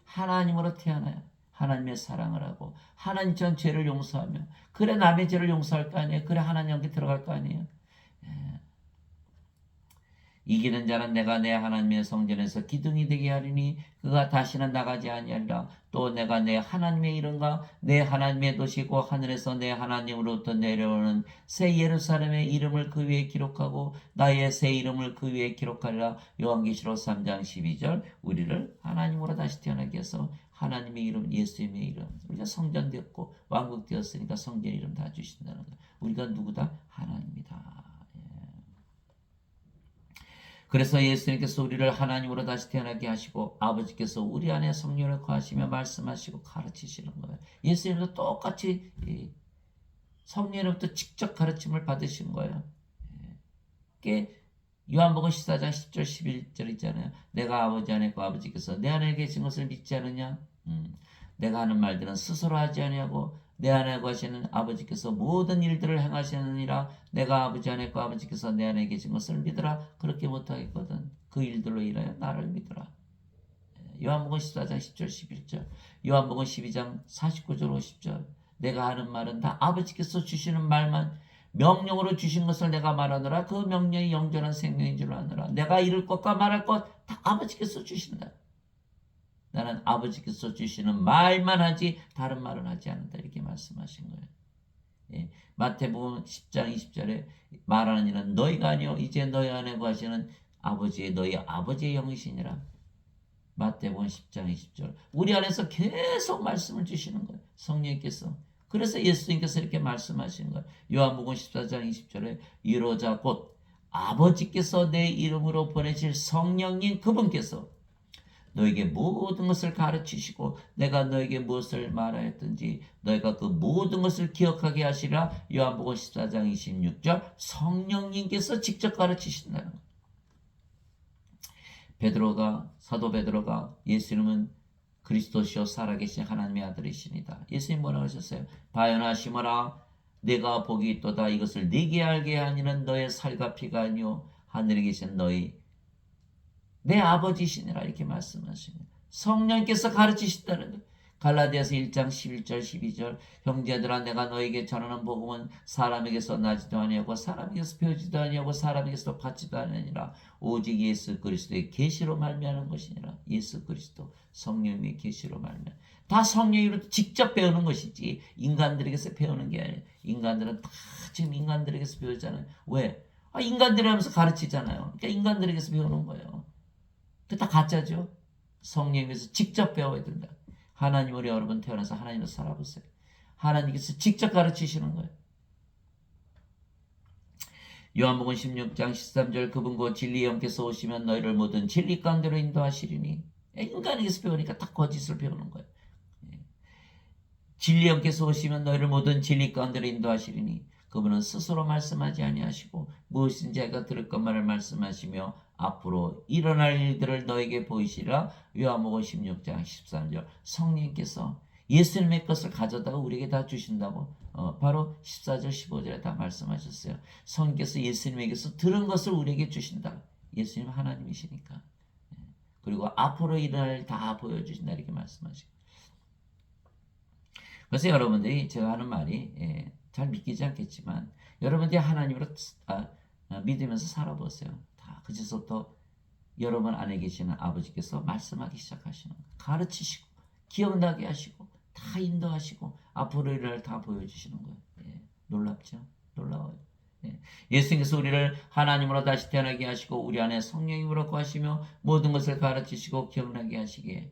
하나님으로 태어나요. 하나님의 사랑을 하고 하나님처럼 죄를 용서하며 그래 남의 죄를 용서할 거 아니에요. 그래 하나님께 들어갈 거 아니에요. 이기는 자는 내가 내 하나님의 성전에서 기둥이 되게 하리니 그가 다시는 나가지 아니하리라. 또 내가 내 하나님의 이름과 내 하나님의 도시고 하늘에서 내 하나님으로부터 내려오는 새 예루살렘의 이름을 그 위에 기록하고 나의 새 이름을 그 위에 기록하리라. 요한계시록 3장 12절 우리를 하나님으로 다시 태어나게 해서 하나님의 이름 예수님의 이름 우리가 성전 되었고 왕국 되었으니까 성전 이름 다 주신다는 거예요. 우리가 누구다? 하나님이다. 그래서 예수님께서 우리를 하나님으로 다시 태어나게 하시고 아버지께서 우리 안에 성령을 거하시며 말씀하시고 가르치시는 거예요. 예수님도 똑같이 성령으로부터 직접 가르침을 받으신 거예요. 그게 요한복음 14장 10절 11절이잖아요. 내가 아버지 안에 있고 아버지께서 내 안에 계신 것을 믿지 않느냐? 내가 하는 말들은 스스로 하지 아니하고 내 안에 거하시는 아버지께서 모든 일들을 행하시느니라. 내가 아버지 안에 있고 아버지께서 내 안에 계신 것을 믿으라. 그렇게 못하겠거든. 그 일들로 인하여 나를 믿으라. 요한복음 14장 10절 11절 요한복음 12장 49절 50절 내가 하는 말은 다 아버지께서 주시는 말만 명령으로 주신 것을 내가 말하노라. 그 명령이 영전한 생명인 줄 아노라. 내가 이룰 것과 말할 것 다 아버지께서 주신다. 나는 아버지께서 주시는 말만 하지 다른 말은 하지 않는다. 이렇게 말씀하신 거예요. 예. 마태복음 10장 20절에 말하는 이는 너희가 아니요 이제 너희 안에 거하시는 아버지의 너희 아버지의 영이시니라. 마태복음 10장 20절. 우리 안에서 계속 말씀을 주시는 거예요. 성령님께서. 그래서 예수님께서 이렇게 말씀하시는 거예요. 요한복음 14장 20절에 이로자 곧 아버지께서 내 이름으로 보내실 성령님 그분께서 너에게 모든 것을 가르치시고 내가 너에게 무엇을 말하였든지 너희가 그 모든 것을 기억하게 하시라. 요한복음 14장 26절. 성령님께서 직접 가르치신다는 거예요. 사도 베드로가 예수님은 그리스도시요 살아계신 하나님의 아들이십니다. 예수님 뭐라고 하셨어요? 바요나 시모라 내가 복이 있도다. 이것을 네게 알게 하니는 너의 살과 피가 아니요 하늘에 계신 너희 내 아버지시니라. 이렇게 말씀하십니다. 성령께서 가르치신다는 거예요. 갈라디아서 1장 11절 12절. 형제들아 내가 너에게 전하는 복음은 사람에게서 나지도 아니하고 사람에게서 배우지도 아니하고 사람에게서 받지도 아니하니라. 오직 예수 그리스도의 계시로 말미암는 것이니라. 예수 그리스도 성령의 계시로 말미암. 다 성령으로 직접 배우는 것이지 인간들에게서 배우는 게 아니에요. 인간들은 다 지금 인간들에게서 배우잖아요. 왜? 인간들이 하면서 가르치잖아요. 그러니까 인간들에게서 배우는 거예요. 그 다 가짜죠. 성령님께서 직접 배워야 된다. 하나님으로 여러분 태어나서 하나님으로 살아보세요. 하나님께서 직접 가르치시는 거예요. 요한복음 16장 13절 그분 곧 진리 영께서 오시면 너희를 모든 진리 가운데로 인도하시리니. 인간에게서 배우니까 다 거짓을 배우는 거예요. 진리 영께서 오시면 너희를 모든 진리 가운데로 인도하시리니 그분은 스스로 말씀하지 아니하시고 무엇인지 자기가 들을 것만을 말씀하시며 앞으로 일어날 일들을 너에게 보이시라. 요한복음 16장 13절. 성령께서 예수님의 것을 가져다가 우리에게 다 주신다고 바로 14절 15절에 다 말씀하셨어요. 성령께서 예수님에게서 들은 것을 우리에게 주신다. 예수님 하나님이시니까. 그리고 앞으로 일어날 일 다 보여주신다. 이렇게 말씀하시고. 그래서 여러분들이 제가 하는 말이 잘 믿기지 않겠지만 여러분들이 하나님으로 믿으면서 살아보세요. 다 그제서부터 여러분 안에 계시는 아버지께서 말씀하기 시작하시는 거예요. 가르치시고 기억나게 하시고 다 인도하시고 앞으로 일을 다 보여주시는 거예요. 놀랍죠? 놀라워요. 예수님께서 우리를 하나님으로 다시 태어나게 하시고 우리 안에 성령님으로 거하시며 모든 것을 가르치시고 기억나게 하시기에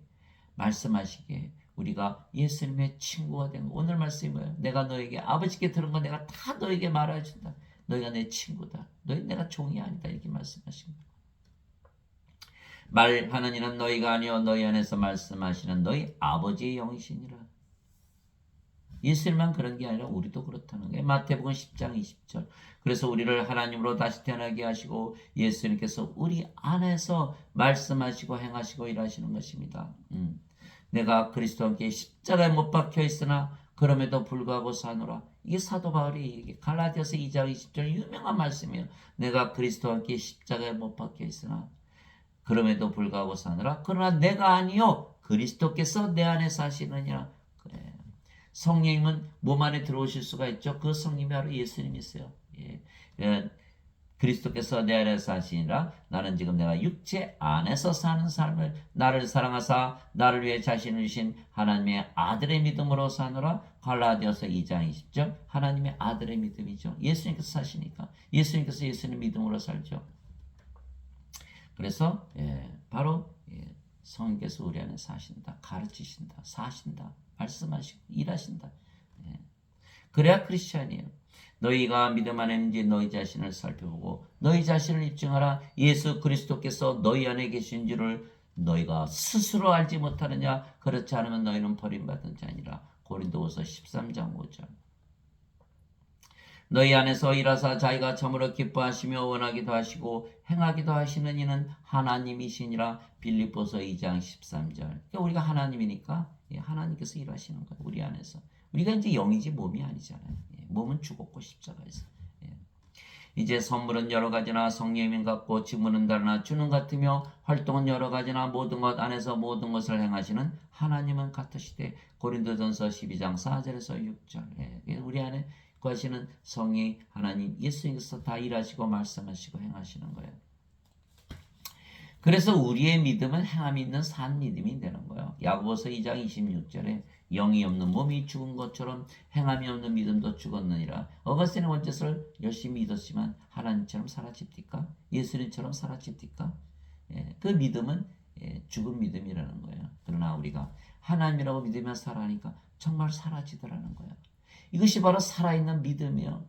말씀하시기에 우리가 예수님의 친구가 된 거. 오늘 말씀이 뭐예요? 내가 너에게 아버지께 들은 거 내가 다 너에게 말해준다. 너희가 내 친구다. 너희 내가 종이 아니다. 이렇게 말씀하십니다. 말하는 이는 너희가 아니요 너희 안에서 말씀하시는 너희 아버지의 영이시니라. 예수님만 그런 게 아니라 우리도 그렇다는 거예요. 마태복음 10장 20절. 그래서 우리를 하나님으로 다시 태어나게 하시고 예수님께서 우리 안에서 말씀하시고 행하시고 일하시는 것입니다. 내가 그리스도와 함께 십자가에 못 박혀 있으나 그럼에도 불구하고 사노라. 이게 사도 바울이 갈라디아서 2장 20절 유명한 말씀이에요. 내가 그리스도와 함께 십자가에 못 박혀 있으나 그럼에도 불구하고 사노라. 그러나 내가 아니요 그리스도께서 내 안에 사시느니라. 그래. 성령님은 몸 안에 들어오실 수가 있죠. 그 성령이 바로 예수님이세요. 그리스도께서 내 안에서 사시니라. 나는 지금 내가 육체 안에서 사는 삶을 나를 사랑하사 나를 위해 자신을 주신 하나님의 아들의 믿음으로 사노라. 갈라디아서 2장 20절. 하나님의 아들의 믿음이죠. 예수님께서 사시니까 예수님께서 예수님 믿음으로 살죠. 그래서 바로 성령께서 우리 안에 사신다. 가르치신다. 사신다. 말씀하시고 일하신다. 그래야 크리스찬이에요. 너희가 믿음 안에 있는지 너희 자신을 살펴보고 너희 자신을 입증하라. 예수 그리스도께서 너희 안에 계신 줄을 너희가 스스로 알지 못하느냐. 그렇지 않으면 너희는 버림받은 자니라. 고린도후서 13장 5절. 너희 안에서 일하사 자기가 참으로 기뻐하시며 원하기도 하시고 행하기도 하시는 이는 하나님이시니라. 빌립보서 2장 13절. 그러니까 우리가 하나님이니까 하나님께서 일하시는 거예요. 우리 안에서. 우리가 이제 영이지 몸이 아니잖아요. 몸은 죽었고 십자가에서. 이제 선물은 여러 가지나 성령님 같고 직분은 다르나 주는 같으며 활동은 여러 가지나 모든 것 안에서 모든 것을 행하시는 하나님은 같으시되. 고린도전서 12장 4절에서 6절. 우리 안에 거하시는 성령 하나님 예수님께서 다 일하시고 말씀하시고 행하시는 거예요. 그래서 우리의 믿음은 행함이 있는 산 믿음이 되는 거예요. 야고보서 2장 26절에 영이 없는 몸이 죽은 것처럼 행함이 없는 믿음도 죽었느니라. 어거스틴의 원죄를 열심히 믿었지만 하나님처럼 살아집니까? 예수님처럼 살아집니까? 그 믿음은 죽은 믿음이라는 거예요. 그러나 우리가 하나님이라고 믿으면 살아니까 정말 사라지더라는 거예요. 이것이 바로 살아있는 믿음이요.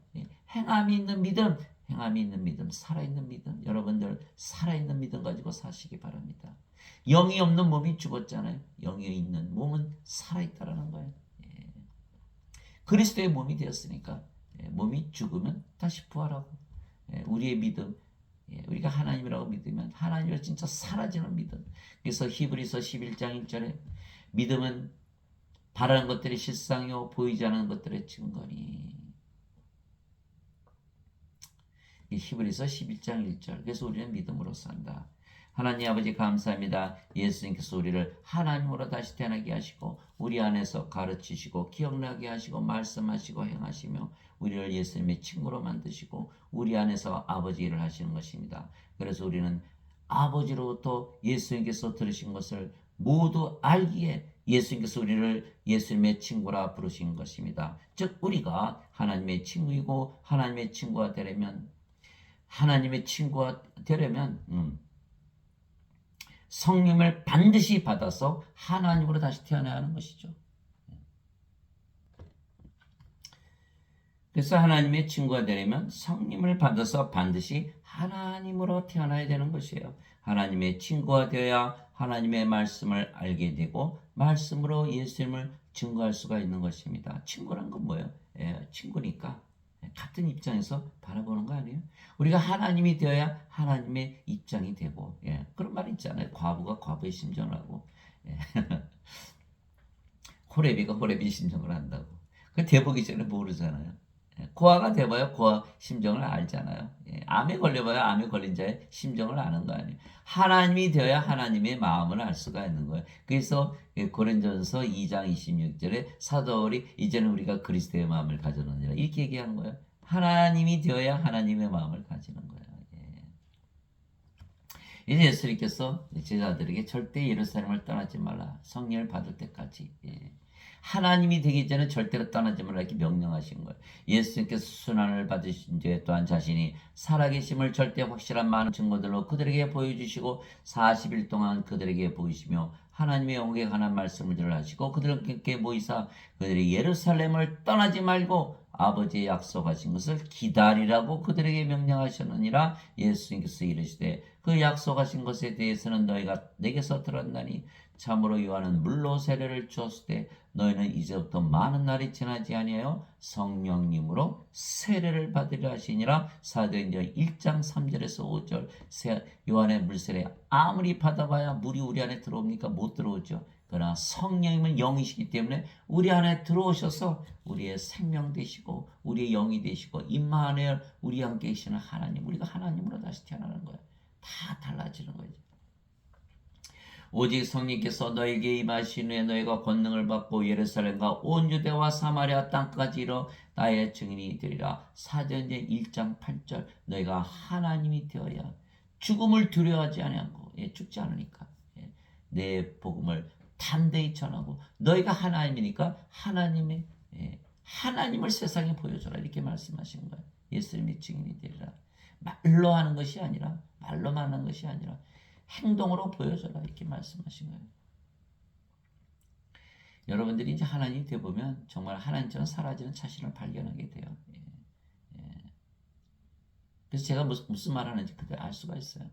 행함이 있는 믿음, 행함이 있는 믿음, 살아있는 믿음. 여러분들 살아있는 믿음 가지고 사시기 바랍니다. 영이 없는 몸이 죽었잖아요. 영이 있는 몸은 살아있다라는 거예요. 그리스도의 몸이 되었으니까 몸이 죽으면 다시 부활하고 우리의 믿음, 우리가 하나님이라고 믿으면 하나님을 진짜 사라지는 믿음. 그래서 히브리서 11장 1절에 믿음은 바라는 것들이 실상이요 보이지 않는 것들의 증거니. 히브리서 11장 1절. 그래서 우리는 믿음으로 산다. 하나님 아버지 감사합니다. 예수님께서 우리를 하나님으로 다시 태어나게 하시고 우리 안에서 가르치시고 기억나게 하시고 말씀하시고 행하시며 우리를 예수님의 친구로 만드시고 우리 안에서 아버지 일을 하시는 것입니다. 그래서 우리는 아버지로부터 예수님께서 들으신 것을 모두 알기에 예수님께서 우리를 예수님의 친구라 부르신 것입니다. 즉 우리가 하나님의 친구이고 하나님의 친구가 되려면 성령을 반드시 받아서 하나님으로 다시 태어나야 하는 것이죠. 그래서 하나님의 친구가 되려면 성령을 받아서 반드시 하나님으로 태어나야 되는 것이에요. 하나님의 친구가 되어야 하나님의 말씀을 알게 되고 말씀으로 예수님을 증거할 수가 있는 것입니다. 친구란 건 뭐예요? 친구니까 같은 입장에서 바라보는 거 아니에요? 우리가 하나님이 되어야 하나님의 입장이 되고 그런 말 있잖아요. 과부가 과부의 심정을 하고 호레비가 호레비 심정을 한다고. 그 돼보기 전에 모르잖아요. 고아가 돼봐야 고아 심정을 알잖아요. 암에 걸려봐야 암에 걸린 자의 심정을 아는 거 아니에요. 하나님이 되어야 하나님의 마음을 알 수가 있는 거예요. 그래서 고린도전서 2장 26절에 사도 바울이 이제는 우리가 그리스도의 마음을 가졌느니라 이렇게 얘기하는 거예요. 하나님이 되어야 하나님의 마음을 가지는 거예요. 이제 예수님께서 제자들에게 절대 예루살렘을 떠나지 말라. 성령을 받을 때까지. 하나님이 되기 전에 절대로 떠나지 말라 이렇게 명령하신 거예요. 예수님께서 순환을 받으신 뒤에 또한 자신이 살아계심을 절대 확실한 많은 증거들로 그들에게 보여주시고 40일 동안 그들에게 보이시며 하나님의 영광에 관한 말씀을 하시고 그들에게 모이사 그들이 예루살렘을 떠나지 말고 아버지의 약속하신 것을 기다리라고 그들에게 명령하셨느니라. 예수님께서 이르시되 그 약속하신 것에 대해서는 너희가 내게서 들었나니 참으로 요한은 물로 세례를 주었을 때 너희는 이제부터 많은 날이 지나지 아니하여 성령님으로 세례를 받으려 하시니라. 사도행전 1장 3절에서 5절 요한의 물세례 아무리 받아봐야 물이 우리 안에 들어옵니까? 못 들어오죠. 그러나 성령님은 영이시기 때문에 우리 안에 들어오셔서 우리의 생명 되시고 우리의 영이 되시고 임마누엘 우리 함께 계시는 하나님, 우리가 하나님으로 다시 태어나는 거예요. 다 달라지는 거죠. 오직 성령께서 너에게 임하신 후에 너희가 권능을 받고 예루살렘과 온 유대와 사마리아 땅까지 이르러 나의 증인이 되리라. 사도행전 1장 8절 너희가 하나님이 되어야 죽음을 두려워하지 아니하고 죽지 않으니까 내 복음을 담대히 전하고 너희가 하나님이니까 하나님을 세상에 보여줘라 이렇게 말씀하신 거예요. 예수님의 증인이 되리라. 말로 하는 것이 아니라 말로만 하는 것이 아니라 행동으로 보여줘라 이렇게 말씀하신 거예요. 여러분들이 이제 하나님이 되보면 정말 하나님처럼 사라지는 자신을 발견하게 돼요. 그래서 제가 무슨 말 하는지 그때 알 수가 있어요.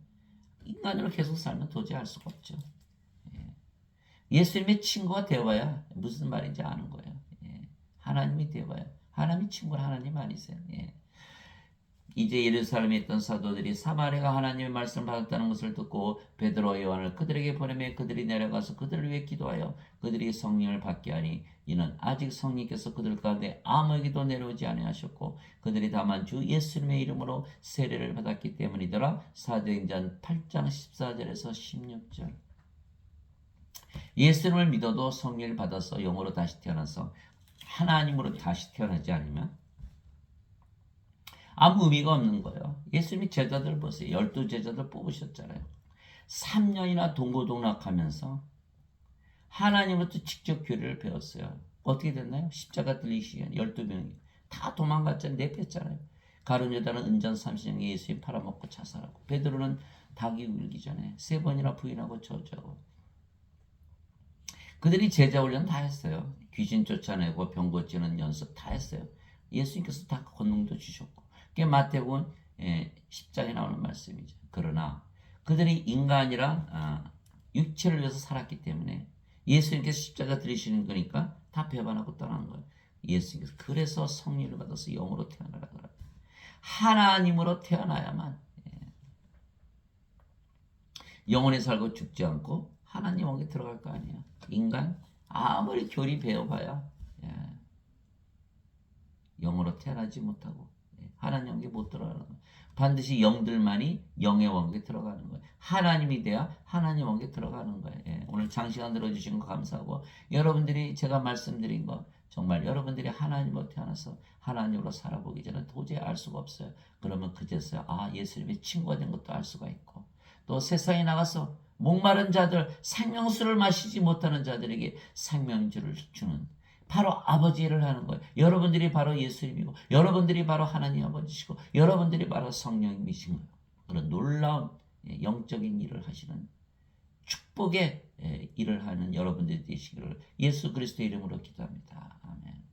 인간으로 계속 살면 도저히 알 수가 없죠. 예수님의 친구가 되어봐야 무슨 말인지 아는 거예요. 하나님이 되어봐야 하나님이 친구는 하나님 아니세요. 이제 예루살렘에 있던 사도들이 사마리아가 하나님의 말씀을 받았다는 것을 듣고 베드로와 요한을 그들에게 보내매 그들이 내려가서 그들을 위해 기도하여 그들이 성령을 받게 하니 이는 아직 성령께서 그들 가운데 아무에게도 내려오지 아니하셨고 그들이 다만 주 예수님의 이름으로 세례를 받았기 때문이더라. 사도행전 8장 14절에서 16절. 예수님을 믿어도 성령을 받아서 영으로 다시 태어나서 하나님으로 다시 태어나지 않으면 아무 의미가 없는 거예요. 예수님이 제자들 보세요. 12 제자들 뽑으셨잖아요. 3년이나 동고동락하면서 하나님으로부터 직접 교리를 배웠어요. 어떻게 됐나요? 십자가 들리시기 12명이 다 도망갔잖아요. 내뺐잖아요. 가룟 유다는 은전 30년에 예수님 팔아먹고 자살하고, 베드로는 닭이 울기 전에 3번이나 부인하고 저주하고. 그들이 제자 훈련 다 했어요. 귀신 쫓아내고 병 고치는 연습 다 했어요. 예수님께서 다 권능도 주셨고. 그게 마태복음 10장에 나오는 말씀이죠. 그러나 그들이 인간이라 육체를 위해서 살았기 때문에 예수님께서 십자가 들이시는 거니까 다 배반하고 떠나는 거예요. 예수님께서 그래서 성령을 받아서 영으로 태어나라 그래요. 하나님으로 태어나야만 영원히 살고 죽지 않고 하나님 에게 들어갈 거 아니야. 인간 아무리 교리 배워봐야 영으로 태어나지 못하고 하나님 에게 못 들어가는 거야. 반드시 영들만이 영의 왕국에 들어가는 거예요. 하나님이 돼야 하나님 왕국에 들어가는 거예요. 오늘 장시간 들어주신 거 감사하고, 여러분들이 제가 말씀드린 거 정말 여러분들이 하나님으로 태어나서 하나님으로 살아보기 전에 도저히 알 수가 없어요. 그러면 그제서야 예수님의 친구가 된 것도 알 수가 있고, 또 세상에 나가서 목마른 자들, 생명수를 마시지 못하는 자들에게 생명주를 주는 바로 아버지를 하는 거예요. 여러분들이 바로 예수님이고, 여러분들이 바로 하나님 아버지시고, 여러분들이 바로 성령님이신 거예요. 그런 놀라운 영적인 일을 하시는 축복의 일을 하는 여러분들이 되시기를 예수 그리스도의 이름으로 기도합니다. 아멘.